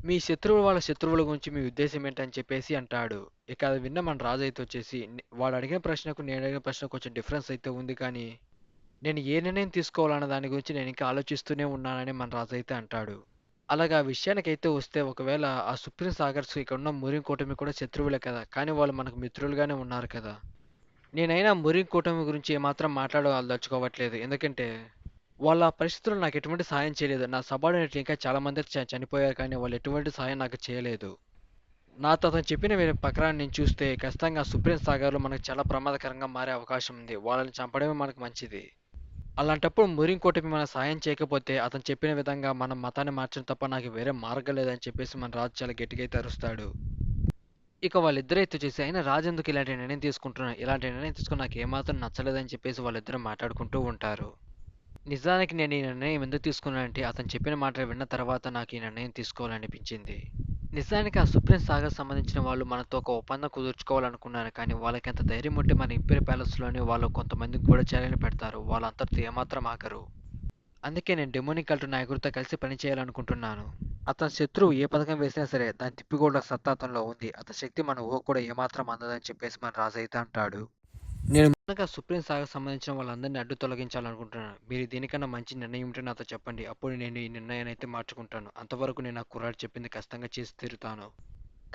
మీ శత్రువుల వాళ్ళ శత్రువుల గురించి మీ ఉద్దేశం ఏంటని చెప్పేసి అంటాడు. ఇక అది విన్న మన రాజు అయితే వచ్చేసి వాడు అడిగిన ప్రశ్నకు నేను అడిగిన ప్రశ్న కొంచెం డిఫరెన్స్ అయితే ఉంది కానీ నేను ఏ నిర్ణయం తీసుకోవాలన్న దాని గురించి నేను ఇంకా ఆలోచిస్తూనే ఉన్నానని మన రాజు అయితే అంటాడు. అలాగా ఆ విషయానికైతే వస్తే ఒకవేళ ఆ సుప్రీం సాగర్స్ ఇక్కడ ఉన్న మురిం కూటమి కూడా శత్రువులే కదా, కానీ వాళ్ళు మనకు మిత్రులుగానే ఉన్నారు కదా. నేనైనా మురిం కూటమి గురించి ఏమాత్రం మాట్లాడదలుచుకోవట్లేదు, ఎందుకంటే వాళ్ళ ఆ పరిస్థితుల్లో నాకు ఎటువంటి సాయం చేయలేదు. నా సబార్డినేట్ ఇంకా చాలా మంది చనిపోయారు కానీ వాళ్ళు ఎటువంటి సాయం నాకు చేయలేదు. నాతో అతను చెప్పిన ప్రకారం నేను చూస్తే ఖచ్చితంగా సుప్రీం సాగర్లో మనకు చాలా ప్రమాదకరంగా మారే అవకాశం ఉంది. వాళ్ళని చంపడమే మనకు మంచిది. అలాంటప్పుడు మురింకోటమి మన సాయం చేయకపోతే అతను చెప్పిన విధంగా మనం మతాన్ని మార్చడం తప్ప నాకు వేరే మార్గం లేదని చెప్పేసి మన రాజు చాలా గట్టిగా అయితే అరుస్తాడు. ఇక వాళ్ళిద్దరూ అయితే చేసి అయినా రాజు ఎందుకు ఇలాంటి నిర్ణయం తీసుకుంటున్నాను, ఇలాంటి నిర్ణయం తీసుకుని నాకు ఏమాత్రం నచ్చలేదని చెప్పేసి వాళ్ళిద్దరూ మాట్లాడుకుంటూ ఉంటారు. నిజానికి నేను ఈ నిర్ణయం ఎందుకు తీసుకున్నానంటే అతను చెప్పిన మాటలు విన్న తర్వాత నాకు ఈ నిర్ణయం తీసుకోవాలనిపించింది. నిజానికి ఆ సుప్రీం సాగర్ సంబంధించిన వాళ్ళు మనతో ఒక ఒప్పందం కుదుర్చుకోవాలనుకున్నారు కానీ వాళ్ళకి ఎంత ధైర్యం ఉంటే మన ఇంపీరియల్ ప్యాలెస్లోని వాళ్ళు కొంతమందికి కూడా చర్యలు పెడతారు, వాళ్ళంతటితో ఏమాత్రం ఆగరు. అందుకే నేను డెమోనిక్ కల్ట్ నాయకుడితో కలిసి పనిచేయాలనుకుంటున్నాను. అతని శత్రువు ఏ పథకం వేసినా సరే దాన్ని తిప్పికొట్టే సత్తా అతనిలో ఉంది. అతని శక్తి మన ఊహ కూడా ఏమాత్రం అందదని చెప్పేసి మన రాజు అయితే అంటాడు. నేను ముందుగా సుప్రీం సాగర్ సంబంధించిన వాళ్ళందరినీ అడ్డు తొలగించాలనుకుంటున్నాను. మీరు దీనికన్నా మంచి నిర్ణయం ఉంటే నాతో చెప్పండి, అప్పుడు నేను ఈ నిర్ణయాన్ని అయితే మార్చుకుంటాను. అంతవరకు నేను ఆ కుర్రాడు చెప్పింది ఖచ్చితంగా చేసి తీరుతాను.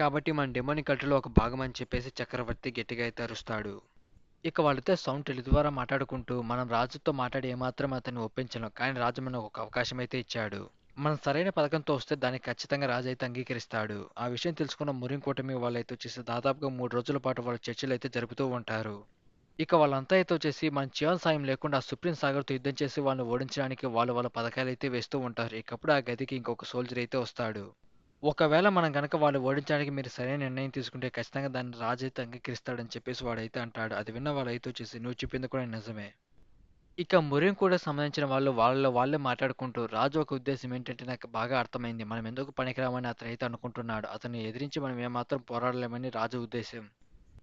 కాబట్టి మన డెమోనిక్ కల్ట్లో ఒక భాగం అని చెప్పేసి చక్రవర్తి గట్టిగా అయితే అరుస్తాడు. ఇక వాళ్ళతో సౌండ్ టెలి ద్వారా మాట్లాడుకుంటూ మనం రాజుతో మాట్లాడి ఏమాత్రం అతన్ని ఒప్పించలేం, కానీ రాజు మనకు ఒక అవకాశం అయితే ఇచ్చాడు. మనం సరైన పథకంతో వస్తే దానికి ఖచ్చితంగా రాజు అయితే అంగీకరిస్తాడు. ఆ విషయం తెలుసుకున్న మురిం కూటమి వాళ్ళైతే వచ్చేసి దాదాపుగా 3 రోజుల పాటు వాళ్ళ చర్చలు అయితే జరుపుతూ ఉంటారు. ఇక వాళ్ళంతా అయితే వచ్చేసి మన చివరి సాయం లేకుండా ఆ సుప్రీం సాగర్తో యుద్ధం చేసి వాళ్ళని ఓడించడానికి వాళ్ళు వాళ్ళ పథకాలు అయితే వేస్తూ ఉంటారు. ఇకప్పుడు ఆ గదికి ఇంకొక సోల్జర్ అయితే వస్తాడు. ఒకవేళ మనం గనక వాళ్ళు ఓడించడానికి మీరు సరైన నిర్ణయం తీసుకుంటే ఖచ్చితంగా దాన్ని రాజు అయితే అంగీకరిస్తాడని చెప్పేసి వాడైతే అంటాడు. అది విన్న వాళ్ళైతే వచ్చేసి నువ్వు చెప్పింది కూడా నిజమే. ఇక మురిం కూడా సంబంధించిన వాళ్ళు వాళ్ళే మాట్లాడుకుంటూ రాజు ఒక ఉద్దేశం ఏంటంటే నాకు బాగా అర్థమైంది, మనం ఎందుకు పనికిరామని అతను అయితే అనుకుంటున్నాడు. అతన్ని ఎదిరించి మనం ఏమాత్రం పోరాడలేమని రాజు ఉద్దేశం.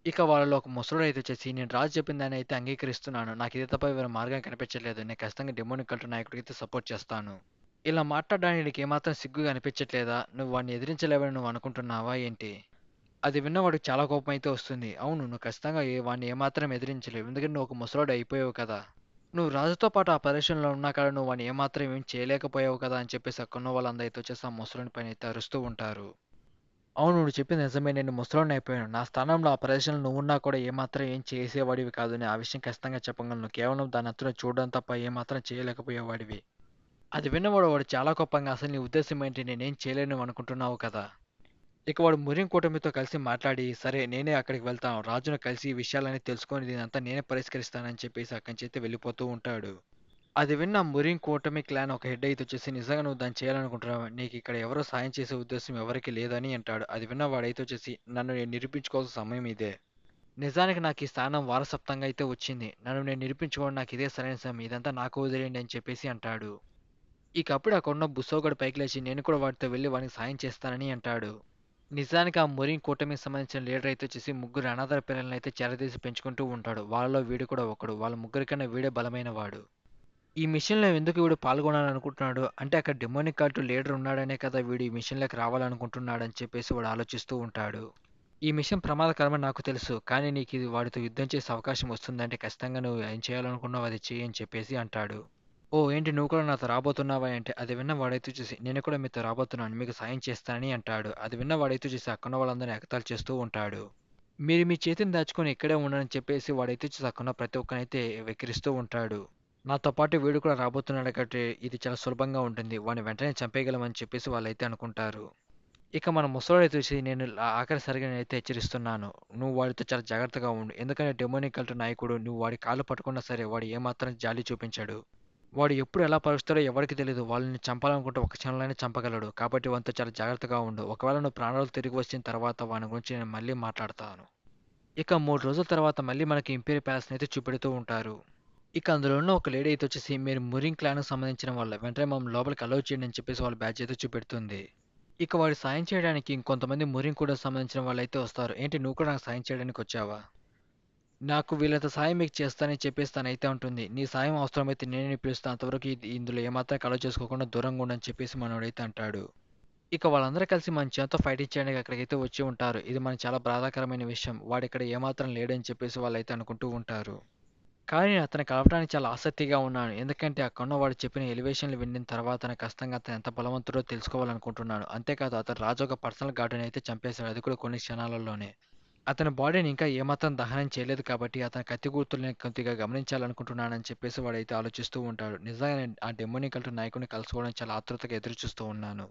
ఇక వాళ్ళలో ఒక ముసలుడు అయితే వచ్చేసి నేను రాజు చెప్పిన దాన్ని అయితే అంగీకరిస్తున్నాను, నాకు ఇది తప్ప వేరే మార్గం కనిపించట్లేదు, నేను ఖచ్చితంగా డెమోనిక్ కల్ట్ నాయకుడికి అయితే సపోర్ట్ చేస్తాను. ఇలా మాట్లాడడానికి నీకు ఏమాత్రం సిగ్గుగా అనిపించట్లేదా? నువ్వు వాడిని ఎదిరించలేవని నువ్వు అనుకుంటున్నావా ఏంటి? అది విన్న వాడికి చాలా కోపం అయితే వస్తుంది. అవును నువ్వు ఖచ్చితంగా వాడిని ఏమాత్రం ఎదిరించలేవు, ఎందుకంటే నువ్వు ఒక ముసలోడు అయిపోయావు కదా. నువ్వు రాజుతో పాటు ఆ ప్రదేశంలో ఉన్నా కదా నువ్వు వాడిని ఏమాత్రం ఏం చేయలేకపోయావు కదా అని చెప్పేసి అక్కడున్న వాళ్ళందరూ అయితే వచ్చేసి ఆ ముసలోని పైన అయితే అరుస్తూ ఉంటారు. అవును నువ్వు చెప్పింది నిజమే, నేను ముసలోడిని అయిపోయాను. నా స్థానంలో ఆ ప్రదేశంలో నువ్వున్నా కూడా ఏమాత్రం ఏం చేసేవాడివి కాదు, నేను ఆ విషయం ఖచ్చితంగా చెప్పగలను. కేవలం దాని అంతలో చూడడం తప్ప ఏమాత్రం చేయలేకపోయేవాడివి. అది విన్నవాడు వాడు చాలా కోపంగా అసలు నీ ఉద్దేశం ఏంటి, నేనేం చేయలేను అనుకుంటున్నావు కదా. ఇక వాడు మురిం కూటమితో కలిసి మాట్లాడి సరే నేనే అక్కడికి వెళ్తాను, రాజును కలిసి ఈ విషయాలన్నీ తెలుసుకొని దీనంతా నేనే పరిష్కరిస్తానని చెప్పేసి అక్కడి నుంచి అయితే వెళ్ళిపోతూ ఉంటాడు. అది విన్న మురిం కూటమి క్లాన్ ఒక హెడ్ అయితే వచ్చేసి నిజంగా నువ్వు దాన్ని చేయాలనుకుంటున్నావా, నీకు ఇక్కడ ఎవరో సాయం చేసే ఉద్దేశం ఎవరికి లేదని అంటాడు. అది విన్న వాడైతే వచ్చేసి నన్ను నేను నిరూపించుకోవాల్సిన సమయం ఇదే. నిజానికి నాకు ఈ స్థానం వారసత్వంగా అయితే వచ్చింది, నన్ను నేను నిరూపించుకోవడం నాకు ఇదే సరైన సమయం, ఇదంతా నాకు వదిలేయండి అని చెప్పేసి అంటాడు. ఇక అప్పుడు అక్కడున్న బుసోగడు పైకి లేచి నేను కూడా వాడితో వెళ్ళి వానికి సాయం చేస్తానని అంటాడు. నిజానికి ఆ మొరిన్ కూటమికి సంబంధించిన లీడర్ అయితే వచ్చేసి ముగ్గురు అనాథల పిల్లల్ని అయితే చెరదీసి పెంచుకుంటూ ఉంటాడు. వాళ్ళలో వీడు కూడా ఒకడు. వాళ్ళ ముగ్గురికన్నా వీడే బలమైన వాడు. ఈ మిషన్‌లో ఎందుకు వీడు పాల్గొనాలనుకుంటున్నాడు అంటే అక్కడ డెమోనిక్ కల్ట్ లీడర్ ఉన్నాడనే కదా వీడు ఈ మిషన్‌లోకి రావాలనుకుంటున్నాడని చెప్పేసి వాడు ఆలోచిస్తూ ఉంటాడు. ఈ మిషన్ ప్రమాదకరమని నాకు తెలుసు, కానీ నీకు ఇది వాడితో యుద్ధం చేసే అవకాశం వస్తుందంటే ఖచ్చితంగా నువ్వు ఏం చేయాలనుకున్నావో అది చెయ్యి అని చెప్పేసి అంటాడు. ఓ ఏంటి నువ్వు కూడా నాతో రాబోతున్నావా అంటే అది విన్న వాడైతే చూసి నేను కూడా మీతో రాబోతున్నాను, మీకు సాయం చేస్తానని అంటాడు. అది విన్న వాడైతే చూసి అక్కడున్న వాళ్ళందరినీ ఎగతాళి చేస్తూ ఉంటాడు. మీరు మీ చేతిని దాచుకొని ఇక్కడే ఉండని చెప్పేసి వాడైతే చూసి అక్కడున్న ప్రతి ఒక్కరినైతే వెక్కిరిస్తూ ఉంటాడు. నాతో పాటు వీడు కూడా రాబోతున్నాడు కాబట్టి ఇది చాలా సులభంగా ఉంటుంది. వాడిని వెంటనే చంపేయగలమని చెప్పేసి వాళ్ళైతే అనుకుంటారు. ఇక మన ముసలోడు చూసి నేను ఆఖరిసారిగా నేనైతే హెచ్చరిస్తున్నాను. నువ్వు వాడితో చాలా జాగ్రత్తగా ఉండు. ఎందుకంటే డెమోనిక్ కల్ట్ నాయకుడు నువ్వు వాడి కాళ్ళు పట్టుకున్నా సరే వాడు ఏమాత్రం జాలి చూపించాడు. వాడు ఎప్పుడు ఎలా పరుస్తాడో ఎవరికీ తెలీదు. వాళ్ళని చంపాలనుకుంటే ఒక క్షణంలోనే చంపగలడు. కాబట్టి వానితో చాలా జాగ్రత్తగా ఉండు. ఒకవేళ నువ్వు ప్రాణాలు తిరిగి వచ్చిన తర్వాత వాని గురించి నేను మళ్ళీ మాట్లాడతాను. ఇక 3 రోజుల తర్వాత మళ్ళీ మనకి ఇంపీరియల్ ప్యాలెస్‌ని అయితే చూపెడుతూ ఉంటారు. ఇక అందులో ఉన్న ఒక లేడీ అయితే వచ్చేసి మీరు మురింగ్ క్లాన్‌కి సంబంధించిన వాళ్ళు. వెంటనే మమ్మల్ని లోపలికి అలౌ చేయండి అని చెప్పేసి వాళ్ళ బ్యాడ్జ్ అయితే చూపెడుతుంది. ఇక వాడి సాయం చేయడానికి ఇంకొంతమంది మురింగ్ కూడా సంబంధించిన వాళ్ళైతే వస్తారు. ఏంటి నువ్వు కూడా నాకు సాయం చేయడానికి వచ్చావా? నాకు వీళ్ళంత సాయం మీకు చేస్తానని చెప్పేసి తనైతే ఉంటుంది. నీ సాయం అవసరమైతే నేనే పిలుస్తాను. అంతవరకు ఇందులో ఏమాత్రం కలవ చేసుకోకుండా దూరంగా ఉండని చెప్పేసి మనోడైతే అంటాడు. ఇక వాళ్ళందరూ కలిసి మన చేతో ఫైటింగ్ చేయడానికి అక్కడికైతే వచ్చి ఉంటారు. ఇది మనకి చాలా బాధాకరమైన విషయం. వాడిక్కడ ఏమాత్రం లేడని చెప్పేసి వాళ్ళైతే అనుకుంటూ ఉంటారు. కానీ నేను అతన్ని కలవడానికి చాలా ఆసక్తిగా ఉన్నాను. ఎందుకంటే అక్కడున్న వాడు చెప్పిన ఎలివేషన్‌లు వినిన తర్వాత నాకు ఖచ్చితంగా అతను ఎంత బలవంతుడో తెలుసుకోవాలనుకుంటున్నాను. అంతేకాదు అతను రాజు ఒక పర్సనల్ గార్డ్‌ని అయితే చంపేశాడు. అది కూడా కొన్ని క్షణాలలోనే. అతని బాడీని ఇంకా ఏమాత్రం దహనం చేయలేదు కాబట్టి అతని కత్తి గుర్తుల్ని కొద్దిగా గమనించాలనుకుంటున్నానని చెప్పేసి వాడైతే ఆలోచిస్తూ ఉంటాడు. నిజంగా నేను ఆ డెమోనిక్ కల్ట్ నాయకుడిని కలుసుకోవడానికి చాలా ఆతృతగా ఎదురుచూస్తూ ఉన్నాను.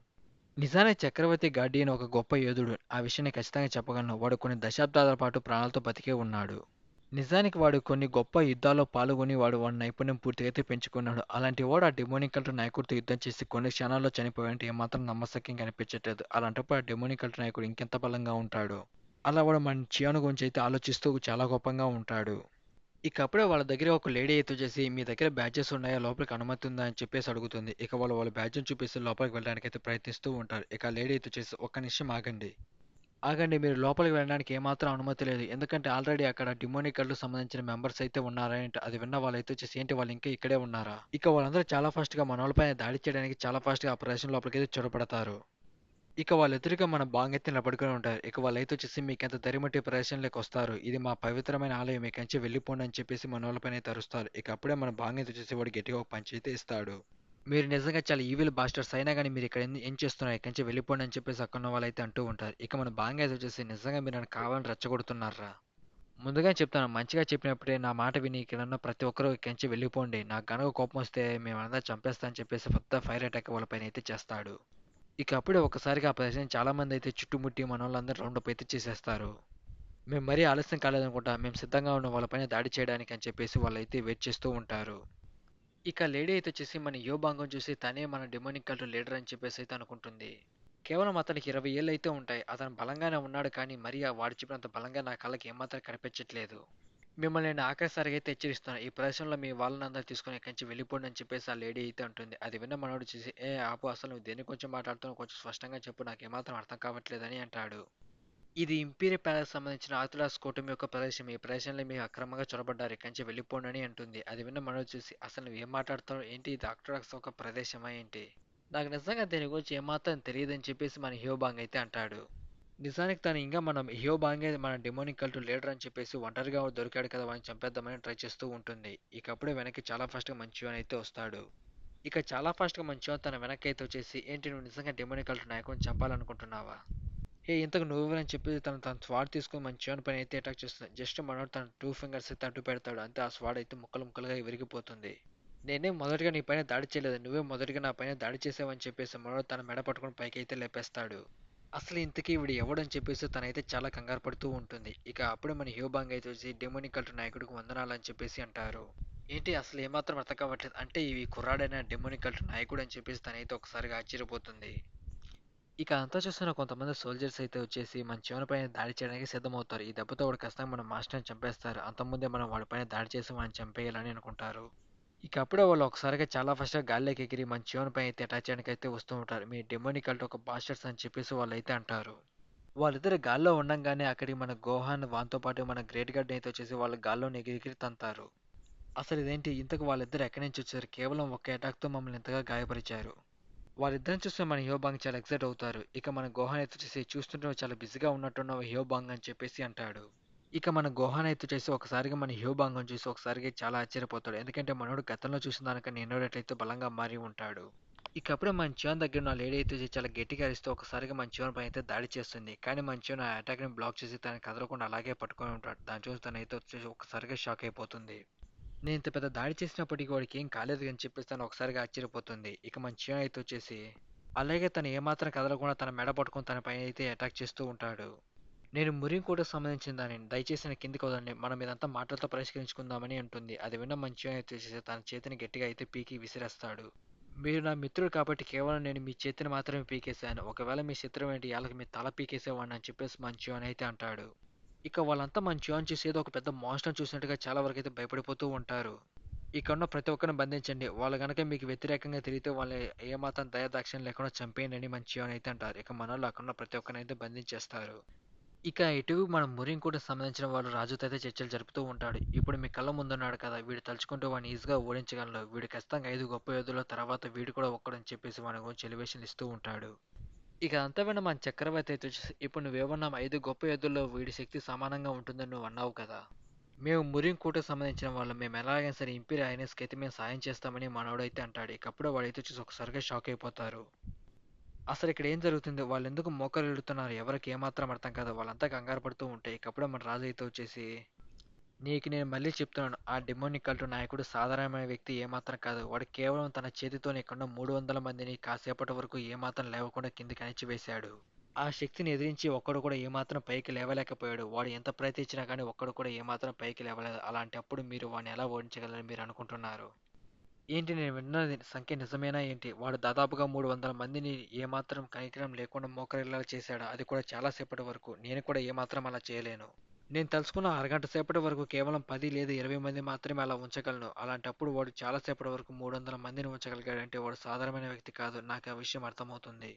నిజానికి చక్రవర్తి గార్డియన్ ఒక గొప్ప యోధుడు. ఆ విషయాన్ని ఖచ్చితంగా చెప్పగలను. వాడు కొన్ని దశాబ్దాల పాటు ప్రాణాలతో బతికే ఉన్నాడు. నిజానికి వాడు కొన్ని గొప్ప యుద్ధాల్లో పాల్గొని వాడి నైపుణ్యం పూర్తిగా అయితే పెంచుకున్నాడు. అలాంటి వాడు ఆ డెమోనిక్ కల్ట్ నాయకుడితో యుద్ధం చేసి కొన్ని క్షణాల్లో చనిపోయాడంటే ఏమాత్రం నమ్మశక్యం కనిపించట్లేదు. అలాంటప్పుడు ఆ డెమోనిక్ కల్ట్ నాయకుడు ఇంకెంత బలంగా ఉంటాడు. అలా వాడు మన చియాను గురించి అయితే ఆలోచిస్తూ చాలా గొప్పంగా ఉంటాడు. ఇక అప్పుడే వాళ్ళ దగ్గర ఒక లేడీ అయితే వచ్చేసి మీ దగ్గర బ్యాడ్జెస్ ఉన్నాయా లోపలికి అనుమతి ఉందా అని చెప్పేసి అడుగుతుంది. ఇక వాళ్ళ బ్యాడ్జ్ని చూపిస్తూ లోపలికి వెళ్ళడానికి అయితే ప్రయత్నిస్తూ ఉంటారు. ఇక ఆ లేడీ అయితే వచ్చేసి ఒక్క నిమిషం ఆగండి. ఆగండి మీరు లోపలికి వెళ్ళడానికి ఏమాత్రం అనుమతి లేదు. ఎందుకంటే ఆల్రెడీ అక్కడ డిమోనిక్ కల్ట్‌కి సంబంధించిన మెంబర్స్ అయితే ఉన్నారంట. అది విన్న వాళ్ళైతే వచ్చేసి ఏంటి వాళ్ళు ఇంకా ఇక్కడే ఉన్నారా? ఇక వాళ్ళందరూ చాలా ఫాస్ట్‌గా మనోళ్ళపైన దాడి చేయడానికి చాలా ఫాస్ట్‌గా ఆ ప్రదేశం లోపలికైతే చొరబడతారు. ఇక వాళ్ళెదురుగా మన బాంగెత్తి నిలబడుకొని ఉంటారు. ఇక వాళ్ళైతే వచ్చేసి మీకెంత ధైర్యముంటే ఈ ప్రదేశంలోకి వస్తారు. ఇది మా పవిత్రమైన ఆలయం. ఇక్కడి నుంచి వెళ్ళిపోండి అని చెప్పేసి మనోళ్ళపైన అయితే అరుస్తారు. ఇక అప్పుడే మన బాంగెత్తి వచ్చేసి వాడు గట్టిగా ఒక పంచ్ అయితే ఇస్తాడు. మీరు నిజంగా చాలా ఈవిల్ బాస్టర్స్ అయినా గాని మీరు ఇక్కడ ఏం చేస్తున్నారు? ఇక్కడి నుంచి వెళ్ళిపోండి అని చెప్పేసి అక్కడున్న వాళ్ళైతే అంటూ ఉంటారు. ఇక మన బాంగైజ్ వచ్చేసి నిజంగా మీరు నన్ను కావాలని రెచ్చగొడుతున్నారా? ముందుగా చెప్తాను మంచిగా చెప్పినప్పుడే నా మాట విని ఇక్కడున్న ప్రతి ఒక్కరూ ఇక్కడి నుంచి వెళ్ళిపోండి. నాకు గనక కోపం వస్తే మేమందరం చంపేస్తా అని చెప్పేసి పెద్ద ఫైర్ అటాక్ వాళ్ళపైన అయితే చేస్తాడు. ఇక అప్పుడే ఒక్కసారిగా ఆ ప్రదేశం చాలా మంది అయితే చుట్టుముట్టి మనోళ్ళందరూ రౌండప్ అయితే చేసేస్తారు. మేము మరీ ఆలస్యం కాలేదనుకుంటా. మేము సిద్ధంగా ఉన్న వాళ్ళపైన దాడి చేయడానికి అని చెప్పేసి వాళ్ళైతే వెయిట్ చేస్తూ ఉంటారు. ఇక లేడీ అయితే వచ్చేసి మన యోబాంగం చూసి తనే మన డెమోనిక్ కల్ట్ లీడర్ అని చెప్పేసి అయితే అనుకుంటుంది. కేవలం అతనికి 20 ఏళ్ళు అయితే ఉంటాయి. అతను బలంగానే ఉన్నాడు కానీ మరీ ఆ వాడు చెప్పినంత బలంగా నా కళ్ళకి ఏమాత్రం కనిపించట్లేదు. మిమ్మల్ని నేను ఆఖరిసారిగా అయితే హెచ్చరిస్తున్నాను. ఈ ప్రదేశంలో మీ వాళ్ళనందరూ తీసుకొని ఇక్కడి నుంచి వెళ్ళిపోండి అని చెప్పేసి ఆ లేడీ అయితే అంటుంది. అది విన్న మనోడు చూసి ఏ ఆపు అసలు నువ్వు దేని గురించి మాట్లాడుతున్నావు కొంచెం స్పష్టంగా చెప్పు నాకు ఏమాత్రం అర్థం కావట్లేదని అంటాడు. ఇది ఇంపీరియల్ ప్యాలెస్ సంబంధించిన ఆర్థడాక్స్ కూటమి యొక్క ప్రదేశం. ఈ ప్రదేశంలో మీరు అక్రమంగా చొరబడ్డారు. ఇక్కడి నుంచి వెళ్ళిపోండి అని అంటుంది. అది విన్న మనోజ్ చూసి అసలు నువ్వు ఏం మాట్లాడుతున్నావు ఏంటి ఇది ఆర్థడాక్స్ ఒక ప్రదేశమా ఏంటి? నాకు నిజంగా దీని గురించి ఏమాత్రం తెలియదని చెప్పేసి మన హ్యోబాంగ్ అయితే అంటాడు. నిజానికి తను ఇంకా మనం హ్యోబాంగే మన డెమోనిక్ కల్ట్ లీడర్ అని చెప్పేసి ఒంటరిగా దొరికాడు కదా వాడిని చంపేద్దామని ట్రై చేస్తూ ఉంటుంది. ఇక అప్పుడే వెనక్కి చాలా ఫాస్ట్గా మంచివాన్ అయితే వస్తాడు. ఇక చాలా ఫాస్ట్గా మంచివాన్ తన వెనక్కి అయితే వచ్చేసి ఏంటి నువ్వు నిజంగా డెమోనిక్ కల్ట్ నాయకుడిని చంపాలనుకుంటున్నావా? ఇంతకు నువ్వెవరని చెప్పి తన స్వాడ్ తీసుకొని మన చివరి పైన అయితే అటాక్ చేస్తుంది. జస్ట్ మనోడు తన 2 ఫింగర్స్ అయితే అడ్డు పెడతాడు. అంతే ఆ స్వాడ్ అయితే ముక్కలు ముక్కలుగా విరిగిపోతుంది. నేనే మొదటగా నీ పైన దాడి చేయలేదు. నువ్వే మొదటగా నా పైన దాడి చేసావని చెప్పేసి మనోడు తన మెడ పట్టుకొని పైకి అయితే లేపేస్తాడు. అసలు ఇంతకీ వీడు ఎవడని చెప్పేసి తనైతే చాలా కంగారు పడుతూ ఉంటుంది. ఇక అప్పుడే మన హ్యూబాంగ్ అయితే వచ్చి డెమోనిక్ కల్ట్ నాయకుడికి వందనాలని చెప్పేసి అంటారు. ఏంటి అసలు ఏమాత్రం అర్థం కావట్లేదు అంటే ఇవి కుర్రాడైన డెమోనిక్ కల్ట్ నాయకుడు అని చెప్పేసి తనైతే ఒకసారిగా ఆశ్చర్యపోతుంది. ఇక అంతా చూస్తున్న కొంతమంది సోల్జర్స్ అయితే వచ్చేసి మన చివరిపైన దాడి చేయడానికి సిద్ధమవుతారు. ఈ దెబ్బతో వాడు ఖచ్చితంగా మన మాస్టర్ని చంపేస్తారు. అంతకుముందే మనం వాడిపైన దాడి చేసి వాడిని చంపేయాలని అనుకుంటారు. ఇక అప్పుడే వాళ్ళు ఒకసారిగా చాలా ఫస్ట్‌గా గాల్లోకి ఎగిరి మన చివరిపై అయితే అటాక్ చేయడానికి అయితే వస్తూ ఉంటారు. మీ డెమోనిక్ కల్ట్ ఒక బాస్టర్స్ అని చెప్పేసి వాళ్ళైతే అంటారు. వాళ్ళిద్దరు గాల్లో ఉండంగానే అక్కడికి మన గోహాన్ వానితో పాటు మన గ్రేట్ గార్డ్‌ని అయితే వచ్చేసి వాళ్ళు గాల్లోని ఎగిరి ఎగిరి తంతారు. అసలు ఇదేంటి ఇంతకు వాళ్ళిద్దరు ఎక్కడి నుంచి వచ్చారు? కేవలం ఒక్క అటాక్‌తో మమ్మల్ని ఇంతగా గాయపరిచారు. వాళ్ళిద్దరిని చూస్తే మన హ్యోబాంగ్ చాలా ఎక్సైట్ అవుతారు. ఇక మన గోహాన్ అయితే వచ్చేసి చూస్తుంటే నువ్వు చాలా బిజీగా ఉన్నట్టున్నావు హ్యోబాంగ్ అని చెప్పేసి అంటాడు. ఇక మన గోహాన్ అయితే వచ్చేసి ఒకసారిగా మన హ్యోబాంగ్‌ని చూసి ఒకసారిగా చాలా ఆశ్చర్యపోతాడు. ఎందుకంటే మనోడు గతంలో చూసిన దానికన్నా ఎన్నో బలంగా మారి ఉంటాడు. ఇక అప్పుడే మన చివన్ దగ్గర ఉన్న లేడీ అయితే వచ్చి చాలా గట్టిగా అరిస్తూ ఒకసారిగా మన చివన్ పైన అయితే దాడి చేస్తుంది. కానీ మన చివన్ ఆ అటాక్‌ని బ్లాక్ చేసి తనని కదలకుండా అలాగే పట్టుకొని ఉంటాడు. దాన్ని చూసి తనైతే వచ్చేసి ఒక్కసారిగా షాక్ అయిపోతుంది. నేను ఇంత పెద్ద దాడి చేసినప్పటికీ వాడికి ఏం కాలేదు అని చెప్పేసి తను ఒకసారిగా ఆశ్చర్యపోతుంది. ఇక మన చియో అయితే వచ్చేసి అలాగే తను ఏమాత్రం కదలకుండా తన మెడ పట్టుకొని తన పైన అయితే అటాక్ చేస్తూ ఉంటాడు. నేను మురింకోటకు సంబంధించిన దానిని దయచేసి నా కిందికి వదలండి, మనం ఇదంతా మాటలతో పరిష్కరించుకుందామని అంటుంది. అది విన్న మంచిగా అయితే చేసి తన చేతిని గట్టిగా అయితే పీకి విసిరేస్తాడు. మీరు నా మిత్రుడు కాబట్టి కేవలం నేను మీ చేతిని మాత్రమే పీకేశాను. ఒకవేళ మీ శత్రువు ఏంటి వాళ్ళకి మీ తల పీకేసేవాడిని అని చెప్పేసి మంచిగా అయితే అంటాడు. ఇక వాళ్ళంతా మంచిగా చూసి ఏదో ఒక పెద్ద మాన్స్టర్ చూసినట్టుగా చాలా వరకు అయితే భయపడిపోతూ ఉంటారు. ఇక్కడ ఉన్న ప్రతి ఒక్కరిని బంధించండి. వాళ్ళు గనక మీకు వ్యతిరేకంగా తిరిగితే వాళ్ళని ఏమాత్రం దయాదాక్షిణ్యం లేకుండా చంపేయండి అని మంచిగా అయితే అంటారు. ఇక మనోళ్ళు అక్కడ ఉన్న ప్రతి ఒక్కరిని అయితే బంధించేస్తారు. ఇక ఇటు మన మురింకోటకి సంబంధించిన వాళ్ళు రాజుతో అయితే చర్చలు జరుపుతూ ఉంటాడు. ఇప్పుడు మీ కళ్ళ ముందున్నాడు కదా, వీడు తలుచుకుంటూ వాడిని ఈజీగా ఓడించగలడు. వీడు ఖచ్చితంగా 5 గొప్ప యోధుల తర్వాత వీడు కూడా ఒక్కడని చెప్పేసి వాని గురించి ఎలివేషన్లు ఇస్తూ ఉంటాడు. ఇక అంతా విన్న మన చక్రవర్తి అయితే వచ్చేసి, ఇప్పుడు నువ్వేమన్నాం 5 గొప్ప యోధుల్లో వీడి శక్తి సమానంగా ఉంటుందని నువ్వు అన్నావు కదా. మేము మురింకోటకు సంబంధించిన వాళ్ళు మేము ఎలాగైనా సరే ఇంపీరియల్ హైనెస్కి అయితే మేము సాయం చేస్తామని మనోడైతే అంటాడు. ఇక అప్పుడే వాడైతే వచ్చేసి ఒకసారిగా షాక్ అయిపోతారు. అసలు ఇక్కడ ఏం జరుగుతుంది? వాళ్ళెందుకు మోకరిల్లుతున్నారు? ఎవరికి ఏమాత్రం అర్థం కాదు. వాళ్ళంతా కంగారు పడుతూ ఉంటే ఇకప్పుడే మన రాజు అయితే వచ్చేసి, నీకు నేను మళ్ళీ చెప్తున్నాను, ఆ డెమోనిక్ కల్ట్ నాయకుడు సాధారణమైన వ్యక్తి ఏమాత్రం కాదు. వాడు కేవలం తన చేతితోనే ఇక్కడ 300 మందిని కాసేపటి వరకు ఏమాత్రం లేవకుండా కిందికి అణిచివేశాడు. ఆ శక్తిని ఎదిరించి ఒక్కడు కూడా ఏమాత్రం పైకి లేవలేకపోయాడు. వాడు ఎంత ప్రయత్నించినా కానీ ఒక్కడు కూడా ఏమాత్రం పైకి లేవలేదు. అలాంటప్పుడు మీరు వాడిని ఎలా ఓడించగలరని మీరు అనుకుంటున్నారు? ఏంటి నేను విన్నది సంఖ్య నిజమేనా ఏంటి? వాడు దాదాపుగా 300 మందిని ఏమాత్రం కనికరం లేకుండా మోకరిల్లేలా చేశాడు. అది కూడా చాలా సేపటి వరకు. నేను కూడా ఏమాత్రం అలా చేయలేను. నేను తలుచుకున్న అరగంట సేపటి వరకు కేవలం 10 లేదా 20 మంది మాత్రమే అలా ఉంచగలను. అలాంటప్పుడు వాడు చాలా సేపటి వరకు 300 మందిని ఉంచగలిగాడంటే వాడు సాధారణమైన వ్యక్తి కాదు. నాకు ఆ విషయం అర్థమవుతుంది.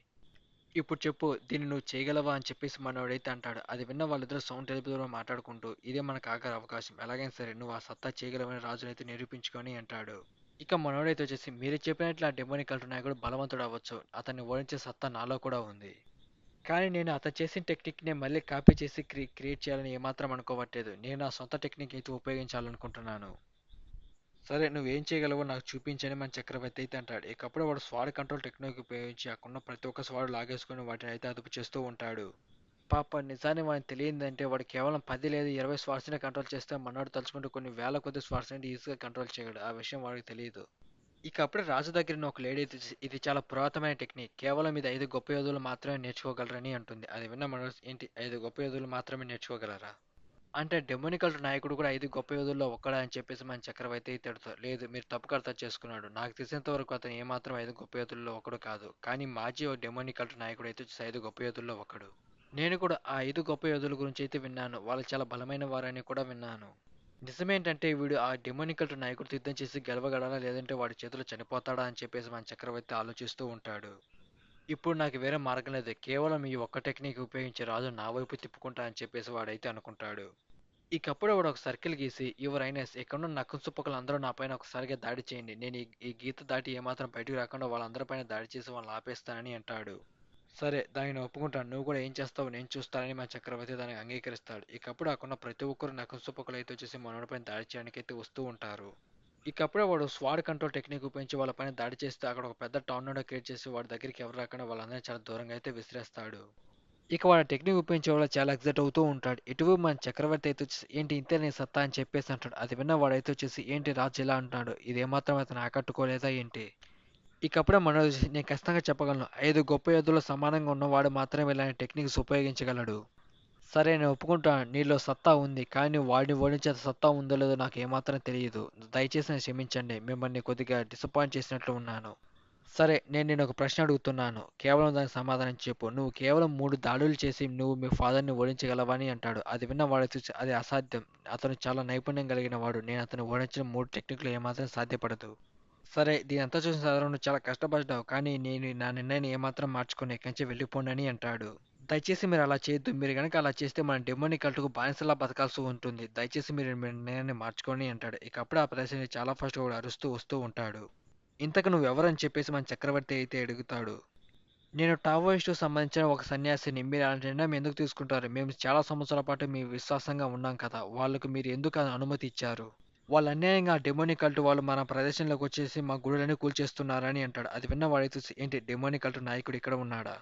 ఇప్పుడు చెప్పు, దీన్ని నువ్వు చేయగలవా అని చెప్పేసి మనోడైతే అంటాడు. అది విన్న వాళ్ళిద్దరూ సౌండ్ తెలుపుదూలో మాట్లాడుకుంటూ, ఇదే మనకు ఆఖరి అవకాశం. ఎలాగైనా సరే నువ్వు ఆ సత్తా చేయగలవని రాజునైతే నిరూపించుకొని అంటాడు. ఇక మనోడైతే వచ్చేసి, మీరు చెప్పినట్లు ఆ డెమోనిక్ కల్ట్ నాయకుడు బలవంతుడు అవ్వచ్చు. అతన్ని ఓడించే సత్తా నాలో కూడా ఉంది. కానీ నేను అతను చేసిన టెక్నిక్‌నే మళ్ళీ కాపీ చేసి క్రియేట్ చేయాలని ఏమాత్రం అనుకోవట్లేదు. నేను నా సొంత టెక్నిక్ అయితే ఉపయోగించాలనుకుంటున్నాను. సరే నువ్వేం చేయగలవో నాకు చూపించని మన చక్రవర్తి అయితే అంటాడు. ఇకప్పుడు వాడు స్వాడ్ కంట్రోల్ టెక్నిక్ ఉపయోగించి అక్కడున్న ప్రతి ఒక్క స్వాడ్ లాగేసుకొని వాటిని అయితే అదుపు చేస్తూ ఉంటాడు. పాప నిజాన్ని వాడికి తెలియందంటే వాడు కేవలం 10 లేదా 20 స్వాడ్స్‌నే కంట్రోల్ చేస్తే మనోడు తలుచుకుంటే కొన్ని వేల కొద్ది స్వాడ్స్‌ని ఈజీగా కంట్రోల్ చేయగలడు. ఆ విషయం వాడికి తెలియదు. ఇక అప్పుడే రాజు దగ్గర ఒక లేడీ ఇది చాలా పురాతనమైన టెక్నిక్, కేవలం ఇది 5 గొప్ప యోధులు మాత్రమే నేర్చుకోగలరని అంటుంది. అది విన్న మనోజ్, ఏంటి 5 గొప్ప యోధులు మాత్రమే నేర్చుకోగలరా? అంటే డెమోనికల్ నాయకుడు కూడా 5 గొప్ప యోధుల్లో ఒక్కడా అని చెప్పేసి మన చక్రవర్తి తిడతారు. లేదు, మీరు తప్పుగా అర్థం చేసుకున్నాడు. నాకు తెలిసినంత వరకు అతను ఏమాత్రం 5 గొప్ప యోధుల్లో ఒకడు కాదు. కానీ మాజీ డెమోనికల్ నాయకుడు అయితే 5 గొప్ప యోధుల్లో ఒకడు. నేను కూడా ఆ 5 గొప్ప యోధుల గురించి అయితే విన్నాను. వాళ్ళు చాలా బలమైన వారని కూడా విన్నాను. నిజమేంటంటే వీడు ఆ డెమోనికల్ నాయకుడితో యుద్ధం చేసి గెలవగలడా లేదంటే వాడి చేతిలో చనిపోతాడా అని చెప్పేసి మన చక్రవర్తి ఆలోచిస్తూ ఉంటాడు. ఇప్పుడు నాకు వేరే మార్గం లేదు. కేవలం ఈ ఒక్క టెక్నిక్ ఉపయోగించి రాజు నా వైపు తిప్పుకుంటా అని చెప్పేసి వాడైతే అనుకుంటాడు. ఇకప్పుడే వాడు ఒక సర్కిల్ గీసి, యువర్ హైనెస్ ఇక్కడున్న నక్కుసుప్పకలు అందరూ నా పైన ఒకసారిగా దాడి చేయండి. నేను ఈ గీత దాటి ఏమాత్రం బయటకు రాకుండా వాళ్ళందరిపైన దాడి చేసి వాళ్ళని ఆపేస్తానని అంటాడు. సరే, దానిని ఒప్పుకుంటాను. నువ్వు కూడా ఏం చేస్తావో నేను చూస్తానని మన చక్రవర్తి దానికి అంగీకరిస్తాడు. ఇకప్పుడు అక్కడున్న ప్రతి ఒక్కరు నక్కుసుప్పకలు అయితే వచ్చేసి మనోడిపైన దాడి చేయడానికి అయితే వస్తూ ఉంటారు. ఇకప్పుడే వాడు స్వాడ్ కంట్రోల్ టెక్నిక్ ఉపయోగించి వాళ్ళపైన దాడి చేస్తే అక్కడ ఒక పెద్ద టోర్నడో క్రియేట్ చేసి వాడి దగ్గరికి ఎవరు రాకుండా వాళ్ళందరినీ చాలా దూరంగా అయితే విసిరేస్తాడు. ఇక వాడు టెక్నిక్ ఉపయోగించే వాళ్ళు చాలా ఎగ్జైట్ అవుతూ ఉంటాడు. ఇటువైపు మన చక్రవర్తి అయితే వచ్చేసి, ఏంటి ఇంతే నీ సత్తా అని చెప్పేసి అంటాడు. అది విన్న వాడైతే వచ్చేసి, ఏంటి రాజు ఇలా అంటున్నాడు, ఇది ఏమాత్రం అతను ఆకట్టుకోలేదా ఏంటి? ఇకప్పుడే మనోజ్ వచ్చేసి, నేను ఖచ్చితంగా చెప్పగలను, 5 గొప్ప యోధుల్లో సమానంగా ఉన్నవాడు మాత్రమే ఇలాంటి టెక్నిక్స్ ఉపయోగించగలడు. సరే, నేను ఒప్పుకుంటాను, నీలో సత్తా ఉంది. కానీ వాడిని ఓడించే సత్తా ఉందో లేదో నాకు ఏమాత్రం తెలియదు. దయచేసి నన్ను క్షమించండి. మిమ్మల్ని కొద్దిగా డిసప్పాయింట్ చేసినట్లు ఉన్నాను. సరే, నేను నిన్నొక ప్రశ్న అడుగుతున్నాను. కేవలం దానికి సమాధానం చెప్పు. నువ్వు కేవలం 3 దాడులు చేసి నువ్వు మీ ఫాదర్‌ని ఓడించగలవా అని అంటాడు. అది విన్న వాడు చూసి, అది అసాధ్యం. అతను చాలా నైపుణ్యం కలిగిన వాడు. నేను అతన్ని ఓడించిన 3 టెక్నిక్‌లు ఏమాత్రం సాధ్యపడదు. సరే, దీనంతా చూసిన తర్వాత నువ్వు చాలా కష్టపడ్డావు. కానీ నేను నా నిర్ణయాన్ని ఏమాత్రం మార్చుకోను. ఇక్కడి నుంచి వెళ్ళిపోండి అని అంటాడు. దయచేసి మీరు అలా చేయొద్దు. మీరు గనక అలా చేస్తే మన డెమోనిక్ కల్ట్‌కు బానిసలా బతకాల్సి ఉంటుంది. దయచేసి మీరు మీ నిర్ణయాన్ని మార్చుకోండి అంటాడు. ఇక అప్పుడే ఆ ప్రదేశానికి చాలా ఫాస్ట్‌గా వాడు అరుస్తూ వస్తూ ఉంటాడు. ఇంతకు నువ్వెవరని చెప్పేసి మన చక్రవర్తి అయితే అడుగుతాడు. నేను టావోయిస్టుకు సంబంధించిన ఒక సన్యాసిని. మీరు అలాంటి నిర్ణయం ఎందుకు తీసుకుంటారు? మేము చాలా సంవత్సరాల పాటు మీ విశ్వాసంగా ఉన్నాం కదా. వాళ్ళకు మీరు ఎందుకు ఆ అనుమతి ఇచ్చారు? వాళ్ళు అన్యాయంగా ఆ డెమోనిక్ కల్ట్ వాళ్ళు మన ప్రదేశంలోకి వచ్చేసి మా గుడులన్నీ కూల్చేస్తున్నారని అంటాడు. అది విన్న వాడైతే ఏంటి డెమోనిక్ కల్ట్ నాయకుడు ఇక్కడ ఉన్నాడా?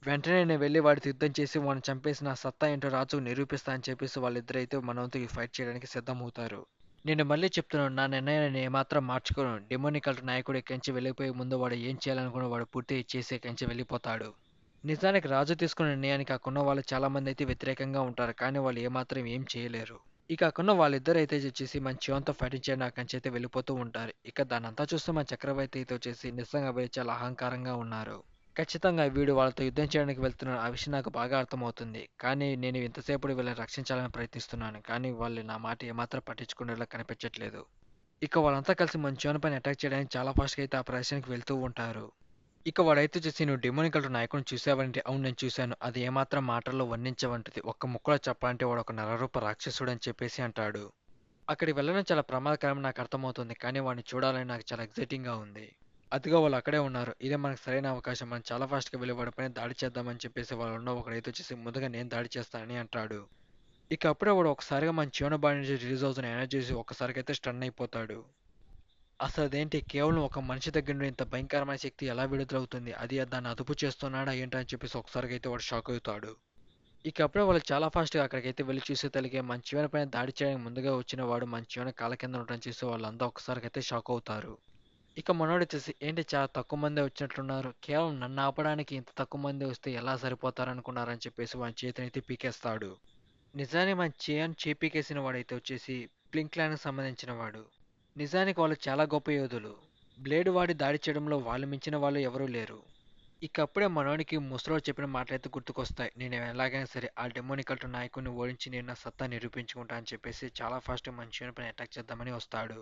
వెంటనే నేను వెళ్ళి వాడితో యుద్ధం చేసి వాడిని చంపేసి నా సత్తా ఏంటో రాజుకు నిరూపిస్తా అని చెప్పేసి వాళ్ళిద్దరైతే మనవంతు ఈ ఫైట్ చేయడానికి సిద్ధమవుతారు. నేను మళ్ళీ చెప్తున్నాను, నా నిర్ణయాన్ని నేను ఏమాత్రం మార్చుకోను. డెమోనికల్ నాయకుడు ఇక్కడి నుంచి వెళ్ళిపోయే ముందు వాడు ఏం చేయాలనుకున్న వాడు పూర్తిగా చేసి ఇక్కడి నుంచి వెళ్ళిపోతాడు. నిజానికి రాజు తీసుకున్న నిర్ణయానికి అక్కడున్న వాళ్ళు చాలా మంది అయితే వ్యతిరేకంగా ఉంటారు. కానీ వాళ్ళు ఏమాత్రం ఏం చేయలేరు. ఇక అక్కడున్న వాళ్ళిద్దరు అయితే వచ్చేసి మన శివంతో ఫైటింగ్ చేయడానికి అక్కడి నుంచి అయితే వెళ్ళిపోతూ ఉంటారు. ఇక దానంతా చూస్తే మన చక్రవర్తి అయితే వచ్చేసి నిజంగా వీళ్ళు చాలా అహంకారంగా ఉన్నారు. ఖచ్చితంగా వీడు వాళ్ళతో యుద్ధం చేయడానికి వెళ్తున్నాడు. ఆ విషయం నాకు బాగా అర్థమవుతుంది. కానీ నేను ఇంతసేపు వీళ్ళని రక్షించాలని ప్రయత్నిస్తున్నాను. కానీ వాళ్ళు నా మాట ఏమాత్రం పట్టించుకునేలా కనిపించట్లేదు. ఇక వాళ్ళంతా కలిసి మన శివన్ పైన అటాక్ చేయడానికి చాలా ఫాస్ట్‌గా అయితే ఆ ప్రదేశానికి వెళ్తూ ఉంటారు. ఇక వాడైతే చూసి "నువ్వు డెమోనికల్ నాయకుడిని చూసావంటే" "అవును నేను చూశాను. అది ఏమాత్రం మాటల్లో వర్ణించవంటిది. ఒక్క ముక్కలో చెప్పాలంటే వాడు ఒక నరరూప రాక్షసుడు" అని చెప్పేసి అంటాడు. అక్కడికి వెళ్ళడం చాలా ప్రమాదకరమని నాకు అర్థమవుతుంది. కానీ వాడిని చూడాలని నాకు చాలా ఎక్సైటింగ్‌గా ఉంది. అదిగో వాళ్ళు అక్కడే ఉన్నారు. ఇదే మనకు సరైన అవకాశం. మనం చాలా ఫాస్ట్‌గా వెళ్లి వాడిపైన దాడి చేద్దామని చెప్పేసి వాళ్ళలో ఒకడైతే వచ్చేసి ముందుగా నేను దాడి చేస్తానని అంటాడు. ఇక అప్పుడే వాడు ఒకసారిగా మన జీవన బాడీ నుంచి రిలీజ్ అవుతున్న ఎనర్జీ చూసి ఒక్కసారిగా అయితే స్టన్ అయిపోతాడు. అసలు అదేంటి కేవలం ఒక మనిషి దగ్గర నుండి ఇంత భయంకరమైన శక్తి ఎలా విడుదలవుతుంది? అది దాన్ని అదుపు చేస్తున్నాడా ఏంటా అని చెప్పేసి ఒకసారిగా అయితే వాడు షాక్ అవుతాడు. ఇక అప్పుడే వాళ్ళు చాలా ఫాస్ట్‌గా అక్కడికైతే వెళ్లి చూసేతలికే మన జీవన పైన దాడి చేయడానికి ముందుగా వచ్చిన వాడు మన జీవన కాళ్ళ కింద ఉండటం చూసి వాళ్ళంతా ఒక్కసారిగా షాక్ అవుతారు. ఇక మనోడొచ్చేసి ఏంటి చాలా తక్కువ మందే వచ్చినట్లున్నారు. కేవలం నన్ను ఆపడానికి ఇంత తక్కువ మంది వస్తే ఎలా సరిపోతారనుకున్నారని చెప్పేసి వాని చేతినైతే పీకేస్తాడు. నిజానికి మన చేపీకేసిన వాడైతే వచ్చేసి బ్లింక్ క్లాన్‌కి సంబంధించిన వాడు. నిజానికి వాళ్ళు చాలా గొప్ప యోధులు. బ్లేడ్ వాడి దాడి చేయడంలో వాళ్ళు మించిన వాళ్ళు ఎవరూ లేరు. ఇక అప్పుడే మనోడికి ముసలోడు చెప్పిన మాటలైతే గుర్తుకొస్తాయి. నేను ఎలాగైనా సరే ఆ డెమోనికల్ నాయకుడిని ఓడించి నేను నా సత్తా నిరూపించుకుంటా అని చెప్పేసి చాలా ఫాస్ట్‌గా మన శివుని పైన అటాక్ చేద్దామని వస్తాడు.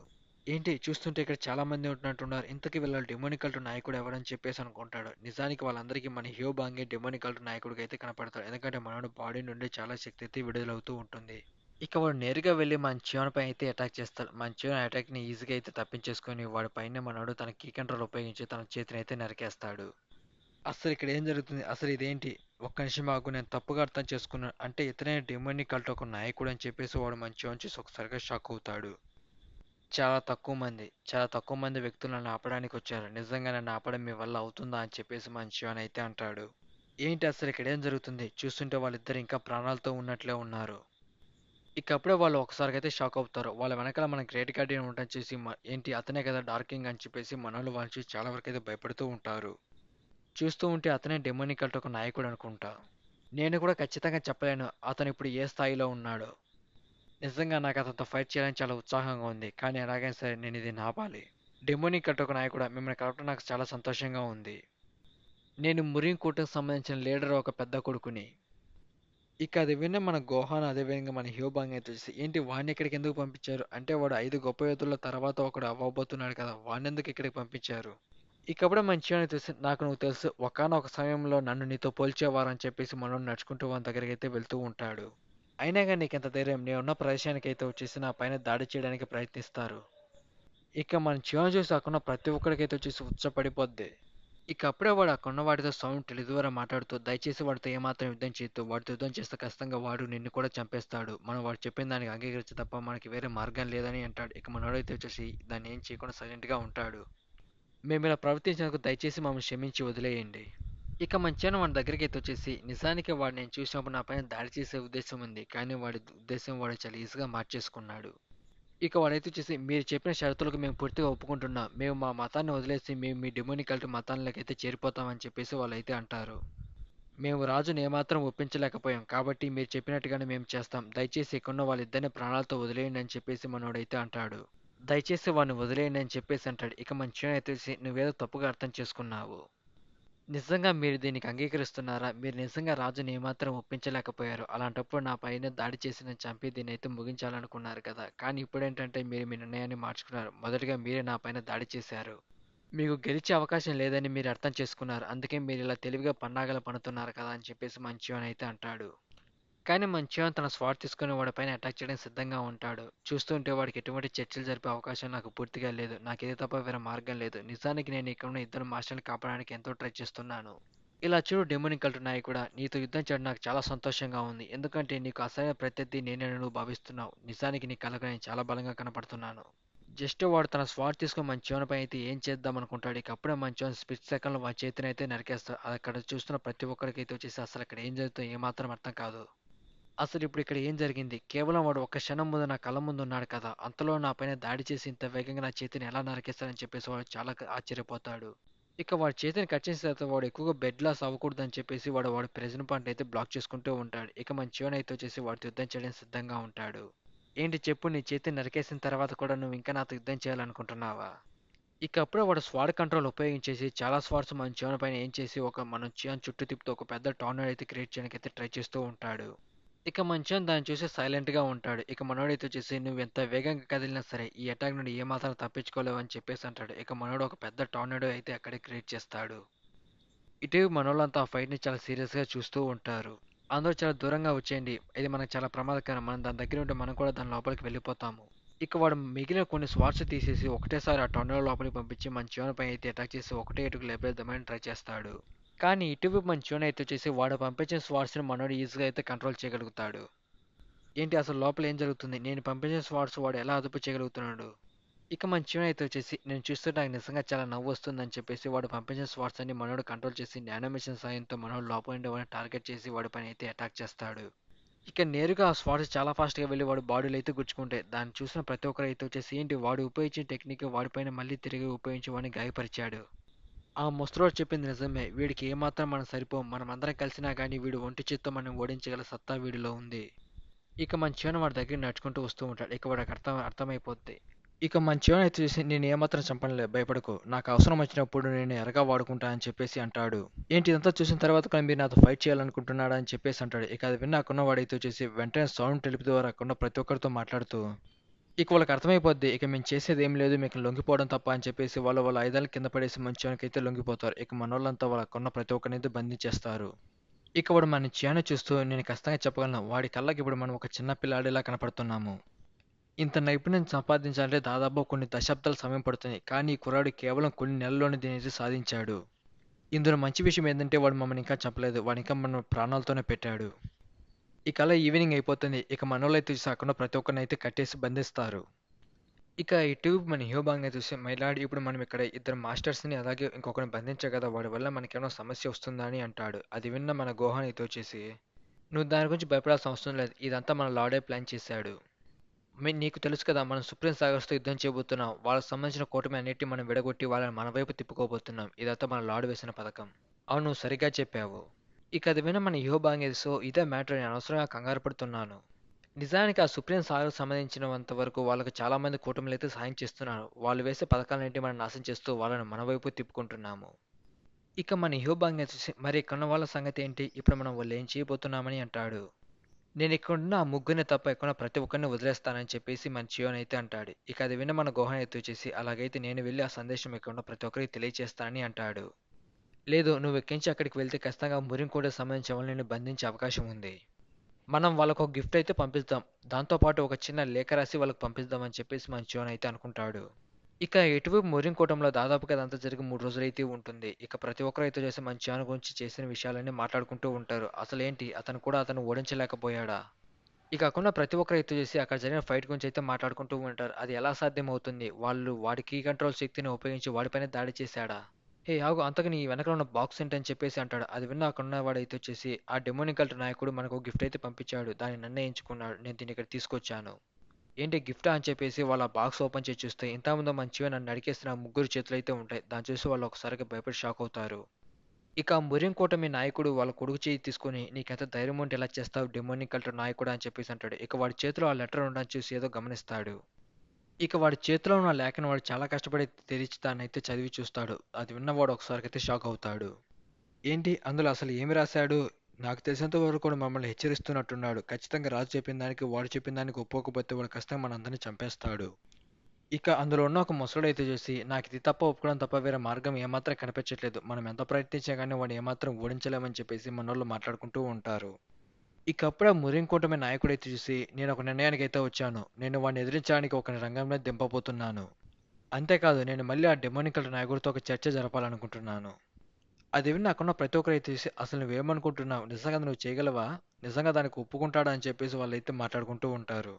ఏంటి చూస్తుంటే ఇక్కడ చాలా మంది ఉంటున్నట్టున్నారు. ఇంతకీ వీళ్ళ డెమోనికల్ నాయకుడు ఎవరని చెప్పేసి అనుకుంటాడు. నిజానికి వాళ్ళందరికీ మన హ్యూబాంగే డెమోనికల్ నాయకుడిగా అయితే కనపడతాడు. ఎందుకంటే మనోడి బాడీ నుండి చాలా శక్తి అయితే విడుదలవుతూ ఉంటుంది. ఇక వాడు నేరుగా వెళ్లి మన చివన్ పై అయితే అటాక్ చేస్తాడు. మన చివన్ అటాక్ ని ఈజీగా అయితే తప్పించేసుకొని వాడి పైన మనోడు తన కీ కంట్రోల్ ఉపయోగించి తన చేతిని అయితే నరికేస్తాడు. అసలు ఇక్కడ ఏం జరుగుతుంది? అసలు ఇదేంటి? ఒక్క నిమిషం ఆగు, నేను తప్పుగా అర్థం చేసుకున్నాను. అంటే ఇతనే డెమోనికల్ ఒక నాయకుడు అని చెప్పేసి వాడు మన చివన్ చూసి ఒకసారిగా షాక్ అవుతాడు. చాలా తక్కువ మంది వ్యక్తులు నన్ను ఆపడానికి వచ్చారు. నిజంగా నన్ను ఆపడం మీ వల్ల అవుతుందా అని చెప్పేసి మన శివన్ అయితే అంటాడు. ఏంటి అసలు ఇక్కడ ఏం జరుగుతుంది? చూస్తుంటే వాళ్ళిద్దరు ఇంకా ప్రాణాలతో ఉన్నట్లే ఉన్నారు. ఇక అప్పుడే వాళ్ళు ఒకసారిగా అయితే షాక్ అవుతారు. వాళ్ళ వెనకాల మన గ్రేట్ గార్డియన్ ఉండటం చూసి ఏంటి అతనే కదా డార్క్ కింగ్ అని చెప్పేసి మనోళ్ళు వాళ్ళని చూసి చాలా వరకు అయితే భయపడుతూ ఉంటారు. చూస్తూ ఉంటే అతనే డెమోనికల్ ఒక నాయకుడు అనుకుంటా. నేను కూడా ఖచ్చితంగా చెప్పలేను అతను ఇప్పుడు ఏ స్థాయిలో ఉన్నాడో. నిజంగా నాకు అతనితో ఫైట్ చేయాలని చాలా ఉత్సాహంగా ఉంది. కానీ ఎలాగైనా సరే నేను ఇది ఆపాలి. డెమోనిక్ ఒక నాయకుడా మిమ్మల్ని కలవటం నాకు చాలా సంతోషంగా ఉంది. నేను మురిన్ కూటమికి సంబంధించిన లీడర్ ఒక పెద్ద కొడుకుని. ఇక అది విన్న మన గోహాన్ అదేవిధంగా మన హ్యూబాంగ్ అయితే వచ్చేసి ఏంటి వాడిని ఇక్కడికి ఎందుకు పంపించారు? అంటే వాడు 5 గొప్ప యోధుల తర్వాత ఒకడు అవ్వబోతున్నాడు కదా! వాడినెందుకు ఇక్కడికి పంపించారు? ఇకప్పుడే మంచిగానే తెలుసు. నాకు నువ్వు తెలుసు. ఒకానొక సమయంలో నన్ను నీతో పోల్చేవారని చెప్పేసి మనోడు నడుచుకుంటూ వాని దగ్గరికైతే వెళ్తూ ఉంటాడు. అయినా గాని నీకెంత ధైర్యం? నేనున్న ప్రదేశానికైతే వచ్చేసి నా పైన దాడి చేయడానికి ప్రయత్నిస్తారు. ఇక మన చివరన చూసి అక్కడున్న ప్రతి ఒక్కడికైతే వచ్చేసి ఉచ్చపడిపోద్ది. ఇక అప్పుడే వాడు అక్కడున్న వాడితో సౌండ్ టెలి ద్వారా మాట్లాడుతూ దయచేసి వాడితో ఏమాత్రం యుద్ధం చేయొద్దు. వాడితో యుద్ధం చేస్తే ఖచ్చితంగా వాడు నిన్ను కూడా చంపేస్తాడు. మనం వాడు చెప్పిన దానికి అంగీకరించే తప్ప మనకి వేరే మార్గం లేదని అంటాడు. ఇక మనోడైతే వచ్చేసి దాన్ని ఏం చేయకుండా సైలెంట్‌గా ఉంటాడు. మేమిలా ప్రవర్తించినందుకు దయచేసి మమ్మల్ని క్షమించి వదిలేయండి. ఇక మంచిగానే వాడి దగ్గరికైతే వచ్చేసి నిజానికి వాడు నేను చూసినప్పుడు నా పైన దాడి చేసే ఉద్దేశం ఉంది. కానీ వాడి ఉద్దేశం వాడు చాలా ఈజీగా మార్చేసుకున్నాడు. ఇక వాడైతే వచ్చేసి మీరు చెప్పిన షరతులకు మేము పూర్తిగా ఒప్పుకుంటున్నాం. మేము మా మతాన్ని వదిలేసి మేము మీ డెమోనికల్ మతాలకైతే చేరిపోతామని చెప్పేసి వాళ్ళైతే అంటారు. మేము రాజుని ఏమాత్రం ఒప్పించలేకపోయాం. కాబట్టి మీరు చెప్పినట్టుగానే మేము చేస్తాం. దయచేసి ఇక్కడున్న వాళ్ళిద్దరిని ప్రాణాలతో వదిలేయండి అని చెప్పేసి మనోడైతే అంటాడు. దయచేసి వాడిని వదిలేయండి అని చెప్పేసి అంటాడు. ఇక మంచిగానే తెలిసి నువ్వేదో తప్పుగా అర్థం చేసుకున్నావు. నిజంగా మీరు దీనికి అంగీకరిస్తున్నారా? మీరు నిజంగా రాజుని ఏమాత్రం ఒప్పించలేకపోయారు. అలాంటప్పుడు నా పైన దాడి చేసి నన్ను చంపి దీన్నైతే ముగించాలనుకున్నారు కదా! కానీ ఇప్పుడేంటంటే మీరు మీ నిర్ణయాన్ని మార్చుకున్నారు. మొదటగా మీరే నా పైన దాడి చేశారు. మీకు గెలిచే అవకాశం లేదని మీరు అర్థం చేసుకున్నారు. అందుకే మీరిలా తెలివిగా పన్నాగాలు పన్నుతున్నారు కదా! అని చెప్పేసి మంచివాన్ అయితే అంటాడు. కానీ మంచివాన్ తన స్వాట్ తీసుకొని వాడిపైన అటాక్ చేయడానికి సిద్ధంగా ఉంటాడు. చూస్తుంటే వాడికి ఎటువంటి చర్చలు జరిపే అవకాశం నాకు పూర్తిగా లేదు. నాకిది తప్ప వేరే మార్గం లేదు. నిజానికి నేను ఇక్కడున్న ఇద్దరు మాస్టర్‌ని కాపాడడానికి ఎంతో ట్రై చేస్తున్నాను. ఇలా చూడు డెమోనికల్ నాయకుడా, నీతో యుద్ధం చేయడం నాకు చాలా సంతోషంగా ఉంది. ఎందుకంటే నీకు అసలైన ప్రత్యర్థి నేనని నువ్వు భావిస్తున్నావు. నిజానికి నీ కళ్ళకు నేను చాలా బలంగా కనపడుతున్నాను. జస్ట్ వాడు తన స్వాట్ తీసుకొని మంచివానిపై అయితే ఏం చేద్దాం అనుకుంటాడు. ఇక అప్పుడే మంచివాడు స్ప్లిట్ సెకండ్‌లో వాడి చేతిని అయితే నరికేస్తాడు. అక్కడ చూస్తున్న ప్రతి ఒక్కరికైతే వచ్చేసి అసలు అక్కడ ఏం జరుగుతుందో ఏమాత్రం అర్థం కాదు. అసలిప్పుడు ఇక్కడ ఏం జరిగింది? కేవలం వాడు ఒక్క క్షణం ముందు నా కళ్ళ ముందు ఉన్నాడు కదా! అంతలో నా పైన దాడి చేసి ఇంత వేగంగా నా చేతిని ఎలా నరికేస్తాడని చెప్పేసి వాడు చాలా ఆశ్చర్యపోతాడు. ఇక వాడి చేతిని కట్ చేసిన తర్వాత వాడు ఎక్కువగా బెడ్ లాస్ అవ్వకూడదని చెప్పేసి వాడి ప్రెజెంట్ పాయింట్ అయితే బ్లాక్ చేసుకుంటూ ఉంటాడు. ఇక మన చియోన్ అయితే వచ్చేసి వాడితో యుద్ధం చేయడానికి సిద్ధంగా ఉంటాడు. ఏంటి చెప్పు, నీ చేతిని నరికేసిన తర్వాత కూడా నువ్వు ఇంకా నాతో యుద్ధం చేయాలనుకుంటున్నావా? ఇక అప్పుడే వాడు స్వాడ్ కంట్రోల్ ఉపయోగించేసి చాలా స్వాడ్స్ మన చియోన్ పైన ఏం చేసి మన చియోన్ చుట్టూ తిప్పుతూ ఒక పెద్ద టార్నడో అయితే క్రియేట్ చేయడానికి అయితే ట్రై చేస్తూ ఉంటాడు. ఇక మంచం దాన్ని చూసి సైలెంట్‌గా ఉంటాడు. ఇక మనోడైతే వచ్చేసి "నువ్వెంత వేగంగా కదిలినా సరే, ఈ అటాక్ నుండి ఏమాత్రం తప్పించుకోలేవు" అని చెప్పేసి అంటాడు. ఇక మనోడు ఒక పెద్ద టార్నడో అయితే అక్కడే క్రియేట్ చేస్తాడు. ఇటు మనోళ్ళంతా ఆ ఫైట్‌ని చాలా సీరియస్‌గా చూస్తూ ఉంటారు. అందరూ చాలా దూరంగా వచ్చేయండి. ఇది మనకు చాలా ప్రమాదకరం. మనం దాని దగ్గర ఉంటే మనం కూడా దాని లోపలికి వెళ్ళిపోతాము. ఇక వాడు మిగిలిన కొన్ని స్వాట్స్ తీసేసి ఒకటేసారి ఆ టోర్నడో లోపలికి పంపించి మన చివరపై అయితే అటాక్ చేసి ఒకటే ఇటుకు లేపేద్దామని ట్రై చేస్తాడు. కానీ ఇటువైపు మన చివన అయితే వచ్చేసి వాడు పంపించిన స్వాట్స్‌ని మనోడు ఈజీగా అయితే కంట్రోల్ చేయగలుగుతాడు. ఏంటి అసలు లోపల ఏం జరుగుతుంది? నేను పంపించిన స్వాట్స్ వాడు ఎలా అదుపు చేయగలుగుతున్నాడు? ఇక మన చివన అయితే వచ్చేసి నేను చూస్తుంటే నాకు నిజంగా చాలా నవ్వొస్తుందని చెప్పేసి వాడు పంపించిన స్వాట్స్ అన్ని మనోడు కంట్రోల్ చేసి నానోమిషన్ సాయంతో మనోడు లోపల ఉండే వాడిని టార్గెట్ చేసి వాడి పైన అయితే అటాక్ చేస్తాడు. ఇక నేరుగా ఆ స్వాట్స్ చాలా ఫాస్ట్‌గా వెళ్లి వాడి బాడీలో అయితే గుచ్చుకుంటాయి. దాన్ని చూసిన ప్రతి ఒక్కరు అయితే వచ్చేసి ఏంటి వాడు ఉపయోగించిన టెక్నిక్ వాడిపైన మళ్ళీ తిరిగి ఉపయోగించి వాడిని గాయపరిచాడు. ఆ ముసలోడు చెప్పింది నిజమే. వీడికి ఏమాత్రం మనం సరిపోం. మనమందరం కలిసినా గానీ వీడు ఒంటి చేత్తో మనం ఓడించగల సత్తా వీడిలో ఉంది. ఇక మన చివన వాడి దగ్గరికి నడుచుకుంటూ వస్తూ ఉంటాడు. ఇక వాడికి అర్థమైపోద్ది. ఇక మన చివన అయితే చూసి నేను ఏమాత్రం చంపనులే భయపడకు. నాకు అవసరం వచ్చినప్పుడు నేను ఎరగా వాడుకుంటా అని చెప్పేసి అంటాడు. ఏంటి ఇదంతా చూసిన తర్వాత కూడా మీరు నాతో ఫైట్ చేయాలనుకుంటున్నాడా అని చెప్పేసి అంటాడు. ఇక అది విన్న అక్కడున్న వాడైతే వచ్చేసి వెంటనే సౌండ్ తెలుపు ద్వారా అక్కడున్న ప్రతి ఒక్కరితో మాట్లాడుతూ ఇక వాళ్ళకి అర్థమైపోద్ది. ఇక మేము చేసేది ఏం లేదు. మీకు లొంగిపోవడం తప్ప అని చెప్పేసి వాళ్ళ ఆయుధాలు కింద పడేసి మంచానికైతే లొంగిపోతారు. ఇక మనోళ్ళంతా వాళ్ళకున్న ప్రతి ఒక్కరినైతే బంధించేస్తారు. ఇక వాడు మన చియాను చూస్తూ నేను ఖచ్చితంగా చెప్పగలను. వాడి కళ్ళకి ఇప్పుడు మనం ఒక చిన్న పిల్లాడిలా కనపడుతున్నాము. ఇంత నైపుణ్యం సంపాదించాలంటే దాదాపు కొన్ని దశాబ్దాల సమయం పడుతుంది. కానీ ఈ కుర్రాడు కేవలం కొన్ని నెలల్లోనే దీనైతే సాధించాడు. ఇందులో మంచి విషయం ఏందంటే వాడు మమ్మల్ని ఇంకా చంపలేదు. వాడింకా మన ప్రాణాలతోనే పెట్టాడు. ఇక అలా ఈవినింగ్ అయిపోతుంది. ఇక మనోళ్ళైతే చూసి అక్కడున్న ప్రతి ఒక్కరినైతే కట్టేసి బంధిస్తారు. ఇక ఇటు మన హ్యూబాంగ్‌ని చూసి మై లార్డ్ ఇప్పుడు మనం ఇక్కడ ఇద్దరు మాస్టర్స్‌ని అలాగే ఇంకొకరిని బంధించాం కదా! వాడి వల్ల మనకేమైనా సమస్య వస్తుందా అని అంటాడు. అది విన్న మన గోహాన్ అయితే వచ్చేసి నువ్వు దాని గురించి భయపడాల్సిన అవసరం లేదు. ఇదంతా మన లార్డే ప్లాన్ చేశాడు. నీకు తెలుసు కదా! మనం సుప్రీం సాగర్స్‌తో యుద్ధం చేయబోతున్నాం. వాళ్ళకి సంబంధించిన కూటమి అన్నిటిని మనం విడగొట్టి వాళ్ళని మన వైపు తిప్పుకోబోతున్నాం. ఇదంతా మన లార్డ్ వేసిన పథకం. అవును, నువ్వు సరిగ్గా చెప్పావు. ఇక అది విన్న మన హ్యూబాంగ్ సో ఇదే మ్యాటర్ నేను అనవసరంగా కంగారు పడుతున్నాను. నిజానికి ఆ సుప్రీం సాగర్‌కి సంబంధించినంత వరకు వాళ్ళకి చాలా మంది కూటమిలైతే సహాయం చేస్తున్నారు. వాళ్ళు వేసే పథకాలన్నిటిని మనం నాశనం చేస్తూ వాళ్ళని మన వైపు తిప్పుకుంటున్నాము. ఇక మన హ్యూబాంగ్ వచ్చేసి మరి ఇక్కడున్న వాళ్ళ సంగతి ఏంటి? ఇప్పుడు మనం వాళ్ళు ఏం చేయబోతున్నామని అంటాడు. నేను ఇక్కడున్న ఆ ముగ్గురిని తప్ప ఇక్కడున్న ప్రతి ఒక్కరిని వదిలేస్తానని చెప్పేసి మన చియోన్ అయితే అంటాడు. ఇక అది విన్న మన గోహాన్ అయితే వచ్చేసి అలాగైతే నేను వెళ్ళి ఆ సందేశం ఇక్కడున్న ప్రతి ఒక్కరికి తెలియజేస్తానని అంటాడు. లేదు, నువ్వు ఎక్కించి అక్కడికి వెళ్తే ఖచ్చితంగా మురింకోటకి సంబంధించిన వాళ్ళని నిన్ను బంధించే అవకాశం ఉంది. మనం వాళ్ళకొక గిఫ్ట్ అయితే పంపిద్దాం. దాంతో పాటు ఒక చిన్న లేఖ రాసి వాళ్ళకి పంపిద్దాం అని చెప్పేసి మన చియోన్ అయితే అనుకుంటాడు. ఇక ఎటువైపు మురింకోటంలో దాదాపుగా అదంతా జరిగి 3 రోజులైతే ఉంటుంది. ఇక ప్రతి ఒక్కరు అయితే చేసి మన చియాన్ గురించి చేసిన విషయాలన్నీ మాట్లాడుకుంటూ ఉంటారు. అసలేంటి అతను ఓడించలేకపోయాడా? ఇక కాకుండా ప్రతి ఒక్కరు అయితే చేసి అక్కడ జరిగిన ఫైట్ గురించి అయితే మాట్లాడుకుంటూ ఉంటారు. అది ఎలా సాధ్యమవుతుంది? వాడి కీ కంట్రోల్ శక్తిని ఉపయోగించి వాడిపైనే దాడి చేశాడా? హే ఆగు, అంతకు నీ వెనకాల ఉన్న బాక్స్ ఏంటని చెప్పేసి అంటాడు. అది విన్న అక్కడున్న వాడైతే వచ్చేసి ఆ డెమోనిక్ కల్ట్ నాయకుడు మనకు గిఫ్ట్ అయితే పంపించాడు. దాన్ని నన్నే ఎంచుకున్నాడు. నేను దీన్ని ఇక్కడ తీసుకొచ్చాను. ఏంటి గిఫ్టా అని చెప్పేసి వాళ్ళ బాక్స్ ఓపెన్ చేసి చూస్తే ఇంతకుముందు మంచిగా నన్ను నరికేసిన ముగ్గురు చేతులైతే ఉంటాయి. దాన్ని చూసి వాళ్ళు ఒకసారిగా భయపడి షాక్ అవుతారు. ఇక ఆ మురియం కూటమి నాయకుడు వాళ్ళ కొడుకు చేయి తీసుకొని నీకెంత ధైర్యం ఉంటే ఎలా చేస్తావు డెమోనిక్ కల్టర్ నాయకుడు అని చెప్పేసి అంటాడు. ఇక వాడి చేతిలో ఆ లెటర్ ఉండడం చూసి ఏదో గమనిస్తాడు. ఇక వాడి చేతిలో ఉన్న లేఖను వాడు చాలా కష్టపడి తెరిచి దాన్నైతే చదివి చూస్తాడు. అది విన్నవాడు ఒకసారికైతే షాక్ అవుతాడు. ఏంటి అందులో అసలు ఏమి రాశాడు? నాకు తెలిసినంత వరకు కూడా మమ్మల్ని హెచ్చరిస్తున్నట్టున్నాడు. ఖచ్చితంగా రాజు చెప్పిన దానికి వాడు చెప్పిన దానికి ఒప్పుకోకపోతే వాడు ఖచ్చితంగా మనందరినీ చంపేస్తాడు. ఇక అందులో ఉన్న ఒక ముసలుడైతే చూసి నాకు ఇది తప్ప ఒప్పుకోవడం తప్ప వేరే మార్గం ఏమాత్రం కనిపించట్లేదు. మనం ఎంత ప్రయత్నించినా కానీ వాడిని ఏమాత్రం ఓడించలేమని చెప్పేసి మనోళ్ళు మాట్లాడుకుంటూ ఉంటారు. ఇక అప్పుడే మురిం కూటమి నాయకుడైతే చూసి నేను ఒక నిర్ణయానికి అయితే వచ్చాను. నేను వాడిని ఎదిరించడానికి ఒక రంగంలో దింపబోతున్నాను. అంతేకాదు నేను మళ్ళీ ఆ డెమోనికల్ నాయకుడితో ఒక చర్చ జరపాలనుకుంటున్నాను. అది విని నాకున్న ప్రతి ఒక్కరైతే చూసి అసలు నువ్వేమనుకుంటున్నావు? నిజంగా నువ్వు చేయగలవా? నిజంగా దానికి ఒప్పుకుంటాడా అని చెప్పేసి వాళ్ళైతే మాట్లాడుకుంటూ ఉంటారు.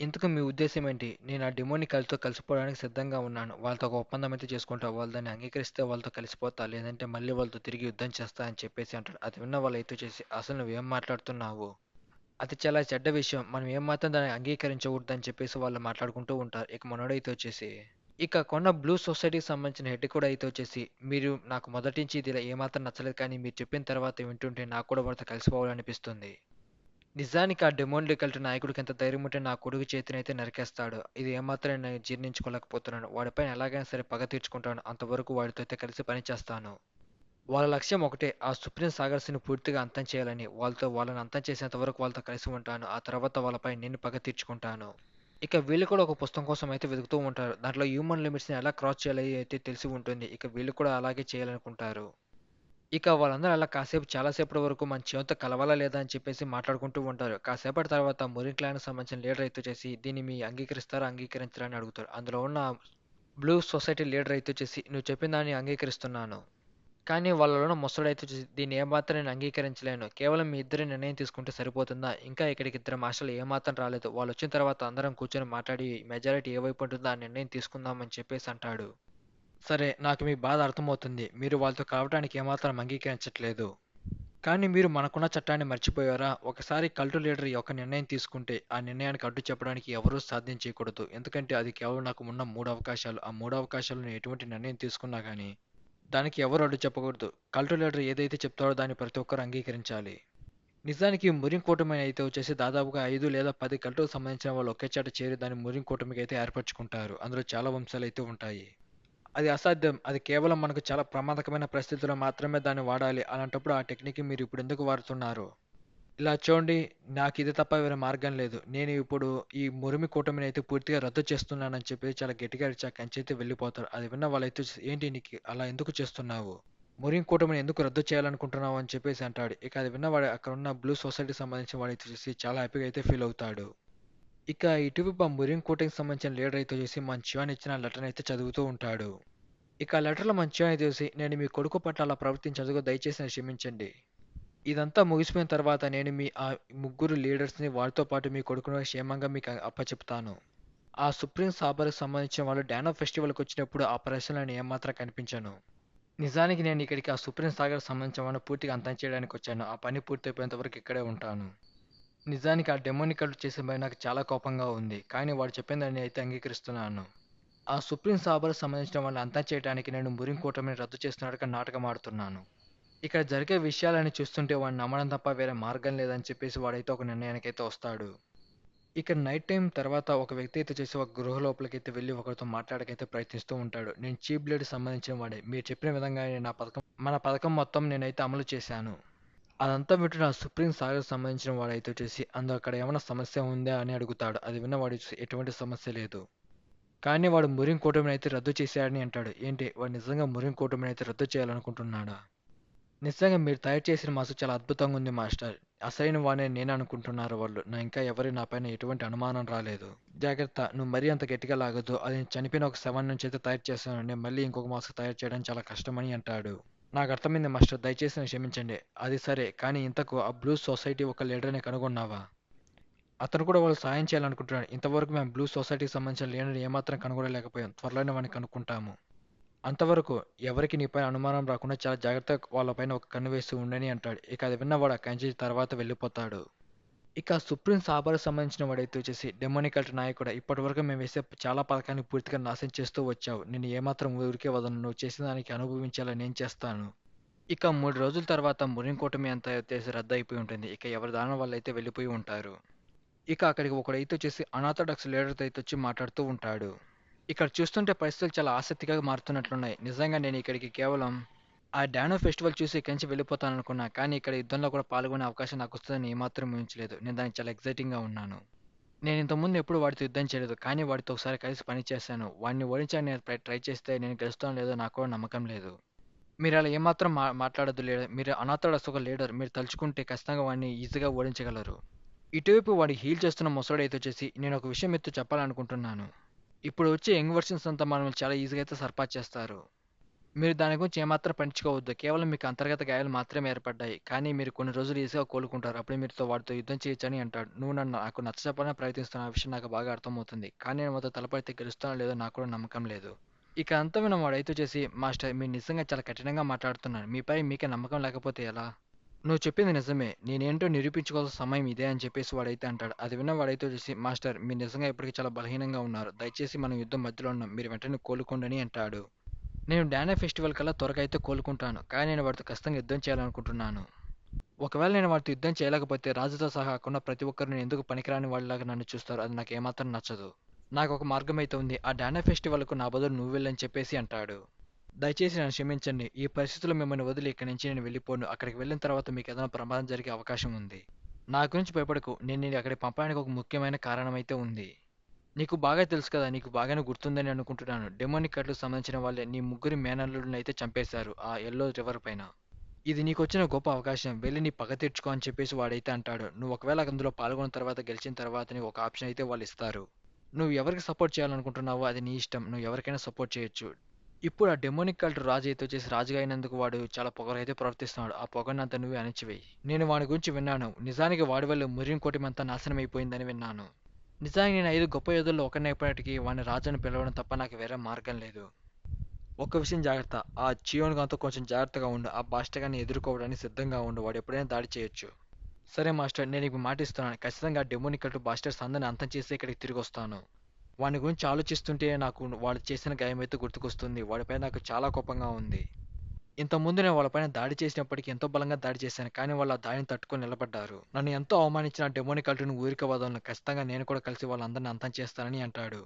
ఇంతకు మీ ఉద్దేశ్యం ఏంటి? నేను ఆ డెమోనికల్‌తో కలిసిపోవడానికి సిద్ధంగా ఉన్నాను. వాళ్ళతో ఒక ఒప్పందం అయితే చేసుకుంటా. వాళ్ళు దాన్ని అంగీకరిస్తే వాళ్ళతో కలిసిపోతా. లేదంటే మళ్ళీ వాళ్ళతో తిరిగి యుద్ధం చేస్తా అని చెప్పేసి అంటాడు. అది విన్న వాళ్ళైతే చేసి అసలు నువ్వేం మాట్లాడుతున్నావు? అది చాలా చెడ్డ విషయం. మనం ఏమాత్రం దాన్ని అంగీకరించకూడదని చెప్పేసి వాళ్ళు మాట్లాడుకుంటూ ఉంటారు. ఇక మనోడైతే వచ్చేసి ఇక కొన్న బ్లూ సొసైటీకి సంబంధించిన హెడ్ కూడా అయితే వచ్చేసి, "మీరు నాకు మొదటి నుంచి ఇది ఇలా ఏమాత్రం నచ్చలేదు కానీ మీరు చెప్పిన తర్వాత వింటుంటే నాకు కూడా వాళ్ళతో కలిసిపోవాలనిపిస్తుంది." నిజానికి ఆ డెమోన్‌డికల్ట్ నాయకుడికి ఎంత ధైర్యం ఉంటే నా కొడుకు చేతినైతే నరికేస్తాడు. ఇది ఏమాత్రం నేను జీర్ణించుకోలేకపోతున్నాను. వాడిపైన ఎలాగైనా సరే పగ తీర్చుకుంటాను. అంతవరకు వాడితో అయితే కలిసి పని చేస్తాను. వాళ్ళ లక్ష్యం ఒకటే. ఆ సుప్రీం సాగర్స్‌ని పూర్తిగా అంతం చేయాలని. వాళ్ళని అంతం చేసేంత వరకు వాళ్ళతో కలిసి ఉంటాను. ఆ తర్వాత వాళ్ళపై నేను పగ తీర్చుకుంటాను. ఇక వీళ్ళు కూడా ఒక పుస్తకం కోసం అయితే వెతుకుతూ ఉంటారు. దాంట్లో హ్యూమన్ లిమిట్స్‌ని ఎలా క్రాస్ చేయాలి అయితే తెలిసి ఉంటుంది. ఇక వీళ్ళు కూడా అలాగే చేయాలనుకుంటారు. ఇక వాళ్ళందరూ అలా కాసేపు చాలా సేపటి వరకు మన చెవుతో కలవాలా లేదా అని చెప్పేసి మాట్లాడుకుంటూ ఉంటారు. కాసేపటి తర్వాత మురిన్ క్లాన్‌కి సంబంధించిన లీడర్ అయితే వచ్చేసి దీన్ని మీ అంగీకరిస్తారా? అంగీకరించరా? అని అడుగుతాడు. అందులో ఉన్న బ్లూ సొసైటీ లీడర్ అయితే వచ్చేసి నువ్వు చెప్పిన దాన్ని అంగీకరిస్తున్నాను. కానీ వాళ్ళలోని ముసలోడైతే చూసి దీన్ని ఏమాత్రం నేను అంగీకరించలేను. కేవలం మీ ఇద్దరే నిర్ణయం తీసుకుంటే సరిపోతుందా? ఇంకా ఇక్కడికి ఇద్దరు మాస్టర్లు ఏమాత్రం రాలేదు. వాళ్ళొచ్చిన తర్వాత అందరం కూర్చొని మాట్లాడి మెజారిటీ ఏ వైపు ఉంటుందో ఆ నిర్ణయం తీసుకుందాం అని చెప్పేసి అంటాడు. సరే, నాకు మీ బాధ అర్థమవుతుంది. మీరు వాళ్ళతో కలవటానికి ఏమాత్రం అంగీకరించట్లేదు. కానీ మీరు మనకున్న చట్టాన్ని మర్చిపోయారా? ఒకసారి కల్టు లీడర్ ఒక నిర్ణయం తీసుకుంటే ఆ నిర్ణయానికి అడ్డు చెప్పడానికి ఎవరూ సాధ్యం చేయకూడదు. ఎందుకంటే అది కేవలం నాకు ఉన్న 3 అవకాశాలు. ఆ 3 అవకాశాల్లో నేను ఎటువంటి నిర్ణయం తీసుకున్నా గానీ దానికి ఎవరు అడ్డు చెప్పకూడదు. కల్టు లీడర్ ఏదైతే చెప్తాడో దాన్ని ప్రతి ఒక్కరు అంగీకరించాలి. నిజానికి మురిం కూటమి అయితే వచ్చేసి దాదాపుగా 5 లేదా 10 కల్టుకు సంబంధించిన వాళ్ళు ఒకే చాట చేరి దాన్ని మురిం కూటమికి అయితే ఏర్పరచుకుంటారు. అందులో చాలా వంశాలు అయితే ఉంటాయి. అది అసాధ్యం. అది కేవలం మనకు చాలా ప్రమాదకరమైన పరిస్థితుల్లో మాత్రమే దాన్ని వాడాలి. అలాంటప్పుడు ఆ టెక్నిక్‌ని మీరు ఇప్పుడు ఎందుకు వాడుతున్నారు? ఇలా చూడండి, నాకు ఇది తప్ప వేరే మార్గం లేదు. నేను ఇప్పుడు ఈ మురిమి కూటమిని అయితే పూర్తిగా రద్దు చేస్తున్నానని చెప్పి చాలా గట్టిగా అరిచి అక్కడి నుంచి అయితే వెళ్ళిపోతారు. అది విన్న వాళ్ళైతే ఏంటి నీకు అలా ఎందుకు చేస్తున్నావు? మురిమి కూటమిని ఎందుకు రద్దు చేయాలనుకుంటున్నావు అని చెప్పేసి అంటాడు. ఇక అది విన్న వాడు అక్కడ ఉన్న బ్లూ సొసైటీకి సంబంధించిన వాడైతే చూసి చాలా హ్యాపీగా అయితే ఫీల్ అవుతాడు. ఇక ఇటువైపు ఆ మురిమి కూటమికి సంబంధించిన లీడర్ అయితే చూసి మన శివాన్ ఇచ్చిన లెటర్ అయితే చదువుతూ ఉంటాడు. ఇక ఆ లెటర్‌లో మన శివాన్ అయితే చూసి నేను మీ కొడుకు పట్ల అలా ప్రవర్తించినందుకు దయచేసి నన్ను క్షమించండి. ఇదంతా ముగిసిపోయిన తర్వాత నేను మీ ముగ్గురు లీడర్స్‌ని వారితో పాటు మీ కొడుకును క్షేమంగా మీకు అప్పచెప్తాను. ఆ సుప్రీం సాబర్‌కి సంబంధించిన వాళ్ళు డానో ఫెస్టివల్‌కొచ్చినప్పుడు ఆ ప్రదర్శనలో నేను ఏమాత్రం కనిపించను. నిజానికి నేను ఇక్కడికి ఆ సుప్రీం సాగర్‌కి సంబంధించిన వాళ్ళని పూర్తిగా అంతం చేయడానికొచ్చాను. ఆ పని పూర్తయిపోయేంత వరకు ఇక్కడే ఉంటాను. నిజానికి ఆ డెమోనికల్ చేసిన పని నాకు చాలా కోపంగా ఉంది. కానీ వాడు చెప్పిన దాన్ని అయితే అంగీకరిస్తున్నాను. ఆ సుప్రీం సాబర్‌కి సంబంధించిన వాళ్ళని అంతం చేయడానికి నేను మురిం కూటమిని రద్దు చేస్తున్నట్టుగా నాటకం ఆడుతున్నాను. ఇక్కడ జరిగే విషయాలని చూస్తుంటే వాడిని నమ్మడం తప్ప వేరే మార్గం లేదని చెప్పేసి వాడైతే ఒక నిర్ణయానికైతే వస్తాడు. ఇక నైట్ టైం తర్వాత ఒక వ్యక్తి అయితే చేసి ఒక గృహ లోపలికైతే వెళ్ళి ఒకరితో మాట్లాడకైతే ప్రయత్నిస్తూ ఉంటాడు. నేను చీప్ బ్లేడ్ సంబంధించిన వాడే. మీరు చెప్పిన విధంగానే మన పథకం మొత్తం నేనైతే అమలు చేశాను. అదంతా వింటున్న ఆ సుప్రీం సాగర్ సంబంధించిన వాడైతే వచ్చేసి అక్కడ ఏమైనా సమస్య ఉందా అని అడుగుతాడు. అది విన్న వాడు చూసి ఎటువంటి సమస్య లేదు. కానీ వాడు మురిం కూటమిని అయితే రద్దు చేశాడని అంటాడు. ఏంటి వాడు నిజంగా మురిం కూటమిని అయితే రద్దు చేయాలనుకుంటున్నాడా? నిజంగా మీరు తయారు చేసిన మాసు చాలా అద్భుతంగా ఉంది మాస్టర్. అసలైన వాడినే నేనే అనుకుంటున్నారు వాళ్ళు. ఇంకా నాపైన ఎటువంటి అనుమానం రాలేదు. జాగ్రత్త, నువ్వు మరీ అంత గట్టిగా లాగొద్దు. అది నేను చనిపోయిన ఒక శవం నుంచి అయితే తయారు చేశాను. నేను మళ్ళీ ఇంకొక మాస్క్ తయారు చేయడం చాలా కష్టమని అంటాడు. నాకు అర్థమైంది మాస్టర్. దయచేసి నన్ను క్షమించండి. అది సరే, కానీ ఇంతకు ఆ బ్లూ సొసైటీ ఒక లీడర్‌ని కనుగొన్నావా? అతను కూడా వాళ్ళు సాయం చేయాలనుకుంటున్నాడు. ఇంతవరకు మేము బ్లూ సొసైటీకి సంబంధించిన లీడర్‌ని ఏమాత్రం కనుగొనలేకపోయాం. త్వరలోనే వాడిని కనుక్కుంటాము. అంతవరకు ఎవరికి నీపైన అనుమానం రాకుండా చాలా జాగ్రత్తగా వాళ్ళపైన ఒక కన్ను వేస్తూ ఉండని అంటాడు. ఇక అది విన్నవాడు అక్కడి నుంచి తర్వాత వెళ్ళిపోతాడు. ఇక సుప్రీం సాబర్‌కి సంబంధించిన వాడైతే వచ్చేసి డెమోనికల్ట్ నాయకుడు. ఇప్పటివరకు మేము వేసే చాలా పథకాన్ని పూర్తిగా నాశనం చేస్తూ వచ్చావు. నిన్ను ఏమాత్రం ఊరికే వదలను. నువ్వు చేసిన దానికి అనుభవించేలా నేను చేస్తాను. ఇక 3 రోజుల తర్వాత మురిన్ కూటమి అంతా వచ్చేసి రద్దయిపోయి ఉంటుంది. ఇక ఎవరి దారిన వాళ్ళైతే వెళ్ళిపోయి ఉంటారు. ఇక అక్కడికి ఒకడైతే వచ్చేసి అనాథోడాక్స్ లీడర్‌తో అయితే వచ్చి మాట్లాడుతూ ఉంటాడు. ఇక్కడ చూస్తుంటే పరిస్థితులు చాలా ఆసక్తిగా మారుతున్నట్లున్నాయి. నిజంగా నేను ఇక్కడికి కేవలం ఆ డానో ఫెస్టివల్ చూసి ఇక్కడి నుంచి వెళ్ళిపోతాననుకున్నా. కానీ ఇక్కడ యుద్ధంలో కూడా పాల్గొనే అవకాశం నాకొస్తదని ఏమాత్రం ఊహించలేదు. నేను దానికి చాలా ఎక్సైటింగ్‌గా ఉన్నాను. నేను ఇంతకుముందు ఎప్పుడు వాడితో యుద్ధం చేయలేదు. కానీ వాడితో ఒకసారి కలిసి పని చేశాను. వాడిని ఓడించడానికి నేను ట్రై చేస్తే నేను గెలుస్తానో లేదో నాకు కూడా నమ్మకం లేదు. మీరలా ఏమాత్రం మాట్లాడొద్దు లీడర్. మీరు అనాథోడాక్స్ ఒక లీడర్. మీరు తలుచుకుంటే ఖచ్చితంగా వాడిని ఈజీగా ఓడించగలరు. ఇటువైపు వాడు హీల్ చేస్తున్న ముసలోడైతే వచ్చేసి నేను ఒక విషయం మీతో చెప్పాలనుకుంటున్నాను. ఇప్పుడు వచ్చే యంగ్ వెర్షన్స్ అంతా మనల్ని చాలా ఈజీగా అయితే సర్పాస్ చేస్తారు. మీరు దాని గురించి ఏమాత్రం పట్టించుకోవద్దు. కేవలం మీకు అంతర్గత గాయాలు మాత్రమే ఏర్పడ్డాయి. కానీ మీరు కొన్ని రోజులు ఈజీగా కోలుకుంటారు. అప్పుడే మీరుతో వాడితో యుద్ధం చేయొచ్చని అంటాడు. నువ్వు నాకు నచ్చచెప్పాలని ప్రయత్నిస్తున్న ఆ విషయం నాకు బాగా అర్థమవుతుంది. కానీ నేను మాతో తలపడితే గెలుస్తానో లేదో నాకు కూడా నమ్మకం లేదు. ఇక అంతమైన వాడైతే చేసి మాస్టర్ మీరు నిజంగా చాలా కఠినంగా మాట్లాడుతున్నారు. మీపై మీకే నమ్మకం లేకపోతే ఎలా? నువ్వు చెప్పింది నిజమే. నేనేంటో నిరూపించుకోవాల్సిన సమయం ఇదే అని చెప్పేసి వాడైతే అంటాడు. అది విన్న వాడైతే వచ్చేసి, మాస్టర్ మీరు నిజంగా ఇప్పటికి చాలా బలహీనంగా ఉన్నారు. దయచేసి మనం యుద్ధం మధ్యలో ఉన్నాం. మీరు వెంటనే కోలుకోండి అని అంటాడు. నేను డానా ఫెస్టివల్ కల్లా త్వరగా అయితే కోలుకుంటాను. కానీ నేను వాడితో ఖచ్చితంగా యుద్ధం చేయాలనుకుంటున్నాను. ఒకవేళ నేను వాడితో యుద్ధం చేయలేకపోతే రాజుతో సహా అక్కడున్న ప్రతి ఒక్కరు నేను ఎందుకు పనికిరాని వాళ్ళలాగా నన్ను చూస్తారు. అది నాకు ఏమాత్రం నచ్చదు. నాకు ఒక మార్గం అయితే ఉంది. ఆ డానా ఫెస్టివల్‌కు నా బదులు నువ్వు వెళ్ళని చెప్పేసి అంటాడు. దయచేసి నన్ను క్షమించండి. ఈ పరిస్థితిలో మిమ్మల్ని వదిలి ఇక్కడి నుంచి నేను వెళ్ళిపోను. అక్కడికి వెళ్ళిన తర్వాత మీకు ఏదైనా ప్రమాదం జరిగే అవకాశం ఉంది. నా గురించి భయపడకు. నేను నిన్ను అక్కడికి పంపడానికి ఒక ముఖ్యమైన కారణం అయితే ఉంది. నీకు బాగా తెలుసు కదా! నీకు బాగానే గుర్తుందని అనుకుంటున్నాను. డెమోనిక్ కట్లకు సంబంధించిన వాళ్ళే నీ ముగ్గురి మేనల్లుడినైతే చంపేశారు ఆ యెల్లో రివర్ పైన. ఇది నీకొచ్చిన గొప్ప అవకాశం. వెళ్లి నీ పగ తీర్చుకో అని చెప్పేసి వాడైతే అంటాడు. నువ్వు ఒకవేళ అందులో పాల్గొన్న తర్వాత గెలిచిన తర్వాత నీకు ఒక ఆప్షన్ అయితే వాళ్ళిస్తారు. నువ్వు ఎవరికి సపోర్ట్ చేయాలనుకుంటున్నావో అది నీ ఇష్టం. నువ్వు ఎవరికైనా సపోర్ట్ చేయొచ్చు. ఇప్పుడు ఆ డెమోనిక్ కల్ట్ రాజు అయితే వచ్చేసి రాజుగా అయినందుకు వాడు చాలా పొగరైతే ప్రవర్తిస్తున్నాడు. ఆ పొగనంతా నువ్వే అణిచివేయి. నేను వాడి గురించి విన్నాను. నిజానికి వాడి వల్ల మురిన్ కూటమంతా నాశనం అయిపోయిందని విన్నాను. నిజానికి నేను 5 గొప్ప యోధుల్లో ఒకడినైనప్పటికీ వాడిని రాజు అని పిలవడం తప్ప నాకు వేరే మార్గం లేదు. ఒక్క విషయం జాగ్రత్త. ఆ చియోన్‌గాన్‌తో కొంచెం జాగ్రత్తగా ఉండు. ఆ బాస్టర్‌గాన్ని ఎదుర్కోవడానికి సిద్ధంగా ఉండు. వాడు ఎప్పుడైనా దాడి చేయొచ్చు. సరే మాస్టర్, నేను నీకు మాటిస్తున్నాను. ఖచ్చితంగా ఆ డెమోనిక్ కల్ట్ బాస్టర్స్ అందరిని అంతం చేసి ఇక్కడికి తిరిగొస్తాను. వాని గురించి ఆలోచిస్తుంటే నాకు వాడు చేసిన గాయమైతే గుర్తుకొస్తుంది. వాడిపై నాకు చాలా కోపంగా ఉంది. ఇంతకుముందు నేను వాళ్ళపైన దాడి చేసినప్పటికీ ఎంతో బలంగా దాడి చేశాను. కానీ వాళ్ళు ఆ దాడిని తట్టుకొని నిలబడ్డారు. నన్ను ఎంతో అవమానించిన ఆ డెమోనిక్ కల్ట్‌ని ఊరికే వదలను. ఖచ్చితంగా నేను కూడా కలిసి వాళ్ళందరిని అంతం చేస్తానని అంటాడు.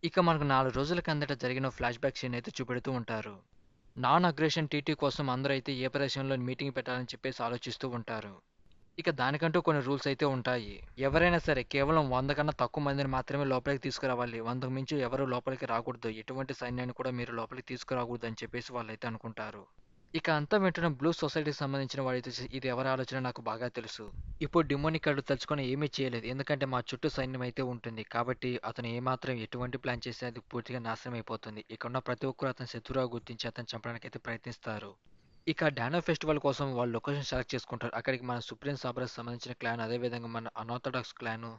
ఇక మనకు 4 రోజుల కిందట జరిగిన ఫ్లాష్‌బ్యాక్ సీన్ అయితే చూపెడుతూ ఉంటారు. నాన్ అగ్రెషన్ టీటీ కోసం అందరూ అయితే ఏ ప్రదేశంలో మీటింగ్ పెట్టాలని చెప్పేసి ఆలోచిస్తూ ఉంటారు. ఇక దానికంటూ కొన్ని రూల్స్ అయితే ఉంటాయి. ఎవరైనా సరే కేవలం 100 కన్నా తక్కువ మందిని మాత్రమే లోపలికి తీసుకురావాలి. 100కు మించి ఎవరు లోపలికి రాకూడదు. ఎటువంటి సైన్యాన్ని కూడా మీరు లోపలికి తీసుకురాకూడదు అని చెప్పేసి వాళ్ళైతే అనుకుంటారు. ఇక అంతా వింటున్న బ్లూ సొసైటీకి సంబంధించిన వాడైతే ఇది ఎవరి ఆలోచన నాకు బాగా తెలుసు. ఇప్పుడు డిమోనిక్ కళ్ళు తలుచుకొని ఏమీ చేయలేదు. ఎందుకంటే మా చుట్టూ సైన్యం అయితే ఉంటుంది. కాబట్టి అతను ఏమాత్రం ఎటువంటి ప్లాన్ చేస్తే అది పూర్తిగా నాశనం అయిపోతుంది. ఇక్కడ ఉన్న ప్రతి ఒక్కరు అతని శత్రువుగా గుర్తించి అతను చంపడానికి అయితే ప్రయత్నిస్తారు. ఇక డానో ఫెస్టివల్ కోసం వాళ్ళు లొకేషన్ సెలెక్ట్ చేసుకుంటారు. అక్కడికి మన సుప్రీం సాబ్రాకి సంబంధించిన క్లాన్, అదేవిధంగా మన అనార్థడాక్స్ క్లాను,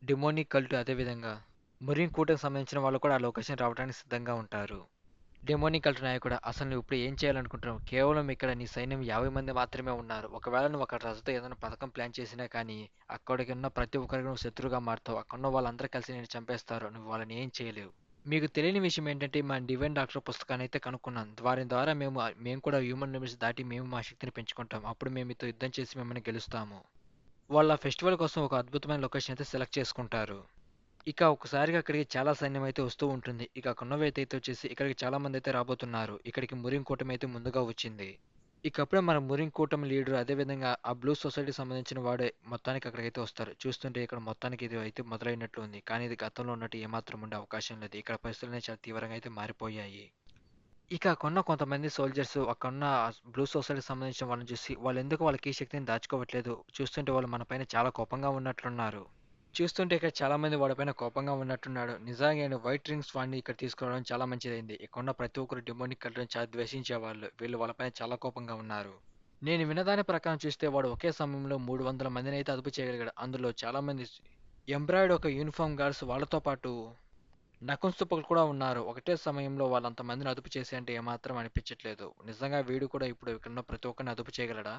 డిమోనిక్ కల్ట్, అదేవిధంగా మురిన్ కూటమికి సంబంధించిన వాళ్ళు కూడా ఆ లొకేషన్ రావడానికి సిద్ధంగా ఉంటారు. డెమోనిక్ కల్ట్ నాయకుడా, అసలు నువ్వు ఇప్పుడు ఏం చేయాలనుకుంటున్నావు? కేవలం ఇక్కడ నీ సైన్యం 50 మంది మాత్రమే ఉన్నారు. ఒకవేళ నువ్వు అక్కడ రజతో ఏదైనా పథకం ప్లాన్ చేసినా కానీ అక్కడికి ఉన్న ప్రతి ఒక్కరికి నువ్వు శత్రువుగా మారుతావు. అక్కడున్న వాళ్ళందరూ కలిసి నేను చంపేస్తారు. నువ్వు వాళ్ళని ఏం చేయలేవు. మీకు తెలియని విషయం ఏంటంటే మా డివైన్ డాక్టర్ పుస్తకాన్ని అయితే కనుక్కున్నాను. వారి ద్వారా మేము కూడా హ్యూమన్ లిమిట్స్ దాటి మేము మా శక్తిని పెంచుకుంటాం. అప్పుడు మేము మీతో యుద్ధం చేసి మిమ్మల్ని గెలుస్తాము. వాళ్ళ ఫెస్టివల్ కోసం ఒక అద్భుతమైన లొకేషన్ అయితే సెలెక్ట్ చేసుకుంటారు. ఇక ఒక్కసారిగా అక్కడికి చాలా సైన్యం అయితే వస్తూ ఉంటుంది. ఇక అక్కడున్నవైతే వచ్చేసి ఇక్కడికి చాలా మంది అయితే రాబోతున్నారు. ఇక్కడికి మురిన్ కూటమి అయితే ముందుగా వచ్చింది. ఇకప్పుడే మన మురిన్ కూటమి లీడర్, అదేవిధంగా ఆ బ్లూ సొసైటీకి సంబంధించిన వాడే మొత్తానికి అక్కడికైతే వస్తారు. చూస్తుంటే ఇక్కడ మొత్తానికి ఇది అయితే మొదలైనట్లు ఉంది. కానీ ఇది గతంలో ఉన్నట్టు ఏమాత్రం ఉండే అవకాశం లేదు. ఇక్కడ పరిస్థితులనే చాలా తీవ్రంగా అయితే మారిపోయాయి. ఇక అక్కడున్న కొంతమంది సోల్జర్స్ అక్కడున్న బ్లూ సొసైటీకి సంబంధించిన వాళ్ళని చూసి వాళ్ళెందుకు వాళ్ళకి ఈ శక్తిని దాచుకోవట్లేదు. చూస్తుంటే వాళ్ళు మన పైన చాలా కోపంగా ఉన్నట్లున్నారు. చూస్తుంటే ఇక్కడ చాలా మంది వాడిపైన కోపంగా ఉన్నట్టున్నాడు. నిజంగా నేను వైట్ రింగ్స్ వాడిని ఇక్కడ తీసుకురావడం చాలా మంచిదైంది. ఇక్కడున్న ప్రతి ఒక్కరు డెమోనిక్ కల్టర్‌ని చాలా ద్వేషించేవాళ్ళు. వీళ్ళు వాళ్ళపైన చాలా కోపంగా ఉన్నారు. నేను విన్నదాని ప్రకారం చూస్తే వాడు ఒకే సమయంలో 300 మందినైతే అదుపు చేయగలిగాడు. అందులో చాలా మంది ఎంబ్రాయిడ్ ఒక యూనిఫామ్ గార్డ్స్, వాళ్ళతో పాటు నకుంస్తుపకులు కూడా ఉన్నారు. ఒకటే సమయంలో వాళ్ళంత మందిని అదుపు చేసి అంటే ఏమాత్రం అనిపించట్లేదు. నిజంగా వీడు కూడా ఇప్పుడు ఇక్కడున్న ప్రతి ఒక్కరిని అదుపు చేయగలడా?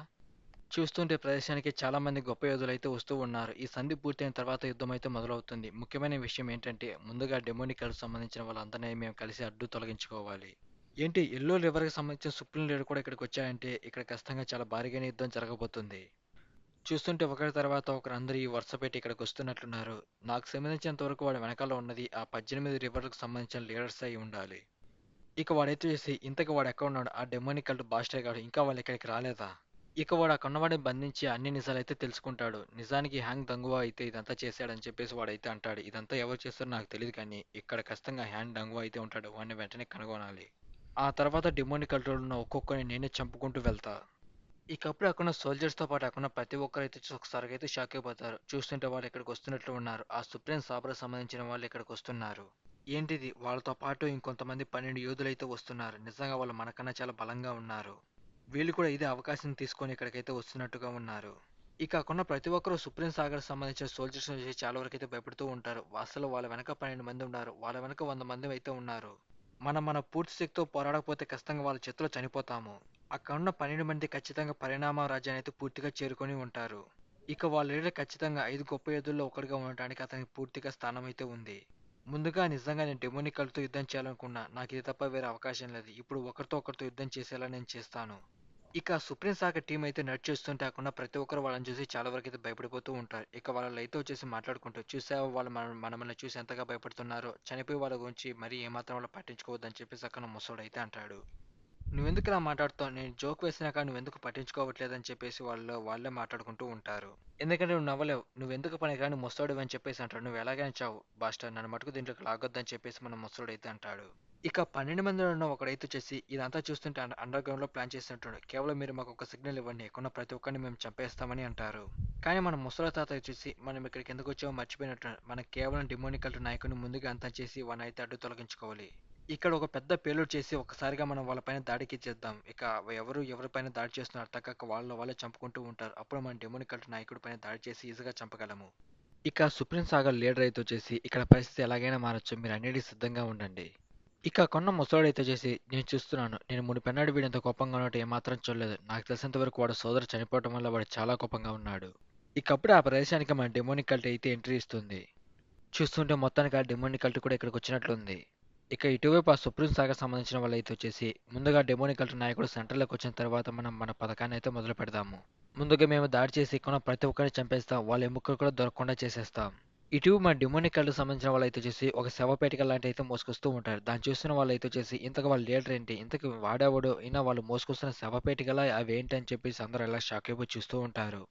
చూస్తుంటే ప్రదేశానికి చాలా మంది గొప్ప యోధులైతే వస్తూ ఉన్నారు. ఈ సంధి పూర్తయిన తర్వాత యుద్ధం అయితే మొదలవుతుంది. ముఖ్యమైన విషయం ఏంటంటే ముందుగా డెమోనికల్‌కి సంబంధించిన వాళ్ళందరినీ మేము కలిసి అడ్డు తొలగించుకోవాలి. ఏంటి ఎల్లో రివర్‌కి సంబంధించిన సుప్రీం లీడర్ కూడా ఇక్కడికొచ్చాయంటే ఇక్కడ ఖచ్చితంగా చాలా భారీగానే యుద్ధం జరగబోతుంది. చూస్తుంటే ఒకరి తర్వాత ఒకరు అందరూ ఈ వరుస పెట్టి ఇక్కడికొస్తున్నట్లున్నారు. నాకు సంబంధించినంత వరకు వాడి వెనకాల ఉన్నది ఆ 18 రివర్‌లకు సంబంధించిన లీడర్స్ అయి ఉండాలి. ఇక వాడైతే చేసి ఇంతకి వాడు ఎక్కడున్నాడు? ఆ డెమోనిక్ కల్ట్ బాస్టర్ గాడు ఇంకా వాళ్ళు ఇక్కడికి రాలేదా? ఇక వాడు ఆ కన్నవాడిని బంధించి అన్ని నిజాలైతే తెలుసుకుంటాడు. నిజానికి హ్యాంగ్ దంగువా అయితే ఇదంతా చేశాడని చెప్పేసి వాడైతే అంటాడు. ఇదంతా ఎవరు చేస్తారో నాకు తెలియదు కానీ ఇక్కడ ఖచ్చితంగా హ్యాంగ్ దంగువా అయితే ఉంటాడు. వాడిని వెంటనే కనుగొనాలి. ఆ తర్వాత డెమోనిక్ కంట్రోల్ ఉన్న ఒక్కొక్కరిని నేనే చంపుకుంటూ వెళ్తా. ఇకప్పుడు అక్కడున్న సోల్జర్స్‌తో పాటు అక్కడున్న ప్రతి ఒక్కరైతే ఒకసారిగా అయితే షాక్ అయిపోతారు. చూస్తుంటే వాళ్ళు ఇక్కడికి వస్తున్నట్లు ఉన్నారు. ఆ సుప్రీం సాబ్రాకి సంబంధించిన వాళ్ళు ఇక్కడికి వస్తున్నారు. ఏంటిది? వాళ్ళతో పాటు ఇంకొంతమంది 12 యోధులైతే వస్తున్నారు. నిజంగా వాళ్ళు మనకన్నా చాలా బలంగా ఉన్నారు. వీళ్ళు కూడా ఇదే అవకాశం తీసుకొని ఇక్కడికైతే వస్తున్నట్టుగా ఉన్నారు. ఇక అక్కడున్న ప్రతి ఒక్కరు సుప్రీం సాగర్ సంబంధించిన సోల్జర్స్ చూసి చాలా వరకు అయితే భయపడుతూ ఉంటారు. అసలు వాళ్ళ వెనక 12 మంది ఉన్నారు. వాళ్ళ వెనక 100 మంది అయితే ఉన్నారు. మనం మన పూర్తి శక్తితో పోరాడకపోతే ఖచ్చితంగా వాళ్ళ చేతిలో చనిపోతాము. అక్కడున్న 12 మంది ఖచ్చితంగా పరిణామ రాజ్యాన్నయితే పూర్తిగా చేరుకొని ఉంటారు. ఇక వాళ్ళ లీడర్ ఖచ్చితంగా 5 గొప్ప యోధుల్లో ఒకడిగా ఉండటానికి అతనికి పూర్తిగా స్థానమైతే ఉంది. ముందుగా నిజంగా నేను డెమోనికల్‌తో యుద్ధం చేయాలనుకున్నా. నాకిది తప్ప వేరే అవకాశం లేదు. ఇప్పుడు ఒకరితో యుద్ధం చేసేలా నేను చేస్తాను. ఇక సుప్రీం సాగర్ టీమ్ అయితే నడిచేస్తుంటే అక్కడున్న ప్రతి ఒక్కరు వాళ్ళని చూసి చాలా వరకైతే భయపడిపోతూ ఉంటారు. ఇక వాళ్ళైతే వచ్చేసి మాట్లాడుకుంటూ చూసావా వాళ్ళు మనల్ని చూసి ఎంతగా భయపడుతున్నారో. చనిపోయే వాళ్ళ గురించి మరీ ఏమాత్రం వాళ్ళు పట్టించుకోవద్దని చెప్పేసి అక్కడ ముసలోడైతే అంటాడు. నువ్వెందుకులా మాట్లాడుతావు? నేను జోక్ వేసినా కానీ నువ్వెందుకు పట్టించుకోవట్లేదని చెప్పేసి వాళ్ళే మాట్లాడుకుంటూ ఉంటారు. ఎందుకంటే నువ్వు నవ్వలేవు. నువ్వెందుకు పనికిరాని ముసలోడివి అని చెప్పేసి అంటాడు. నువ్వు ఎలాగైనా చావు బాస్టర్ నన్ను మటుకు దీంట్లోకి లాగొద్దని చెప్పేసి మన ముసలోడైతే అంటాడు. ఇక 12 మందిలో ఉన్న ఒకడైతే వచ్చేసి ఇదంతా చూస్తుంటే అండర్ గ్రౌండ్ లో ప్లాన్ చేసినట్టు కేవలం మీరు మాకు ఒక సిగ్నల్ ఇవ్వండి ఎక్కడున్న ప్రతి ఒక్కరిని మేము చంపేస్తామని అంటారు. కానీ మన ముసలి తాత వచ్చేసి మనం ఇక్కడికి ఎందుకు వచ్చామో మర్చిపోయినట్టు మనం కేవలం డిమోనికల్ నాయకుని ముందుగా అంతం చేసి వాడిని అయితే అడ్డు తొలగించుకోవాలి. ఇక్కడ ఒక పెద్ద పేలుడు చేసి ఒక్కసారిగా మనం వాళ్ళపైన దాడికి చేద్దాం. ఇక ఎవరిపైన దాడి చేస్తున్నారో అర్థం కాక వాళ్ళే చంపుకుంటూ ఉంటారు. అప్పుడు మన డెమోనికల్ నాయకుడి పైన దాడి చేసి ఈజీగా చంపగలము. ఇక సుప్రీం సాగర్ లీడర్ అయితే వచ్చేసి ఇక్కడ పరిస్థితి ఎలాగైనా మారొచ్చు. మీరు అన్నిటికీ సిద్ధంగా ఉండండి. ఇక కొన్న ముసలోడైతే చేసి నేను చూస్తున్నాను. నేను మునుపెన్నడూ వీడింత కోపంగా ఉన్నట్టు ఏమాత్రం చూడలేదు. నాకు తెలిసినంత వరకు వాడు సోదరు చనిపోవటం వల్ల వాడు చాలా కోపంగా ఉన్నాడు. ఇకప్పుడు ఆ ప్రదేశానికి మన డెమోనిక్ కల్ట్ అయితే ఎంట్రీ ఇస్తుంది. చూస్తుంటే మొత్తానికి ఆ డెమోనిక్ కల్ట్ కూడా ఇక్కడికి వచ్చినట్లుంది. ఇక ఇటువైపు ఆ సుప్రీం సాగర్ సంబంధించిన వాళ్ళైతే వచ్చేసి ముందుగా డెమోనిక్ కల్ట్ నాయకుడు సెంటర్లోకి వచ్చిన తర్వాత మనం మన పథకాన్ని అయితే మొదలు పెడదాము. ముందుగా మేము దాడి చేసి కొన్న ప్రతి ఒక్కరిని చంపేస్తాం. వాళ్ళ ఎముకలు కూడా దొరకకుండా చేసేస్తాం. ఇటు మన డెమోనిక్ కల్ట్ సంబంధించిన వాళ్ళైతే వచ్చేసి ఒక శవపేటిక లాంటి అయితే మోసుకొస్తూ ఉంటారు. దాన్ని చూస్తున్న వాళ్ళైతే వచ్చేసి ఇంతకు వాళ్ళ లీడర్ ఏంటి, ఇంతకు వాడేవాడు, అయినా వాళ్ళు మోసుకొస్తున్న శవపేటికలా అవి ఏంటి అని చెప్పేసి అందరూ ఎలా షాక్ అయిపోయి చూస్తూ ఉంటారు.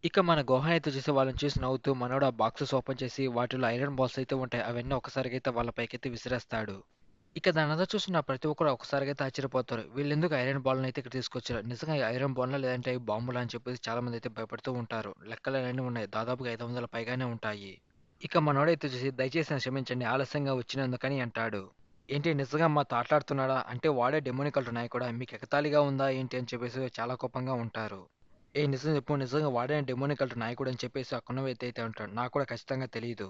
ఇక మన గుహ అయితే చూసి వాళ్ళని చూసి నవ్వుతూ మనోడు ఆ బాక్సెస్ ఓపెన్ చేసి వాటిలో ఐరన్ బాల్స్ అయితే ఉంటాయి. అవన్నీ ఒక్కసారిగా అయితే వాళ్ళ పైకైతే విసిరేస్తాడు. ఇక దానంతా చూసిన ప్రతి ఒక్కరు ఒకసారిగా అయితే ఆశ్చర్యపోతారు. వీళ్ళెందుకు ఐరన్ బాల్‌ని అయితే ఇక్కడ తీసుకొచ్చారు? నిజంగా ఐరన్ బాల్‌లా లేదంటే అవి బాంబులా అని చెప్పేసి చాలా మంది అయితే భయపడుతూ ఉంటారు. లెక్కలన్నీ ఉన్నాయి. దాదాపుగా 500 పైగానే ఉంటాయి. ఇక మనోడైతే చూసి దయచేసి నన్ను క్షమించండి ఆలస్యంగా వచ్చినందుకని అంటాడు. ఏంటి నిజంగా మాతో ఆటలాడుతున్నాడా? అంటే వాడే డెమోనికల్ నాయకుడా? మీకు ఎగతాళిగా ఉందా ఏంటి అని చెప్పేసి చాలా కోపంగా ఉంటారు. ఏ నిజం చెప్పు నిజంగా వాడే డెమోనికల్ నాయకుడు అని చెప్పేసి అక్కడున్న వ్యక్తి అయితే అంటాడు. నాకు కూడా ఖచ్చితంగా తెలీదు.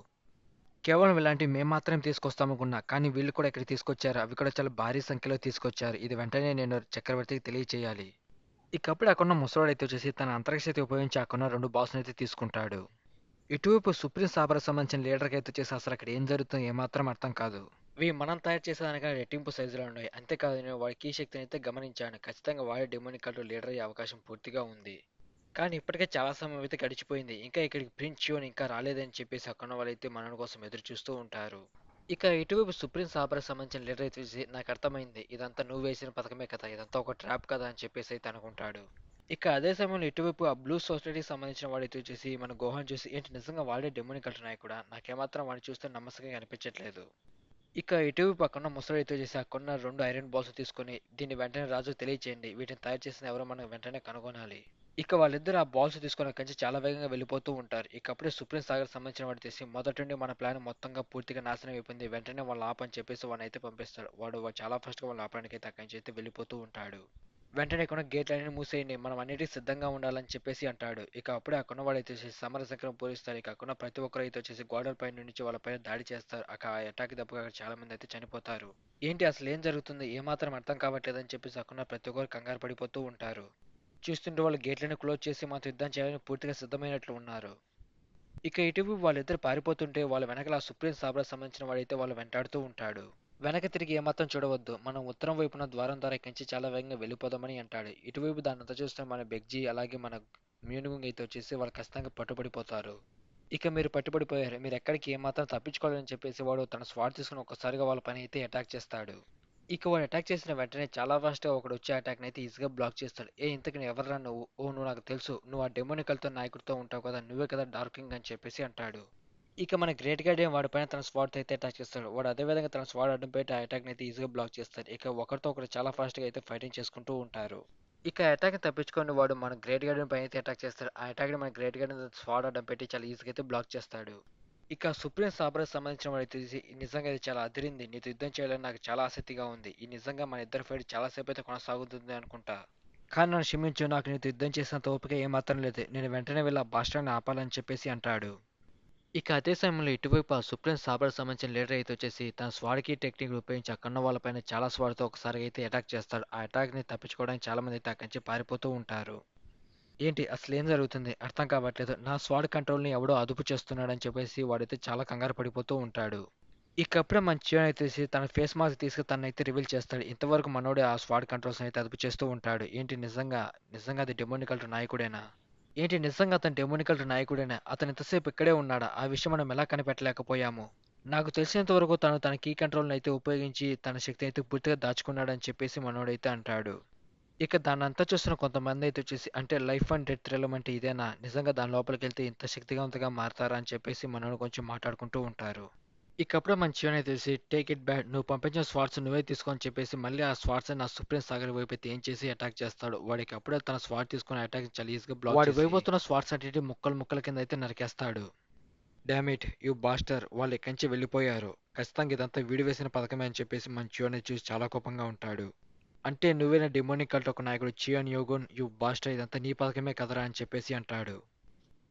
కేవలం ఇలాంటివి మేము మాత్రమే తీసుకొస్తామనుకున్నా. కానీ వీళ్ళు కూడా ఇక్కడికి తీసుకొచ్చారు. అవి కూడా చాలా భారీ సంఖ్యలో తీసుకొచ్చారు. ఇది వెంటనే నేను చక్రవర్తికి తెలియచేయాలి. ఇకప్పుడు అక్కడున్న ముసలోడైతే వచ్చేసి తన అంతరిక్ష శక్తి ఉపయోగించి అక్కడున్న 2 బాక్సులనైతే తీసుకుంటాడు. ఇటువైపు సుప్రీం సాబర్‌కి సంబంధించిన లీడర్‌కి అయితే వచ్చేసి అసలు అక్కడ ఏం జరుగుతుందో ఏమాత్రం అర్థం కాదు. ఇవి మనం తయారు చేసేదానికన్నా రెట్టింపు సైజులో ఉన్నాయి. అంతేకాదు నేను వాడి కీ శక్తిని అయితే గమనించాను. ఖచ్చితంగా వాడే డెమోనికల్ లీడర్ అయ్యే అవకాశం పూర్తిగా ఉంది. కానీ ఇప్పటికే చాలా సమయం అయితే గడిచిపోయింది. ఇంకా ఇక్కడికి ప్రిన్స్ ష్యూన్ ఇంకా రాలేదని చెప్పేసి అక్కడున్న వాళ్ళైతే మనోడి కోసం ఎదురు చూస్తూ ఉంటారు. ఇక ఇటువైపు సుప్రీం సాబర్‌కి సంబంధించిన లీడర్ అయితే చూసి నాకు అర్థమైంది. ఇదంతా నువ్వు వేసిన పథకమే కదా! ఇదంతా ఒక ట్రాప్ కదా! అని చెప్పేసి అయితే అనుకుంటాడు. ఇక అదే సమయంలో ఇటువైపు ఆ బ్లూ సొసైటీకి సంబంధించిన వాడైతే వచ్చేసి మన గుహను చూసి ఏంటి నిజంగా వాడే డెమోనికల్ నాయకుడా? నాకేమాత్రం వాడిని చూస్తే నమ్మకంగా అనిపించట్లేదు. ఇక ఇటువైపు పక్కన ముసలోడైతే చేసి అక్కడున్న 2 ఐరన్ బాల్స్ తీసుకొని దీన్ని వెంటనే రాజుకు తెలియచేయండి. వీటిని తయారు చేసిన ఎవరో మనం వెంటనే కనుగొనాలి. ఇక వాళ్ళిద్దరు ఆ బాల్స్ తీసుకొని అక్కడి నుంచి చాలా వేగంగా వెళ్ళిపోతూ ఉంటారు. ఇక అప్పుడే సుప్రీం సాగర్ సంబంధించిన వాడు తీసి మొదటి నుండి మన ప్లాన్ మొత్తంగా పూర్తిగా నాశనం అయిపోయింది. వెంటనే వాళ్ళని ఆపని చెప్పేసి వాడిని అయితే పంపిస్తాడు. వాడు చాలా ఫాస్ట్‌గా వాళ్ళని ఆపడానికి అయితే అక్కడి నుంచి అయితే వెళ్ళిపోతూ ఉంటాడు. వెంటనే కొన్న గేట్లన్నీ మూసేయండి. మనం అన్నిటికి సిద్ధంగా ఉండాలని చెప్పేసి అంటాడు. ఇక అప్పుడే అక్కడున్న వాడైతే వచ్చేసి సమరశంఖం పూరిస్తారు. ఇక అక్కడున్న ప్రతి ఒక్కరు అయితే వచ్చేసి గోడల పై నుంచి వాళ్ళ పైన దాడి చేస్తారు. ఆ అటాక్ దెబ్బకి అక్కడ చాలా మంది అయితే చనిపోతారు. ఏంటి అసలు ఏం జరుగుతుంది? ఏమాత్రం అర్థం కావట్లేదని చెప్పేసి అక్కడున్న ప్రతి ఒక్కరు కంగారు పడిపోతూ ఉంటారు. చూస్తుంటే వాళ్ళు గేట్లను క్లోజ్ చేసి మాతో యుద్ధం చేయాలని పూర్తిగా సిద్ధమైనట్లు ఉన్నారు. ఇక ఇటువైపు వాళ్ళిద్దరు పారిపోతుంటే వాళ్ళ వెనకాల ఆ సుప్రీం సాబ్రాకి సంబంధించిన వాడైతే వాళ్ళు వెంటాడుతూ ఉంటాడు. వెనక్కి తిరిగి ఏమాత్రం చూడవద్దు. మనం ఉత్తరం వైపున ద్వారం ద్వారా ఇక్కడి నుంచి చాలా వేగంగా వెళ్ళిపోదామని అంటాడు. ఇటువైపు దాన్నంతా చూస్తున్న మన బెగ్జీ అలాగే మన మ్యూనిగుంగ్ అయితే వచ్చేసి వాళ్ళు ఖచ్చితంగా పట్టుబడిపోతారు. ఇక మీరు పట్టుబడిపోయారు. మీరు ఎక్కడికి ఏమాత్రం తప్పించుకోవాలని చెప్పేసి వాడు తన స్వాడ్ తీసుకుని ఒక్కసారిగా వాళ్ళ పైన అయితే అటాక్ చేస్తాడు. ఇక వాడు అటాక్ చేసిన వెంటనే చాలా ఫాస్ట్‌గా ఒకడు వచ్చే అటాక్‌ని అయితే ఈజీగా బ్లాక్ చేస్తాడు. ఇంతకి నువ్వెవర్రా నువ్వు? ఓహ్! నువ్వు నాకు తెలుసు. నువ్వు ఆ డెమోనికల్‌తో నాయకుడితో ఉంటావు కదా! నువ్వే కదా డార్క్ కింగ్ అని చెప్పేసి అంటాడు. ఇక మన గ్రేట్ గార్డియన్ వాడి పైన తన స్వాడ్‌తో అయితే అటాక్ చేస్తాడు. వాడు అదే విధంగా తన స్వాడ్ అడ్డం పెట్టి ఆ అటాక్‌ని అయితే ఈజీగా బ్లాక్ చేస్తాడు. ఇక ఒకరితో ఒకరు చాలా ఫాస్ట్‌గా అయితే ఫైటింగ్ చేసుకుంటూ ఉంటారు. ఇక అటాక్‌ని తప్పించుకొని వాడు మన గ్రేట్ గార్డియన్ పైన అయితే అటాక్ చేస్తాడు. ఆ అటాక్‌ని మన గ్రేట్ గార్డియన్ స్వాడ్ అడ్డం పెట్టి చాలా ఈజీగా అయితే బ్లాక్ చేస్తాడు. ఇక సుప్రీం సాబ్రాకి సంబంధించిన వాడు తెలిసి నిజంగా ఇది చాలా అదిరింది. నీతో యుద్ధం చేయాలని నాకు చాలా ఆసక్తిగా ఉంది. ఈ నిజంగా మన ఇద్దరి ఫైట్ చాలా సేపు అయితే కొనసాగుతుంది అనుకుంటా. కానీ నన్ను క్షమించు నాకు నీతో యుద్ధం చేసినంత ఓపిక ఏమాత్రం లేదు. నేను వెంటనే వెళ్ళి ఆ బాస్టర్‌ని ఆపాలని చెప్పేసి అంటాడు. ఇక అదే సమయంలో ఇటువైపు ఆ సుప్రీం సాబర్ సంబంధించిన లీడర్ అయితే వచ్చేసి తన స్వాడ్కి టెక్నిక్ ఉపయోగించి అక్కడున్న వాళ్ళపైన చాలా స్వాడ్తో ఒకసారి అయితే అటాక్ చేస్తాడు. ఆ అటాక్ ని తప్పించుకోవడానికి చాలా మంది అయితే అక్కడి నుంచి పారిపోతూ ఉంటారు. ఏంటి అసలేం జరుగుతుంది అర్థం కావట్లేదు. నా స్వాడ్ కంట్రోల్‌ని ఎవడో అదుపు చేస్తున్నాడని చెప్పేసి వాడైతే చాలా కంగారు పడిపోతూ ఉంటాడు. ఇకప్పుడే మన చియాన్ అయితేసి తన ఫేస్ మాస్క్ తీసుకొని తనైతే రివీల్ చేస్తాడు. ఇంతవరకు మనోడే ఆ స్వాడ్ కంట్రోల్స్‌ని అయితే అదుపు చేస్తూ ఉంటాడు. ఏంటి నిజంగా అది డెమోనికల్ నాయకుడేనా? ఏంటి నిజంగా అతను డెమోనికల్ నాయకుడేనా? అతను ఇంతసేపు ఇక్కడే ఉన్నాడా? ఆ విషయం మనం ఎలా కనిపెట్టలేకపోయాము? నాకు తెలిసినంత వరకు తను తన కీ కంట్రోల్‌ని అయితే ఉపయోగించి తన శక్తిని అయితే పూర్తిగా దాచుకున్నాడని చెప్పేసి మనోడైతే అంటాడు. ఇక దాన్నంతా చూస్తున్న కొంతమందైతే వచ్చేసి, అంటే లైఫ్ అండ్ డెత్ థ్రిల్లర్ అంటే ఇదేనా? నిజంగా దాని లోపలికెళ్తే ఇంత శక్తివంతంగా మారతారా? అని చెప్పేసి మనోళ్ళు కొంచెం మాట్లాడుకుంటూ ఉంటారు. ఇకప్పుడే మన చియోన్ తెలిసి టేక్ ఇట్ బ్యాక్ నువ్వు పంపించిన స్వాట్స్ నువ్వే తీసుకో అని చెప్పేసి మళ్ళీ ఆ స్వాట్స్ నా సుప్రీం సాగర్ వైపు అయితే ఏం చేసి అటాక్ చేస్తాడు. వాడికి అప్పుడే తన స్వాట్ తీసుకుని అటాక్ చాలా ఈజీగా బ్లాక్ వాడి వైపు వస్తున్న స్వాట్స్ అంటే ముక్కలు ముక్కల కింద అయితే నరికేస్తాడు. డామిట్ యూ బాస్టర్ వాళ్ళు ఇక్కడి నుంచి వెళ్ళిపోయారు. ఖచ్చితంగా ఇదంతా వీడి వేసిన పథకమే అని చెప్పేసి మన చియోన్ చూసి చాలా కోపంగా ఉంటాడు. అంటే నువ్వేనా డెమోనిక్ కల్ట్ ఒక నాయకుడు చియాన్ యోగోన్ యూ బాస్టర్ ఇదంతా నీ పథకమే కదరా అని చెప్పేసి అంటాడు.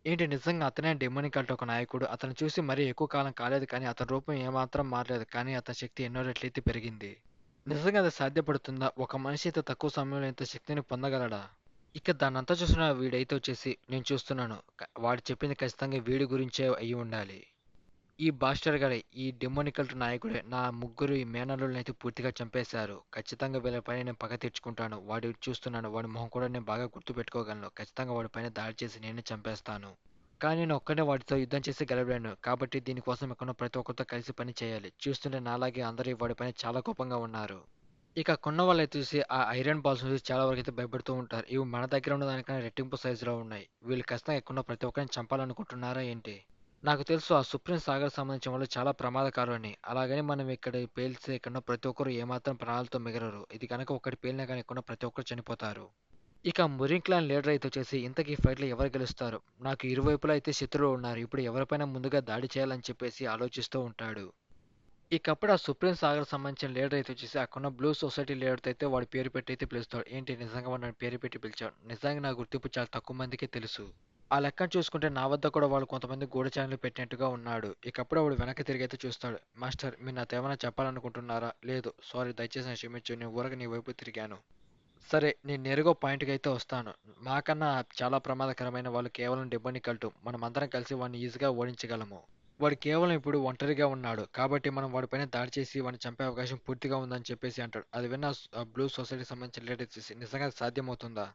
ఏంటి నిజంగా అతనే డెమోనిక్ కల్ట్ ఒక నాయకుడు. అతను చూసి మరీ ఎక్కువ కాలం కాలేదు కానీ అతని రూపం ఏమాత్రం మారలేదు. కానీ అతని శక్తి ఎన్నో రెట్లయితే పెరిగింది. నిజంగా అది సాధ్యపడుతుందా? ఒక మనిషి ఇంత తక్కువ సమయంలో ఇంత శక్తిని పొందగలడా? ఇక దాన్నంతా చూసిన వీడైతే వచ్చేసి నేను చూస్తున్నాను. వాడు చెప్పింది ఖచ్చితంగా వీడి గురించే అయి ఉండాలి. ఈ బాస్టర్ గాడే, ఈ డెమోనికల్ నాయకుడే నా ముగ్గురు ఈ మేనల్లులనైతే పూర్తిగా చంపేశారు. ఖచ్చితంగా వీళ్ళపైన నేను పగ తీర్చుకుంటాను. వాడు చూస్తున్నాను. వాడి మొహం కూడా నేను బాగా గుర్తుపెట్టుకోగలను. ఖచ్చితంగా వాడిపైన దాడి చేసి నేనే చంపేస్తాను. కానీ నేను ఒక్కనే వాడితో యుద్ధం చేసి గెలవలేను. కాబట్టి దీనికోసం ఇక్కడున్న ప్రతి ఒక్కరితో కలిసి పని చేయాలి. చూస్తుంటే నాలాగే అందరూ వాడిపైన చాలా కోపంగా ఉన్నారు. ఇక కొన్న వాళ్ళైతే చూసి ఆ ఐరన్ బాల్స్ చూసి చాలా వరకు అయితే భయపడుతూ ఉంటారు. ఇవి మన దగ్గర ఉన్న దానికన్నా రెట్టింపు సైజులో ఉన్నాయి. వీళ్ళు ఖచ్చితంగా ఇక్కడున్న ప్రతి ఒక్కరిని చంపాలనుకుంటున్నారా ఏంటి? నాకు తెలుసు ఆ సుప్రీం సాగర్ సంబంధించిన వాళ్ళు చాలా ప్రమాదకారులని. అలాగని మనం ఇక్కడ పేల్స్తే ఇక్కడున్న ప్రతి ఒక్కరు ఏమాత్రం ప్రాణాలతో మిగలరు. ఇది కనుక ఒక్కటి పేలినా కానీ ఇక్కడున్న ప్రతి ఒక్కరు చనిపోతారు. ఇక మురిన్ క్లాన్ లీడర్ అయితే వచ్చేసి ఇంతకీ ఫైట్లో ఎవరు గెలుస్తారు? నాకు ఇరువైపులా అయితే శత్రువులు ఉన్నారు. ఇప్పుడు ఎవరిపైన ముందుగా దాడి చేయాలని చెప్పేసి ఆలోచిస్తూ ఉంటాడు. ఇకప్పుడు ఆ సుప్రీం సాగర్ సంబంధించిన లీడర్ అయితే వచ్చేసి అక్కడున్న బ్లూ సొసైటీ లీడర్‌తో అయితే వాడి పేరు పెట్టి అయితే పిలుస్తాడు. ఏంటి నిజంగా వాడు నన్ను పేరు పెట్టి పిలిచాడు. నిజంగా నా గుర్తింపు చాలా తక్కువ మందికే తెలుసు. ఆ లెక్కన చూసుకుంటే నా వద్ద కూడా వాళ్ళు కొంతమంది గూఢచారులు పెట్టినట్టుగా ఉన్నాడు. ఇకప్పుడు వాడు వెనక్కి తిరిగైతే చూస్తాడు. మాస్టర్ మీరు నాతో ఏమైనా చెప్పాలనుకుంటున్నారా? లేదు. సారీ దయచేసి నన్ను క్షమించు. నేను ఊరక నీ వైపు తిరిగాను. సరే నేను నేరుగా పాయింట్‌కి అయితే వస్తాను. మాకన్నా చాలా ప్రమాదకరమైన వాళ్ళు కేవలం డెబ్బని కల్టు. మనమందరం కలిసి వాడిని ఈజీగా ఓడించగలము. వాడు కేవలం ఇప్పుడు ఒంటరిగా ఉన్నాడు. కాబట్టి మనం వాడిపైన దాడి చేసి వాడిని చంపే అవకాశం పూర్తిగా ఉందని చెప్పేసి అంటాడు. అది విన్న ఆ బ్లూ సొసైటీకి సంబంధించిన లీడర్ వచ్చేసి నిజంగా అది సాధ్యమవుతుందా?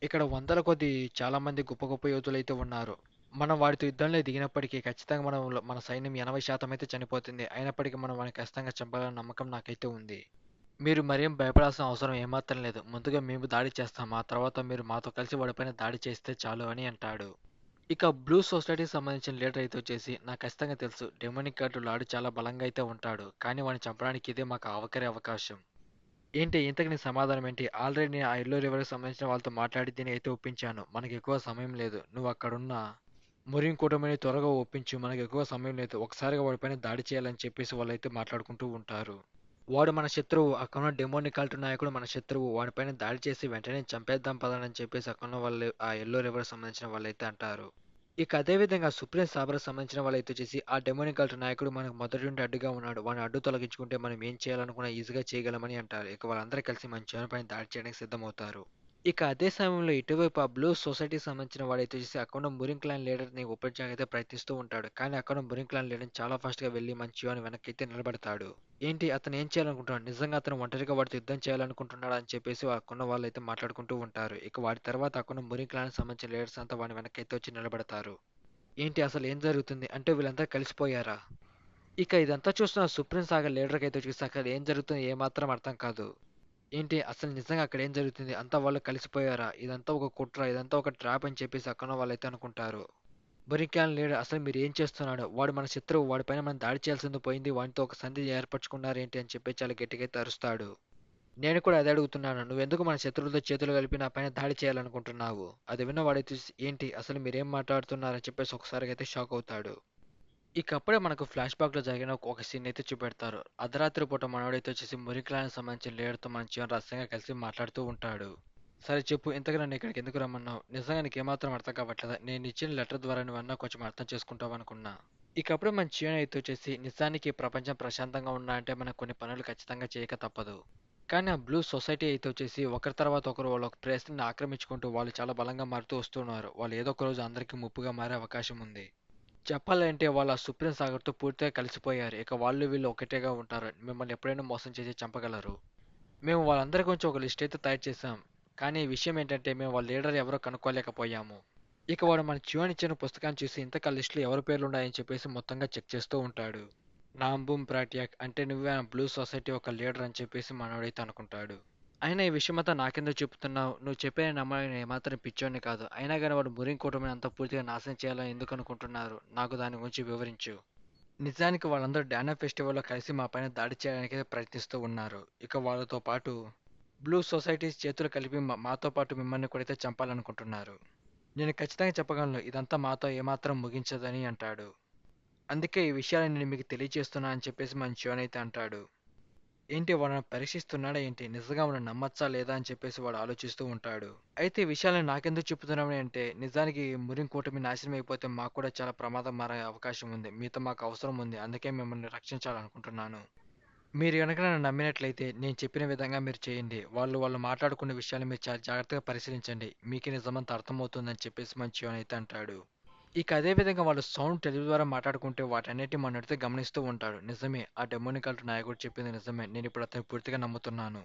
ఇక్కడ వందల కొద్దీ చాలా మంది గొప్ప గొప్ప యోధులైతే ఉన్నారు. మనం వాడితో యుద్ధంలో దిగినప్పటికీ ఖచ్చితంగా మన సైన్యం 80% అయితే చనిపోతుంది. అయినప్పటికీ మనం వాడిని ఖచ్చితంగా చంపాలన్న నమ్మకం నాకైతే ఉంది. మీరు మరేం భయపడాల్సిన అవసరం ఏమాత్రం లేదు. ముందుగా మేము దాడి చేస్తాం. ఆ తర్వాత మీరు మాతో కలిసి వాడిపైన దాడి చేస్తే చాలు అని అంటాడు. ఇక బ్లూ సొసైటీకి సంబంధించిన లీడర్ అయితే వచ్చేసి నాకు ఖచ్చితంగా తెలుసు. డెమోనిక్ గార్డు లార్డ్ చాలా బలంగా అయితే ఉంటాడు. కానీ వాడిని చంపడానికి ఇదే మాకు ఆఖరి అవకాశం. ఏంటి ఇంతకి నీ సమాధానం ఏంటి? ఆల్రెడీ నేను ఆ యెల్లో రివర్‌కి సంబంధించిన వాళ్ళతో మాట్లాడి దీన్ని అయితే ఒప్పించాను. మనకి ఎక్కువ సమయం లేదు. నువ్వు అక్కడున్న మొరిన్ కూటమిని త్వరగా ఒప్పించు. మనకి ఎక్కువ సమయం లేదు. ఒకసారిగా వాడిపైన దాడి చేయాలని చెప్పేసి వాళ్ళైతే మాట్లాడుకుంటూ ఉంటారు. వాడు మన శత్రువు. అక్కడున్న డెమోనిక్ కల్ట్ నాయకుడు మన శత్రువు. వాడిపైన దాడి చేసి వెంటనే చంపేద్దాం పదండి అని చెప్పేసి అక్కడున్న వాళ్ళు ఆ యెల్లో రివర్‌కి సంబంధించిన వాళ్ళైతే అంటారు. ఇక అదే విధంగా సుప్రీం సాబర్‌కి సంబంధించిన వాళ్ళైతే వచ్చేసి ఆ డెమోనిక్ కల్ట్ నాయకుడు మనకు మొదటి నుండి అడ్డుగా ఉన్నాడు. వాడిని అడ్డు తొలగించుకుంటే మనం ఏం చేయాలనుకున్నా ఈజీగా చేయగలమని అంటారు. ఇక వాళ్ళందరూ కలిసి మన చివరి పైన దాడి చేయడానికి సిద్ధమవుతారు. ఇక అదే సమయంలో ఇటువైపు ఆ బ్లూ సొసైటీకి సంబంధించిన వాడైతే వచ్చేసి అక్కడ మురిన్ క్లాన్ లీడర్‌ని ఒప్పించడానికి అయితే ప్రయత్నిస్తూ ఉంటాడు. కానీ అక్కడ మురిన్ క్లాన్ లీడర్ చాలా ఫాస్ట్‌గా వెళ్లి మన చియోని వెనక్కైతే నిలబడతాడు. ఏంటి అతను ఏం చేయాలనుకుంటున్నాడు? నిజంగా అతను ఒంటరిగా వాడితో యుద్ధం చేయాలనుకుంటున్నాడా అని చెప్పేసి అక్కడున్న వాళ్ళైతే మాట్లాడుకుంటూ ఉంటారు. ఇక వాడి తర్వాత అక్కడున్న మురిన్ క్లాన్‌కి సంబంధించిన లీడర్స్ అంతా వాడి వెనక్కైతే వచ్చి నిలబడతారు. ఏంటి అసలు ఏం జరుగుతుంది? అంటే వీళ్ళంతా కలిసిపోయారా? ఇక ఇదంతా చూస్తున్న సుప్రీం సాగర్ లీడర్‌కైతే వచ్చేసి అక్కడ ఏం జరుగుతుందో ఏమాత్రం అర్థం కాదు. ఏంటి అసలు నిజంగా అక్కడ ఏం జరుగుతుంది? అంతా వాళ్ళు కలిసిపోయారా? ఇదంతా ఒక కుట్ర, ఇదంతా ఒక ట్రాప్ అని చెప్పేసి అక్కడున్న వాళ్ళైతే అనుకుంటారు. బొరిక్యాన్ లీడర్ అసలు మీరు ఏం చేస్తున్నాడు? వాడు మన శత్రువు. వాడిపైన మనం దాడి చేయాల్సింది పోయింది. వానితో ఒక సంధి ఏర్పరచుకున్నారేంటి అని చెప్పి చాలా గట్టిగా అయితే అరుస్తాడు. నేను కూడా అదే అడుగుతున్నాను. నువ్వెందుకు మన శత్రువులతో చేతులు కలిపి నా పైన దాడి చేయాలనుకుంటున్నావు? అది విన్న వాడైతే ఏంటి అసలు మీరేం మాట్లాడుతున్నారని చెప్పేసి ఒకసారిగా అయితే షాక్ అవుతాడు. ఇక అప్పుడే మనకు ఫ్లాష్ బ్యాక్ లో జరిగిన ఒక సీన్ అయితే చూపెడతారు. అర్ధరాత్రి పూట మనోడైతే వచ్చేసి మురిక్లానికి సంబంధించిన లీడర్తో మన జీవన్ రహస్యంగా కలిసి మాట్లాడుతూ ఉంటాడు. సరే చెప్పు ఇంతకు నన్ను ఇక్కడికి ఎందుకు రమ్మన్నావు? నిజంగా నీకు ఏమాత్రం అర్థం కావట్లేదా? నేను ఇచ్చిన లెటర్ ద్వారా నువ్వన్నా కొంచెం అర్థం చేసుకుంటావు అనుకున్నా. ఇకప్పుడు మన చియోన్ అయితే వచ్చేసి నిజానికి ఈ ప్రపంచం ప్రశాంతంగా ఉండాలంటే మనం కొన్ని పనులు ఖచ్చితంగా చేయక తప్పదు. కానీ ఆ బ్లూ సొసైటీ అయితే వచ్చేసి ఒకరి తర్వాత ఒకరు వాళ్ళ ఒక ప్లేస్‌ని ఆక్రమించుకుంటూ వాళ్ళు చాలా బలంగా మారుతూ వస్తున్నారు. వాళ్ళు ఏదో ఒక రోజు అందరికీ ముప్పుగా మారే అవకాశం ఉంది. చెప్పాలంటే వాళ్ళు ఆ సుప్రీం సాగర్‌తో పూర్తిగా కలిసిపోయారు. ఇక వాళ్ళు వీళ్ళు ఒకటేగా ఉంటారు. మిమ్మల్ని ఎప్పుడైనా మోసం చేసి చంపగలరు. మేము వాళ్ళందరి గురించి ఒక లిస్ట్ అయితే తయారు చేసాం. కానీ విషయం ఏంటంటే మేము వాళ్ళ లీడర్ ఎవరో కనుక్కోలేకపోయాము. ఇక వాడు మన చివరి ఇచ్చిన పుస్తకాన్ని చూసి ఇంతకా లిస్టులో ఎవరి పేర్లు ఉన్నాయని చెప్పేసి మొత్తంగా చెక్ చేస్తూ ఉంటాడు. నాంబూమ్ ప్రాటియాక్ అంటే నువ్వే ఆ బ్లూ సొసైటీ ఒక లీడర్ అని చెప్పేసి మనోడైతే అనుకుంటాడు. అయినా ఈ విషయమంతా నాకెందుకు చెప్తున్నావు? నువ్వు చెప్పే నమ్మని నేను ఏమాత్రం పిచ్చోడిని కాదు. అయినా కానీ వాడు మురిన్ కూటమిని అంతా పూర్తిగా నాశనం చేయాలని ఎందుకు అనుకుంటున్నారు? నాకు దాని గురించి వివరించు. నిజానికి వాళ్ళందరూ డానా ఫెస్టివల్‌లో కలిసి మా పైన దాడి చేయడానికైతే ప్రయత్నిస్తూ ఉన్నారు. ఇక వాళ్ళతో పాటు బ్లూ సొసైటీస్ చేతులు కలిపి మాతో పాటు మిమ్మల్ని కూడా అయితే చంపాలనుకుంటున్నారు. నేను ఖచ్చితంగా చెప్పగలను ఇదంతా మాతో ఏమాత్రం ముగించదని అంటాడు. అందుకే ఈ విషయాన్ని నేను మీకు తెలియజేస్తున్నా అని చెప్పేసి మన చివన్ అయితే అంటాడు. ఏంటి వాడు నన్ను పరీక్షిస్తున్నాడా ఏంటి? నిజంగా వాడిని నమ్మచ్చా లేదా అని చెప్పేసి వాడు ఆలోచిస్తూ ఉంటాడు. అయితే ఈ విషయాలను నాకెందుకు చెప్తున్నామని అంటే నిజానికి మురిన్ కూటమి నాశనం అయిపోతే మాకు కూడా చాలా ప్రమాదం మారే అవకాశం ఉంది. మీతో మాకు అవసరం ఉంది. అందుకే మిమ్మల్ని రక్షించాలనుకుంటున్నాను. మీరు గనక నన్ను నమ్మినట్లయితే నేను చెప్పిన విధంగా మీరు చేయండి. వాళ్ళు మాట్లాడుకున్న విషయాలు మీరు చాలా జాగ్రత్తగా పరిశీలించండి. మీకే నిజమంతా అర్థమవుతుందని చెప్పేసి మన చివన్ అయితే అంటాడు. ఇక అదే విధంగా వాళ్ళు సౌండ్ టెలివి ద్వారా మాట్లాడుకుంటే వాటన్నిటిని మనోడైతే గమనిస్తూ ఉంటాడు. నిజమే ఆ డెమోనికల్ నాయకుడు చెప్పింది నిజమే. నేను ఇప్పుడు అతన్ని పూర్తిగా నమ్ముతున్నాను.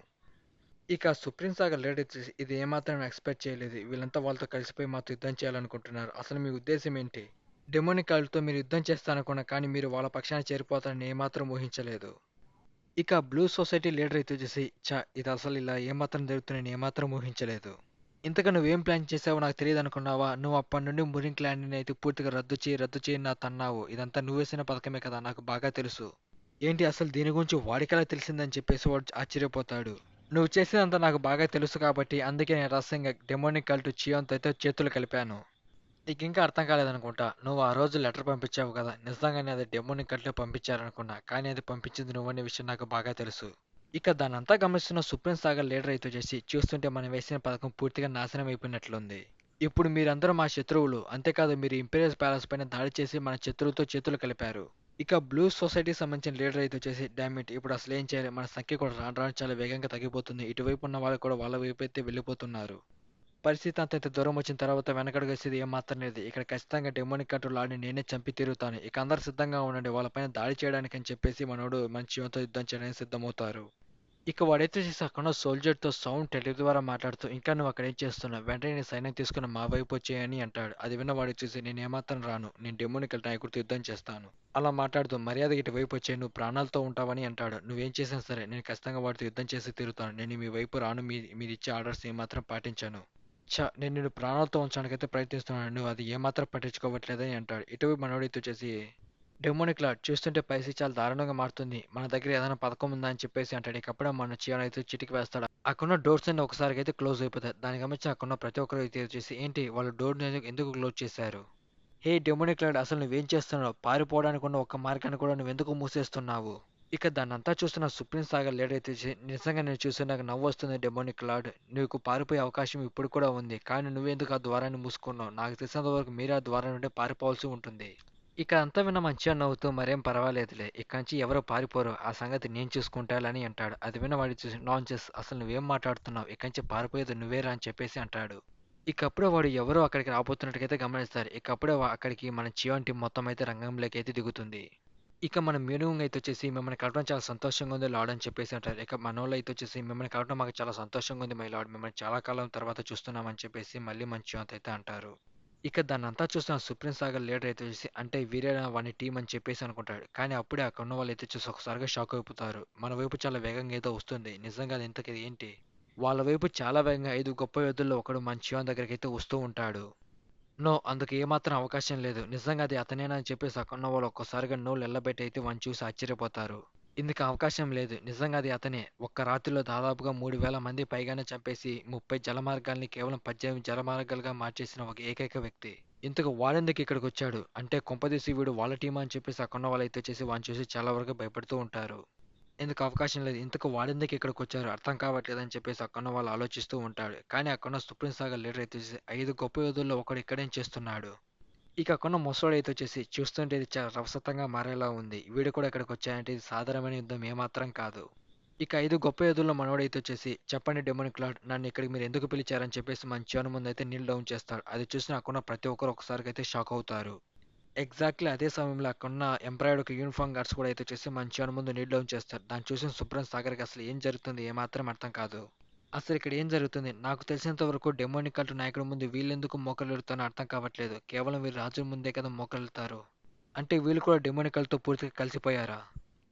ఇక సుప్రీం సాగర్ లీడర్ వచ్చేసి ఇది ఏమాత్రం ఎక్స్పెక్ట్ చేయలేదు. వీళ్ళంతా వాళ్ళతో కలిసిపోయి మాతో యుద్ధం చేయాలనుకుంటున్నారు. అసలు మీ ఉద్దేశం ఏంటి? డెమోనికాలతో మీరు యుద్ధం చేస్తారనుకున్నా కానీ మీరు వాళ్ళ పక్షాన చేరిపోతారని ఏమాత్రం ఊహించలేదు. ఇక బ్లూ సొసైటీ లీడర్ అయితే వచ్చేసి ఇది అసలు ఇలా ఏమాత్రం జరుగుతుందని నేను ఏమాత్రం ఊహించలేదు. ఇంతగా నువ్వేం ప్లాన్ చేసావో నాకు తెలియదు అనుకున్నావా? నువ్వు అప్పటి నుండి మురిన్ క్లాన్ని అయితే పూర్తిగా రద్దు చేయి నా తన్నావు. ఇదంతా నువ్వేసిన పథకమే కదా నాకు బాగా తెలుసు. ఏంటి అసలు దీని గురించి వాడికెలా తెలిసిందని చెప్పేసి వాడు ఆశ్చర్యపోతాడు. నువ్వు చేసేదంతా నాకు బాగా తెలుసు కాబట్టి అందుకే నేను రహస్యంగా డెమోనిక్ కల్ట్ చియోన్‌తో అయితే చేతులు కలిపాను. నీకింకా అర్థం కాలేదనుకుంటా. నువ్వు ఆ రోజు లెటర్ పంపించావు కదా! నిజంగానే అది డెమోనిక్ కల్టే పంపించారనుకున్నా. కానీ అది పంపించింది నువ్వనే విషయం నాకు బాగా తెలుసు. ఇక దాన్నంతా గమనిస్తున్న సుప్రీం సాగర్ లీడర్ అయితే వచ్చేసి చూస్తుంటే మనం వేసిన పథకం పూర్తిగా నాశనం అయిపోయినట్లుంది. ఇప్పుడు మీరందరూ మా శత్రువులు. అంతేకాదు మీరు ఇంపీరియల్ ప్యాలెస్ పైన దాడి చేసి మన శత్రువులతో చేతులు కలిపారు. ఇక బ్లూ సొసైటీకి సంబంధించిన లీడర్ అయితే వచ్చేసి డామిట్ ఇప్పుడు అసలు ఏం చేయాలి? మన సంఖ్య కూడా రాను రాను చాలా వేగంగా తగ్గిపోతుంది. ఇటువైపు ఉన్న వాళ్ళు కూడా వాళ్ళ వైపు అయితే వెళ్ళిపోతున్నారు. పరిస్థితి అంత ఇంత దూరం వచ్చిన తర్వాత వెనకడుగేసేది ఏమాత్రం లేదు. ఇక్కడ ఖచ్చితంగా డెమోనిక్ కంట్రోల్ ఆడిని నేనే చంపి తీరుతాను. ఇక అందరూ సిద్ధంగా ఉండండి. వాళ్ళపైన దాడి చేయడానికి అని చెప్పేసి మనోడు మన జీవంతో యుద్ధం చేయడానికి సిద్ధమవుతారు. ఇక వాడైతే చేసి అక్కడ సోల్జర్‌తో సౌండ్ టెలి ద్వారా మాట్లాడుతూ ఇంకా నువ్వు అక్కడ ఏం చేస్తున్నావు? వెంటనే నీ సైన్యం తీసుకొని మా వైపు వచ్చేయని అంటాడు. అది విన్న వాడు చూసి నేను ఏమాత్రం రాను. నేను డెమోనికల్ నాయకుడితో యుద్ధం చేస్తాను. అలా మాట్లాడుతూ మర్యాదగా ఇటువైపు వచ్చేయి. నువ్వు ప్రాణాలతో ఉంటావని అంటాడు. నువ్వేం చేసినా సరే నేను ఖచ్చితంగా వాడితో యుద్ధం చేసి తీరుతాను. నేను మీ వైపు రాను. మీరిచ్చే ఆర్డర్స్ ఏమాత్రం పాటించను. నేను నిన్ను ప్రాణాలతో ఉంచడానికైతే ప్రయత్నిస్తున్నాను. నువ్వు అది ఏమాత్రం పట్టించుకోవట్లేదని అంటాడు. ఇటువైపు మనోడైతే వచ్చేసి డెమోనిక్ లార్డ్ చూస్తుంటే పరిస్థితి చాలా దారుణంగా మారుతుంది. మన దగ్గర ఏదైనా పథకం ఉందా అని చెప్పేసి అంటాడు. ఇకప్పుడే మన చియాన్ అయితే చిటికి వేస్తాడు. అక్కడున్న డోర్స్ అన్ని ఒకసారిగా అయితే క్లోజ్ అయిపోతాయి. దానికి గమనించి అక్కడున్న ప్రతి ఒక్కరు అయితే వచ్చేసి ఏంటి వాళ్ళు డోర్‌ని ఎందుకు క్లోజ్ చేశారు? హే డెమోనిక్ లార్డ్ అసలు నువ్వేం చేస్తున్నావు? పారిపోవడానికి ఉన్న ఒక్క మార్గాన్ని కూడా నువ్వెందుకు మూసేస్తున్నావు? ఇక దాన్నంతా చూస్తున్న సుప్రీం సాగర్ లీడర్ అయితే నిజంగా నేను చూసి నాకు నవ్వొస్తుంది డెమోనిక్ లార్డ్. నీకు పారిపోయే అవకాశం ఇప్పుడు కూడా ఉంది. కానీ నువ్వెందుకు ఆ ద్వారాన్ని మూసుకున్నావు? నాకు తెలిసినంత వరకు మీరే ఆ ద్వారం నుండి పారిపోవాల్సి ఉంటుంది. ఇక అంతా విన్న మంచిగా నవ్వుతూ మరేం పర్వాలేదులే. ఇక్కడి నుంచి ఎవరు పారిపోరు. ఆ సంగతి నేను చూసుకుంటాలే అని అంటాడు. అది విన్న వాడు చూసి నాన్‌సెన్స్ అసలు నువ్వేం మాట్లాడుతున్నావు? ఇక్కడి నుంచి పారిపోయేది నువ్వేరా అని చెప్పేసి అంటాడు. ఇక అప్పుడే వాడు ఎవరో అక్కడికి రాబోతున్నట్టుగయితే గమనిస్తారు. ఇక అప్పుడే అక్కడికి మన చియాన్ టీమ్ మొత్తం అయితే రంగంలోకి అయితే దిగుతుంది. ఇక మన మీనుంగ్ అయితే వచ్చేసి మిమ్మల్ని కలవడం చాలా సంతోషంగా ఉంది లార్డ్ అని చెప్పేసి అంటారు. ఇక మనోళ్ళు అయితే వచ్చేసి మిమ్మల్ని కలవడం మాకు చాలా సంతోషంగా ఉంది మై లార్డ్. మిమ్మల్ని చాలా కాలం తర్వాత చూస్తున్నామని చెప్పేసి మళ్ళీ మన చియాన్ అయితే అంటారు. ఇక దాన్నంతా చూస్తున్న సుప్రీం సాగర్ లీడర్ అయితే చూసి అంటే వీరే వాని టీం అని చెప్పేసి అనుకుంటాడు. కానీ అప్పుడే అక్కడ ఉన్న వాళ్ళు అయితే చూసి ఒకసారిగా షాక్ అయిపోతారు. మన వైపు చాలా వేగంగా ఏదో వస్తుంది. నిజంగా అది ఇంతకీ ఏంటి? వాళ్ళ వైపు చాలా వేగంగా 5 గొప్ప యోధుల్లో ఒకడు మన చియాన్ దగ్గరికైతే వస్తూ ఉంటాడు. నో అందుకు ఏమాత్రం అవకాశం లేదు. నిజంగా అది అతనేనా అని చెప్పేసి అక్కడున్న వాళ్ళు ఒక్కసారిగా నోళ్ళెళ్ళబెట్టి అయితే వాడిని చూసి ఆశ్చర్యపోతారు. ఇందుకు అవకాశం లేదు. నిజంగా అది అతనే. ఒక్క రాత్రిలో దాదాపుగా 3000 మంది పైగానే చంపేసి 30 జలమార్గాల్ని కేవలం 18 జలమార్గాలుగా మార్చేసిన ఒక ఏకైక వ్యక్తి. ఇంతకు వాడెందుకు ఇక్కడికొచ్చాడు? అంటే కొంపదీసి వీడు వాళ్ళ టీమా అని చెప్పేసి అక్కడున్న వాళ్ళైతే వచ్చేసి వాడిని చూసి చాలా వరకు భయపడుతూ ఉంటారు. ఎందుకు అవకాశం లేదు. ఇంతకు వాడెందుకు ఇక్కడికొచ్చారు? అర్థం కావట్లేదని చెప్పేసి అక్కడున్న వాళ్ళు ఆలోచిస్తూ ఉంటాడు. కానీ అక్కడున్న సుప్రీం సాగర్ లీడర్ అయితే 5 గొప్ప యోధుల్లో ఒకడు ఇక్కడేం చేస్తున్నాడు? ఇక కొన్న ముసలోడైతే వచ్చేసి చూస్తుంటే ఇది చాలా రసవత్తంగా మారేలా ఉంది. వీడు కూడా ఇక్కడికి వచ్చాయంటే ఇది సాధారణమైన యుద్ధం ఏమాత్రం కాదు. ఇక 5 గొప్ప యోధుల్లో మనోడైతే వచ్చేసి చెప్పండి డెమోనిక్ లార్డ్ నన్ను ఇక్కడికి మీరు ఎందుకు పిలిచారని చెప్పేసి మంచాను ముందైతే నీల్ డౌన్ చేస్తాడు. అది చూసి అక్కడున్న ప్రతి ఒక్కరు ఒకసారికైతే షాక్ అవుతారు. ఎగ్జాక్ట్లీ అదే సమయంలో అక్కడున్న ఎంప్రాయిడ్ ఒక యూనిఫామ్ గార్డ్స్ కూడా అయితే వచ్చేసి మంచాను ముందు నీల్ డౌన్ చేస్తారు. దాన్ని చూసిన సుప్రీం సాగర్కి అసలు ఏం జరుగుతుంది ఏమాత్రం అర్థం కాదు. అసలు ఇక్కడ ఏం జరుగుతుంది నాకు తెలిసినంత వరకు డెమోనిక్ కల్ట్ నాయకుడి ముందు వీళ్ళెందుకు మోకరిల్లుతారో అర్థం కావట్లేదు. కేవలం వీళ్ళు రాజుల ముందే కదా మోకరిల్లుతారు. అంటే వీళ్ళు కూడా డెమోనిక్ కల్ట్‌తో పూర్తిగా కలిసిపోయారా?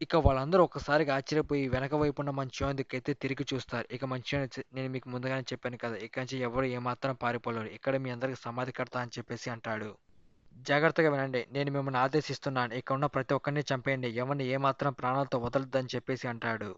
ఇక వాళ్ళందరూ ఒక్కసారిగా ఆశ్చర్యపోయి వెనక వైపున్న మంచం దిక్కైతే తిరిగి చూస్తారు. ఇక మంచం నేను మీకు ముందుగానే చెప్పాను కదా! ఇక నుంచి ఎవరు ఏమాత్రం పారిపోలేరు. ఇక్కడే మీ అందరికి సమాధి కడతా అని చెప్పేసి అంటాడు. జాగ్రత్తగా వినండి. నేను మిమ్మల్ని ఆదేశిస్తున్నాను. ఇక్కడ ఉన్న ప్రతి ఒక్కరిని చంపేయండి. ఎవరిని ఏమాత్రం ప్రాణాలతో వదలొద్దని చెప్పేసి అంటాడు.